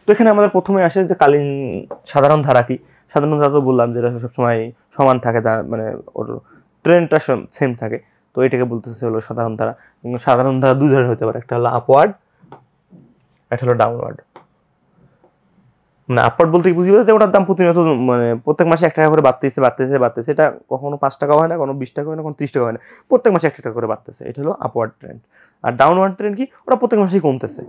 তো এখানে আমাদের প্রথমে আসে যে কালীন সাধারণ ধারা কি। সাধারণ ধারা তো বললাম যেটা সবসময় সমান থাকে, তা মানে ওর ট্রেন্ডটা সেম থাকে। তো এটাকে বলতেছে হলো সাধারণ ধারা। সাধারণ ধারা দুই ধরনের হতে পারে, একটা হলো আপওয়ার্ড, একটা হলো ডাউনওয়ার্ড। মানে আপওয়ার্ড বলতে কি বুঝি, যে ওটার দাম প্রতিনিয়ত মানে প্রত্যেক মাসে 1 টাকা করে বাড়তেছে। এটা কখনো 5 টাকা হয় না, কোনো 20 টাকা হয় না, কোনো 30 টাকা হয় না, প্রত্যেক মাসে 1 টাকা করে বাড়তেছে। এটা হলো আপওয়ার্ড ট্রেন্ড। আর ডাউনওয়ার্ড ট্রেন্ড কি, ওটা প্রত্যেক মাসেই কমতেছে,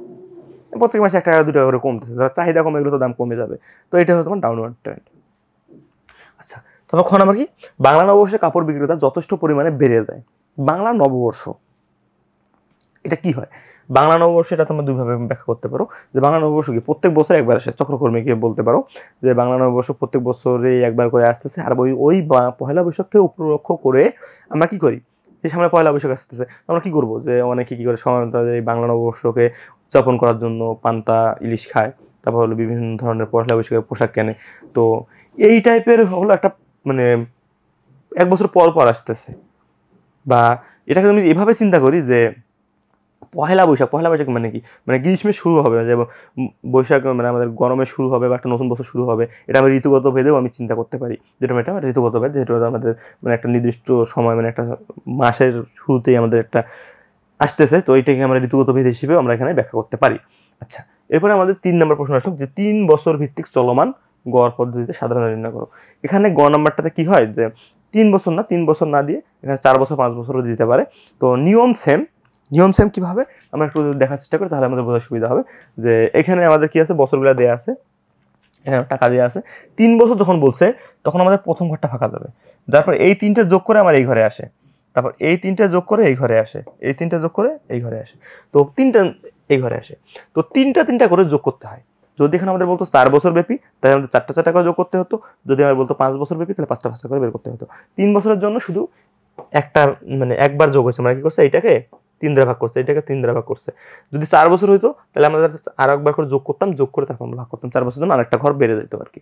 প্রত্যেক মাসে 1 টাকা 2 টাকা করে কমতেছে। যার চাহিদা কমে গেলে তো দাম কমে যাবে। তো এটা হলো তোমার ডাউনওয়ার্ড ট্রেন্ড। আচ্ছা, তারপর খ নাম্বার কি, বাংলা নববর্ষে কাপড় বিক্রেতা যথেষ্ট পরিমাণে বেড়ে যায়। বাংলা নববর্ষ এটা কি হয়? বাংলা নববর্ষ এটা তোমরা দুইভাবে ব্যাখ্যা করতে পারো, যে বাংলা নববর্ষ কি প্রত্যেক বছর একবার আসে। চক্রকর্মীকে বলতে পারো যে বাংলা নববর্ষ প্রত্যেক বছরে একবার করে আসতেছে, আর ওই পহেলা বৈশাখকে উপলক্ষ করে আমরা কি করি, এই সামনে পয়লা বৈশাখ আসতেছে, আমরা কি করবো, যে অনেকে কি করে সাধারণত এই বাংলা নববর্ষকে উদযাপন করার জন্য পান্তা ইলিশ খায়, তারপর হলো বিভিন্ন ধরনের পয়লা বৈশাখের পোশাক কেনে। তো এই টাইপের হলো একটা মানে 1 বছর পর পর আসতেছে। বা এটাকে আমি এভাবে চিন্তা করি যে পহেলা বৈশাখ মানে কি, মানে গ্রীষ্মের শুরু হবে, যে বৈশাখ মানে আমাদের গরমের শুরু হবে বা একটা নতুন বছর শুরু হবে। এটা আমি ঋতুগত ভেদেও আমি চিন্তা করতে পারি, যেটা এটা ঋতুগত ভেদ, যেটা আমাদের মানে একটা নির্দিষ্ট সময় মানে একটা মাসের শুরুতেই আমাদের একটা আসতেছে। তো এইটাকে আমরা ঋতুগত ভেদ হিসেবেও আমরা এখানে ব্যাখ্যা করতে পারি। আচ্ছা, এরপরে আমাদের 3 নম্বর প্রশ্ন আসুক, যে 3 বছর ভিত্তিক চলমান গড় পদ্ধতিতে সাধারণ নির্ণয় করো। এখানে গ নাম্বারটাতে কি হয়, যে 3 বছর না দিয়ে এখানে 4 বছর 5 বছরও দিতে পারে। তো নিয়ম সেম কিভাবে আমরা একটু দেখার চেষ্টা করি, তাহলে আমাদের বোঝার সুবিধা হবে। যে এখানে আমাদের কি আছে, বছরগুলো দেওয়া আছে, এখানে টাকা দেওয়া আছে। 3 বছর যখন বলছে তখন আমাদের প্রথম ঘরটা ফাঁকা যাবে, তারপর এই 3টে যোগ করে আমার এই ঘরে আসে, তারপর এই 3টে যোগ করে এই ঘরে আসে, এই 3টে যোগ করে এই ঘরে আসে, তো 3টা এই ঘরে আসে। তো 3টা করে যোগ করতে হয়। যদি এখানে আমাদের বলতো 4 বছর ব্যাপী, তাহলে আমাদের 4টা করে যোগ করতে হতো। যদি আমার বলতো 5 বছর ব্যাপী, তাহলে 5টা করে বের করতে হতো। 3 বছরের জন্য শুধু একটা মানে একবার যোগ হয়েছে, মানে কি করছে, এইটাকে 3 দ্বারা ভাগ করছে, এটাকে 3 দ্বারা ভাগ করছে। যদি 4 বছর হইতো তাহলে আমরা আরো একবার করে যোগ করতাম, যোগ করে তারপর আমরা ভাগ করতাম। 4 বছরের জন্য আরেকটা ঘর বেড়ে যেত আর কি।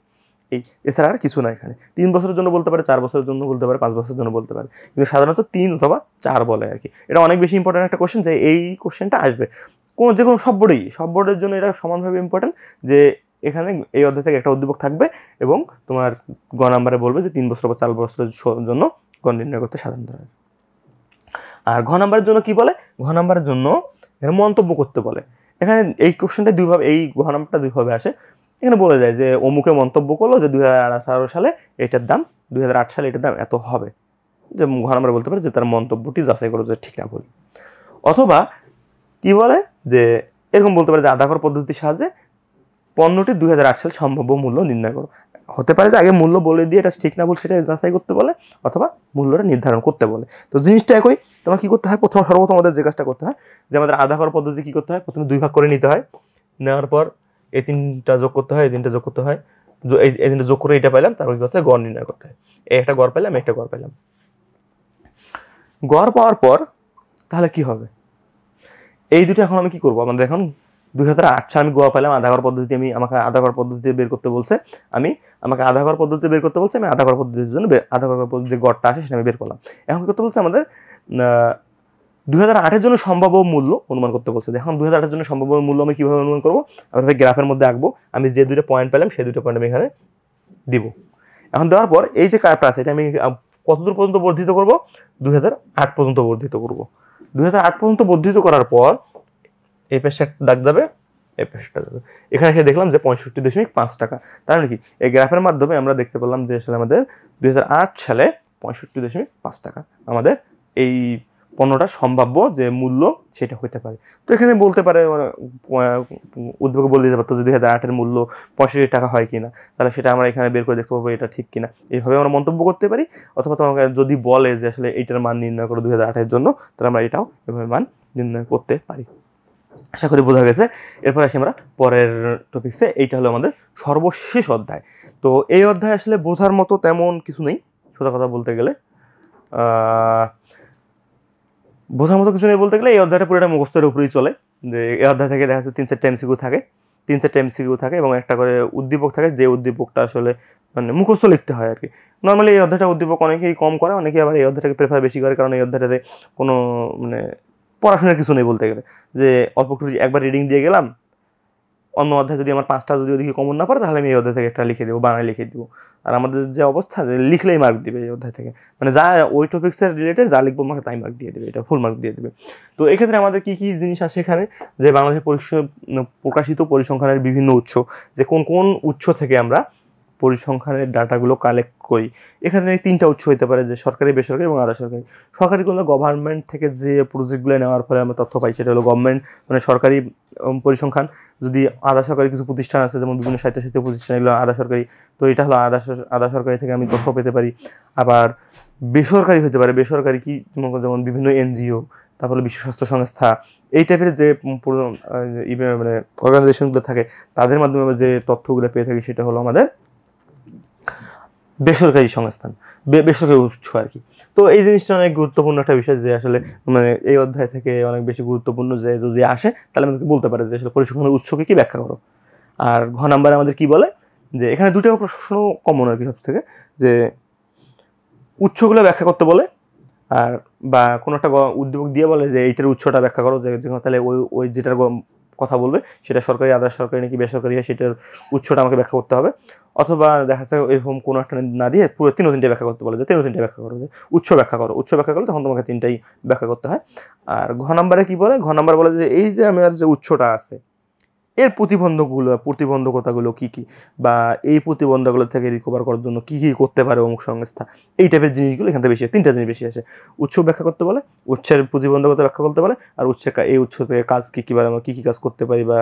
এছাড়া আর কিছু না। এখানে 3 বছরের জন্য বলতে পারে, 4 বছরের জন্য বলতে পারে, 5 বছরের জন্য বলতে পারে, কিন্তু সাধারণত 3 অথবা 4 বলে আর কি। এটা অনেক বেশি ইম্পর্টেন্ট একটা কোশ্চেন, যে এই কোশ্চেনটা আসবে যে কোনো সব বোর্ডের জন্য এটা সমানভাবে ইম্পর্টেন্ট। যে এখানে এই অধ্যায় থেকে একটা উদ্দীপক থাকবে এবং তোমার গ নাম্বারে বলবে যে 3 বছর বা 4 বছরের জন্য গড় নির্ণয় করতে সাধারণ ধারা। আর ঘ নাম্বারের জন্য কি বলে, ঘ নাম্বারের জন্য এখানে মন্তব্য করতে বলে। এখানে এই কোশ্চেনটা দুইভাবে, এই ঘ নাম্বারটা দুইভাবে আসে। এখানে বলে যায় যে অমুকে মন্তব্য করলো যে 2018 সালে এটার দাম, 2008 সালে এটার দাম এত হবে। যে ঘ নাম্বারে বলতে পারে যে তার মন্তব্যটি যাচাই করো যে ঠিক না ভুল। অথবা কি বলে, যে এরকম বলতে পারে যে আধা ঘর পদ্ধতির সাহায্যে পণ্যটির 2008 সালে সম্ভাব্য মূল্য নির্ণয় করো। হতে পারে যে আগে মূল্য বলে দিয়ে এটা ঠিক না ভুল সেটা যাচাই করতে বলে, অথবা মূল্যটা নির্ধারণ করতে বলে। তো জিনিসটা একই, তোমার কি করতে হয়, সর্বপ্রথম আমাদের যে কাজটা করতে হয়, যে আমাদের আধা ঘর পদ্ধতি কি করতে হয়, প্রথমে 2 ভাগ করে নিতে হয়। নেওয়ার পর এই 3টা যোগ করতে হয়, এই 3টা যোগ করতে হয়, এই 3টা যোগ করে এটা পাইলাম, তারপর কি করতে হয়, গড় নির্ণয় করতে হয়। এই একটা গড় পাইলাম, একটা গড় পাইলাম। গড় পাওয়ার পর তাহলে কি হবে, এই দুটো এখন আমি কি করবো, আমাদের এখন 2008 সালে আমি গোয়া পেলাম, আধা ঘর পদ্ধতি, আমাকে আধা ঘর পদ্ধতিতে বের করতে বলছে, আমাকে আধা ঘর পদ্ধতিতে বের করতে বলছে, আমি আধা ঘর পদ্ধতির জন্য আধা ঘর পদ্ধতির গড়টা আসে সেটা আমি বের করলাম। এখন কি করতে বলছে, আমাদের 2008 এর জন্য সম্ভাব্য মূল্য অনুমান করতে বলছে। এখন 2008 এর জন্য সম্ভাব্য মূল্য আমি কিভাবে অনুমান করবো, আমি গ্রাফের মধ্যে আঁকবো। আমি যে 2টা পয়েন্ট পেলাম সেই 2টা পয়েন্ট আমি এখানে দিব। এখন দেওয়ার পর এই যে কার্ভটা আছে এটা আমি কতদূর পর্যন্ত বর্ধিত করবো, 2008 পর্যন্ত বর্ধিত করবো। 2008 পর্যন্ত বর্ধিত করার পর এই পেশটা দাগ যাবে, এই পেশটা যাবে। এখানে এসে দেখলাম যে 65.5 টাকা। তার মানে কি, এই গ্রাফের মাধ্যমে আমরা দেখতে পেলাম যে আসলে আমাদের 2008 সালে 65.5 টাকা আমাদের এই পণ্যটা সম্ভাব্য যে মূল্য সেটা হতে পারে। তো এখানে বলতে পারে উদ্যোগে বলে দিতে পারতো যে 2008 এর মূল্য 65 টাকা হয় কিনা, তাহলে সেটা আমরা এখানে বের করে দেখতে পাবো এটা ঠিক কিনা। এইভাবে আমরা মন্তব্য করতে পারি। অথবা তোমাকে যদি বলে যে আসলে এইটার মান নির্ণয় করো 2008 এর জন্য, তাহলে আমরা এটাও এভাবে মান নির্ণয় করতে পারি। আশা করি বোঝা গেছে। এরপর আসি আমরা পরের টপিকসে। এইটা হলো আমাদের সর্বশেষ অধ্যায়। তো এই অধ্যায় আসলে বোঝার মতো তেমন কিছু নেই সোজা কথা বলতে গেলে। বোঝার মতো কিছু নেই বলতে গেলে এই অধ্যায়টা পুরোটা মুখস্থের উপরেই চলে, যে এই অধ্যায় থেকে দেখা যাচ্ছে 3-4টা এমসিকিউ থাকে, 3-4টা এমসিকিউ থাকে এবং একটা করে উদ্দীপক থাকে, যে উদ্দীপকটা আসলে মানে মুখস্থ লিখতে হয় আর কি। নর্মালি এই অধ্যায়টা উদ্দীপক অনেকেই কম করে, অনেকেই আবার এই অধ্যায়টাকে প্রেফার বেশি করে, কারণ এই অধ্যায়টাতে কোনো মানে পড়াশোনার কিছু নেই বলতে গেলে, যে অল্প একটু একবার রিডিং দিয়ে গেলাম, অন্য অধ্যায় যদি আমার 5টা যদি ওদিকে কমন না পড়ে তাহলে আমি এই অধ্যায় থেকে একটা লিখে দেবো, বাংলায় লিখে দেবো। আর আমাদের যে অবস্থা, যে লিখলেই মার্ক দিবে এই অধ্যায় থেকে, মানে যা ওই টপিক্সের রিলেটেড যা লিখবো আমাকে তাই মার্ক দিয়ে দেবে, এটা ফুল মার্ক দিয়ে দেবে। তো এক্ষেত্রে আমাদের কি কি জিনিস আসে এখানে, যে বাংলাদেশের প্রকাশিত পরিসংখ্যানের বিভিন্ন উৎস, যে কোন কোন উৎস থেকে আমরা পরিসংখ্যানের ডাটাগুলো কালেক্ট করি। এখানে 3টা উৎস হতে পারে, যে সরকারি, বেসরকারি এবং আধা সরকারি। সরকারিগুলো গভর্নমেন্ট থেকে যে প্রজেক্টগুলো নেওয়ার ফলে আমরা তথ্য পাই, সেটা হলো গভর্নমেন্ট মানে সরকারি পরিসংখ্যান। যদি আধা সরকারি কিছু প্রতিষ্ঠান আছে, যেমন বিভিন্ন সাহিত্য প্রতিষ্ঠান, এগুলো আধা সরকারি, তো এটা হলো আধা সরকারি থেকে আমি তথ্য পেতে পারি। আবার বেসরকারি হতে পারে, বেসরকারি কি যেমন বিভিন্ন এনজিও, তারপরে বিশ্ব স্বাস্থ্য সংস্থা, এই টাইপের যে মানে অর্গানাইজেশনগুলো থাকে, তাদের মাধ্যমে আমরা যে তথ্যগুলো পেয়ে থাকি সেটা হলো আমাদের বেসরকারি সংস্থান, বেসরকারি উৎস আর কি। তো এই জিনিসটা অনেক গুরুত্বপূর্ণ একটা বিষয়, যে আসলে মানে এই অধ্যায় থেকে অনেক বেশি গুরুত্বপূর্ণ, যে যদি আসে তাহলে আমাদেরকে বলতে পারে যে আসলে পরিসংখ্যানের উৎসকে কি ব্যাখ্যা করো। আর ঘ নাম্বারে আমাদের কি বলে, যে এখানে দুটো প্রশ্ন কমন আর কি সব থেকে, যে উৎসগুলো ব্যাখ্যা করতে বলে, আর বা কোনো একটা উদ্যোগ দিয়ে বলে যে এইটার উৎসটা ব্যাখ্যা করো, যে তাহলে ওই যেটার কথা বলবে সেটা সরকারি, আধা সরকারি নাকি বেসরকারি, সেটার উৎসটা আমাকে ব্যাখ্যা করতে হবে। অথবা দেখা যাচ্ছে এরকম কোনো একটা না দিয়ে পুরো 3-3টে ব্যাখ্যা করতে বলে, যে 3-3টে ব্যাখ্যা করো, যে উৎস ব্যাখ্যা করো, উৎস ব্যাখ্যা করলে তখন তোমাকে 3টাই ব্যাখ্যা করতে হয়। আর ঘ নাম্বারে কি বলে, ঘ নাম্বার বলে যে এই যে আমার যে উৎসটা আছে এর প্রতিবন্ধকতাগুলো কি কি, বা এই প্রতিবন্ধকগুলো থেকে রিকভার করার জন্য কি কি করতে পারে অমুক সংস্থা, এই টাইপের জিনিসগুলো এখান থেকে বেশি, 3টা জিনিস বেশি আসে। উৎস ব্যাখ্যা করতে বলে, উৎসের প্রতিবন্ধকতা ব্যাখ্যা করতে বলে, আর এই উৎস থেকে কাজ কি কি, বা আমরা কি কি কাজ করতে পারি, বা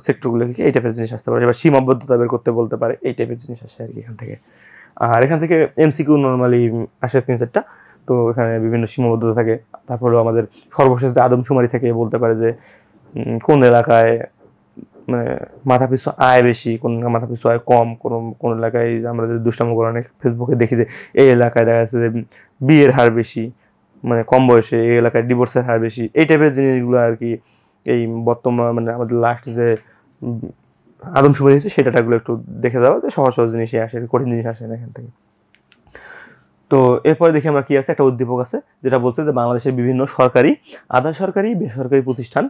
সেক্টরগুলো কি, এই টাইপের জিনিস আসতে পারে। এবার সীমাবদ্ধতা বের করতে বলতে পারে, এই টাইপের জিনিস আসে আর কি এখান থেকে। আর এখান থেকে এমসিকিউ নর্মালি আসে 3-4টা। তো এখানে বিভিন্ন সীমাবদ্ধতা থাকে। তারপরে আমাদের সর্বশেষ যে আদমশুমারি থেকে বলতে পারে যে কোন এলাকায় মানে মাথাপিছু আয় বেশি, কোন মাথাপিছু আয় কম, কোন এলাকায় আমরা যে দুষ্টামি করে অনেক ফেসবুকে দেখি যে এই এলাকায় দেখা যাচ্ছে যে বিয়ের হার বেশি, মানে কম বয়সে, এই এলাকায় ডিভোর্সের হার বেশি, এই টাইপের জিনিসগুলো আর কি এই বর্তমান মানে আমাদের লাস্ট যে আদমশুমারি হয়েছে সেটাগুলো একটু দেখে দেওয়া, যে সহজ সহজ জিনিসই আসে, কঠিন জিনিস আসে না এখান থেকে। তো এরপরে দেখি আমরা কি আছে, একটা উদ্দীপক আছে যেটা বলছে যে বাংলাদেশের বিভিন্ন সরকারি, আধা সরকারি, বেসরকারি প্রতিষ্ঠান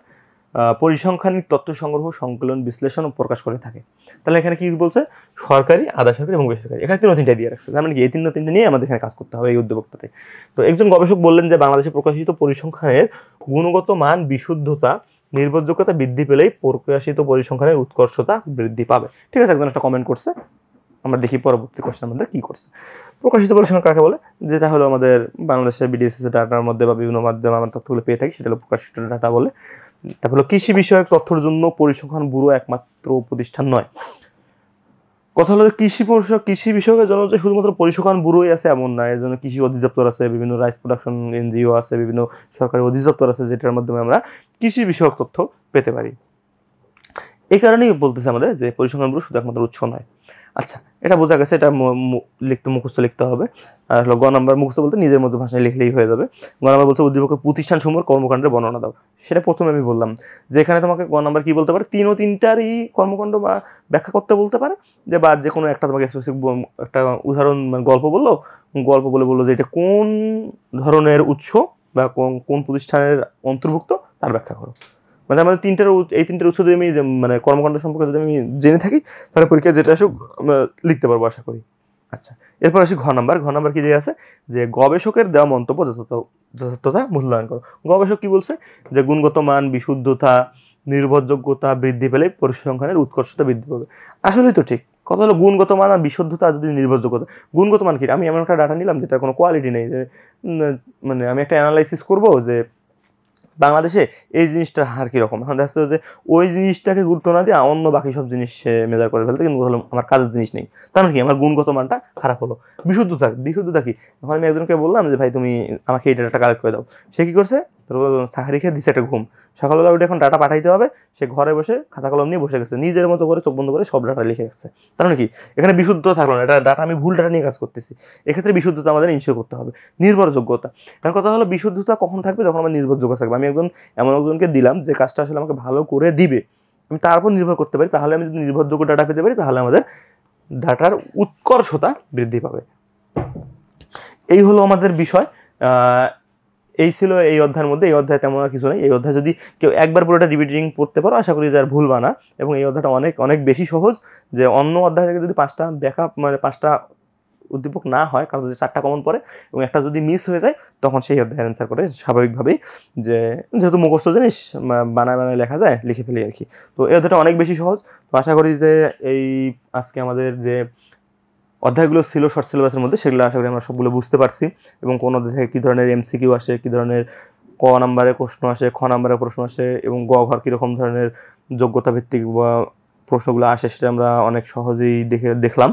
পরিসংখ্যানিক তথ্য সংগ্রহ, সংকলন, বিশ্লেষণ ও প্রকাশ করে থাকে। তাহলে এখানে কি বলছে, সরকারি, আধা সরকারি এবং বেসরকারি, এখানে 3-3টা দিয়ে রাখছে, তার মানে কি এই 3-3টে নিয়ে আমাদের এখানে কাজ করতে হবে এই উদ্যোগটাতে। তো একজন গবেষক বললেন যে বাংলাদেশে প্রকাশিত পরিসংখ্যানের গুণগত মান, বিশুদ্ধতা, নির্ভরযোগ্যতা বৃদ্ধি পেলেই প্রকাশিত পরিসংখ্যানের উৎকর্ষতা বৃদ্ধি পাবে। ঠিক আছে, একজন একটা কমেন্ট করছে, আমরা দেখি পরবর্তী কোশ্চেন আমাদের কি করছে। প্রকাশিত পরিসংখ্যান কাকে বলে, যেটা হলো আমাদের বাংলাদেশের বিডিএসএস ডাটার মধ্যে বা বিভিন্ন মাধ্যমে আমরা তথ্যগুলো পেয়ে থাকি, সেটা হলো প্রকাশিত ডাটা বলে। তারপর হলো কৃষি বিষয়ক তথ্যের জন্য পরিসংখ্যান ব্যুরো একমাত্র প্রতিষ্ঠান নয়। কথা হলো কৃষি বিষয়কের জন্য যে শুধুমাত্র পরিসংখ্যান ব্যুরোই আছে এমন না, এর জন্য কৃষি অধিদপ্তর আছে, বিভিন্ন রাইস প্রোডাকশন এনজিও আছে, বিভিন্ন সরকারি অধিদপ্তর আছে, যেটার মাধ্যমে আমরা কৃষি বিষয়ক তথ্য পেতে পারি। এই কারণেই বলতেছে আমাদের যে পরিসংখ্যান ব্যুরো শুধু একমাত্র উৎস নয়। আচ্ছা, এটা বোঝা গেছে, এটা মুখস্থ লিখতে হবে। আর হলো গ নাম্বার, মুখস্থ বলতে নিজের মধ্যে ভাষায় লিখলেই হয়ে যাবে। গ নাম্বার বলছে উদ্দীপকের প্রতিষ্ঠানসমূহের কর্মকাণ্ডের বর্ণনা দাও। সেটা প্রথমে আমি বললাম যে এখানে তোমাকে গ নাম্বার কি বলতে পারে, 3-3টারই কর্মকাণ্ড বা ব্যাখ্যা করতে বলতে পারে, যে বা যে কোনো একটা তোমাকে স্পেসিফিক একটা উদাহরণ মানে গল্প বললো যে এটা কোন ধরনের উৎস বা কোন প্রতিষ্ঠানের অন্তর্ভুক্ত তার ব্যাখ্যা করো। মানে আমাদের এই 3টার উৎস যদি আমি মানে কর্মকাণ্ড সম্পর্কে যদি আমি জেনে থাকি, তাহলে পরীক্ষায় যেটা আসুক আমরা লিখতে পারবো আশা করি। আচ্ছা, এরপর আসি ঘ নাম্বার কি দিয়ে আছে, যে গবেষকের দেওয়া মন্তব্য যথার্থতা মূল্যায়ন করো। গবেষক কি বলছে, যে গুণগত মান, বিশুদ্ধতা, নির্ভরযোগ্যতা বৃদ্ধি পেলে পরিসংখ্যানের উৎকর্ষতা বৃদ্ধি পাবে। আসলেই তো ঠিক কথা হলো, গুণগত মান আর বিশুদ্ধতা যদি নির্ভরযোগ্যতা। গুণগত মান কি, আমি এমন একটা ডাটা নিলাম যেটা কোনো কোয়ালিটি নেই, যে মানে আমি একটা অ্যানালাইসিস করবো যে বাংলাদেশে এই জিনিসটার হার কীরকম। এখন দেখা যাচ্ছে যে ওই জিনিসটাকে গুরুত্ব না দিয়ে অন্য বাকি সব জিনিস মেজার করে ফেলতে, কিন্তু হলো আমার কাজের জিনিস নেই, তার মানে কি আমার গুণগত মানটা খারাপ হলো। বিশুদ্ধতা কি, এখন আমি একজনকে বললাম যে ভাই তুমি আমাকে এই ডাটাটা কালেক্ট করে দাও, সে কী করছে, তারপর সাহারি খেয়ে দিছে একটা ঘুম, সকালবেলা উঠে এখন ডাটা পাঠাইতে হবে, সে ঘরে বসে খাতা কলম নিয়ে বসে গেছে, নিজের মতো করে চোখ বন্ধ করে সব ডাটা লিখে গেছে। তার মানে কি এখানে বিশুদ্ধতা থাকলো না, এটা ডাটা আমি ভুল ডাটা নিয়ে কাজ করতেছি। এক্ষেত্রে বিশুদ্ধতা আমাদের ইনশিওর করতে হবে। নির্ভরযোগ্যতা, এখন কথা হলো বিশুদ্ধতা কখন থাকবে, যখন আমার নির্ভরযোগ্য থাকবে। আমি এমন একজনকে দিলাম যে কাজটা আসলে আমাকে ভালো করে দিবে, আমি তার উপর নির্ভর করতে পারি, তাহলে আমি যদি নির্ভরযোগ্য ডাটা পেতে পারি তাহলে আমাদের ডাটার উৎকর্ষতা বৃদ্ধি পাবে। এই হলো আমাদের বিষয়। এই ছিল এই অধ্যায়ের মধ্যে। এই অধ্যায় তেমন আর কিছু নেই। এই অধ্যায় যদি কেউ একবার পুরোটা রিপিটিং পড়তে পারো, আশা করি যার ভুলবা না। এবং এই অধ্যায়টা অনেক অনেক বেশি সহজ, যে অন্য অধ্যায় থেকে যদি 5টা ব্যাকআপ মানে 5টা উদ্দীপক না হয়, কারণ যদি 4টা কমন পড়ে এবং একটা যদি মিস হয়ে যায়, তখন সেই অধ্যায়ের অ্যান্সার করে স্বাভাবিকভাবেই, যে যেহেতু মুখস্থ জিনিস বানায় বানায় লেখা যায়, লিখে ফেলি আর কি। তো এই অধ্যায়টা অনেক বেশি সহজ। তো আশা করি যে এই আজকে আমাদের যে অধ্যায়গুলো ছিল শর্ট সিলেবাসের মধ্যে, সেগুলো আশা করি আমরা সবগুলো বুঝতে পারছি, এবং কোন অধ্যায় থেকে কী ধরনের এমসিকিউ আসে, কী ধরনের ক নাম্বারে প্রশ্ন আসে, খ নাম্বারে প্রশ্ন আসে, এবং গ ঘর কীরকম ধরনের যোগ্যতা ভিত্তিক বা প্রশ্নগুলো আসে, সেটা আমরা অনেক সহজেই দেখলাম।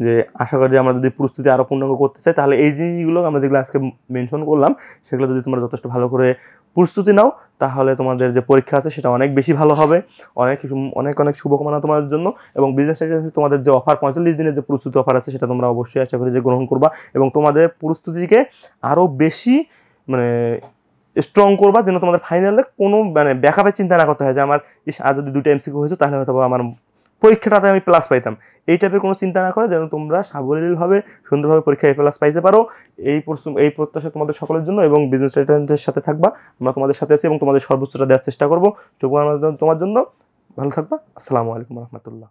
যে আশা করি যে আমরা যদি প্রস্তুতি আরও পূর্ণাঙ্গ করতে চাই, তাহলে এই জিনিসগুলো আমরা যেগুলো আজকে মেনশন করলাম, সেগুলো যদি তোমরা যথেষ্ট ভালো করে প্রস্তুতি নাও, তাহলে তোমাদের যে পরীক্ষা আছে সেটা অনেক বেশি ভালো হবে। অনেক অনেক শুভকামনা তোমাদের জন্য। এবং বিজনেস এজেন্সি তোমাদের যে অফার 45 দিনের যে প্রস্তুতি অফার আছে, সেটা তোমরা অবশ্যই আশা করি যে গ্রহণ করবা, এবং তোমাদের প্রস্তুতিকে আরও বেশি মানে স্ট্রং করবা, যেন তোমাদের ফাইনালে কোনো মানে ব্যাকআপের চিন্তা না করতে হয় যে আমার আর যদি 2টা এমসিকিউ হয়েছে তাহলে হয়তো আমার পরীক্ষাটাতে আমি প্লাস পাইতাম। এই টাইপের কোনো চিন্তা না করে যেন তোমরা সাবলীলভাবে সুন্দরভাবে পরীক্ষায় প্লাস পাইতে পারো, এই প্রত্যাশা তোমাদের সকলের জন্য। এবং বিজনেস এজেন্টের সাথে থাকবা, আমরা তোমাদের সাথে আছি এবং তোমাদের সর্বোচ্চটা দেওয়ার চেষ্টা করবো। শুভকামনা তোমার জন্য, ভালো থাকবা। আসসালামু আলাইকুম রহমতুল্লাহ।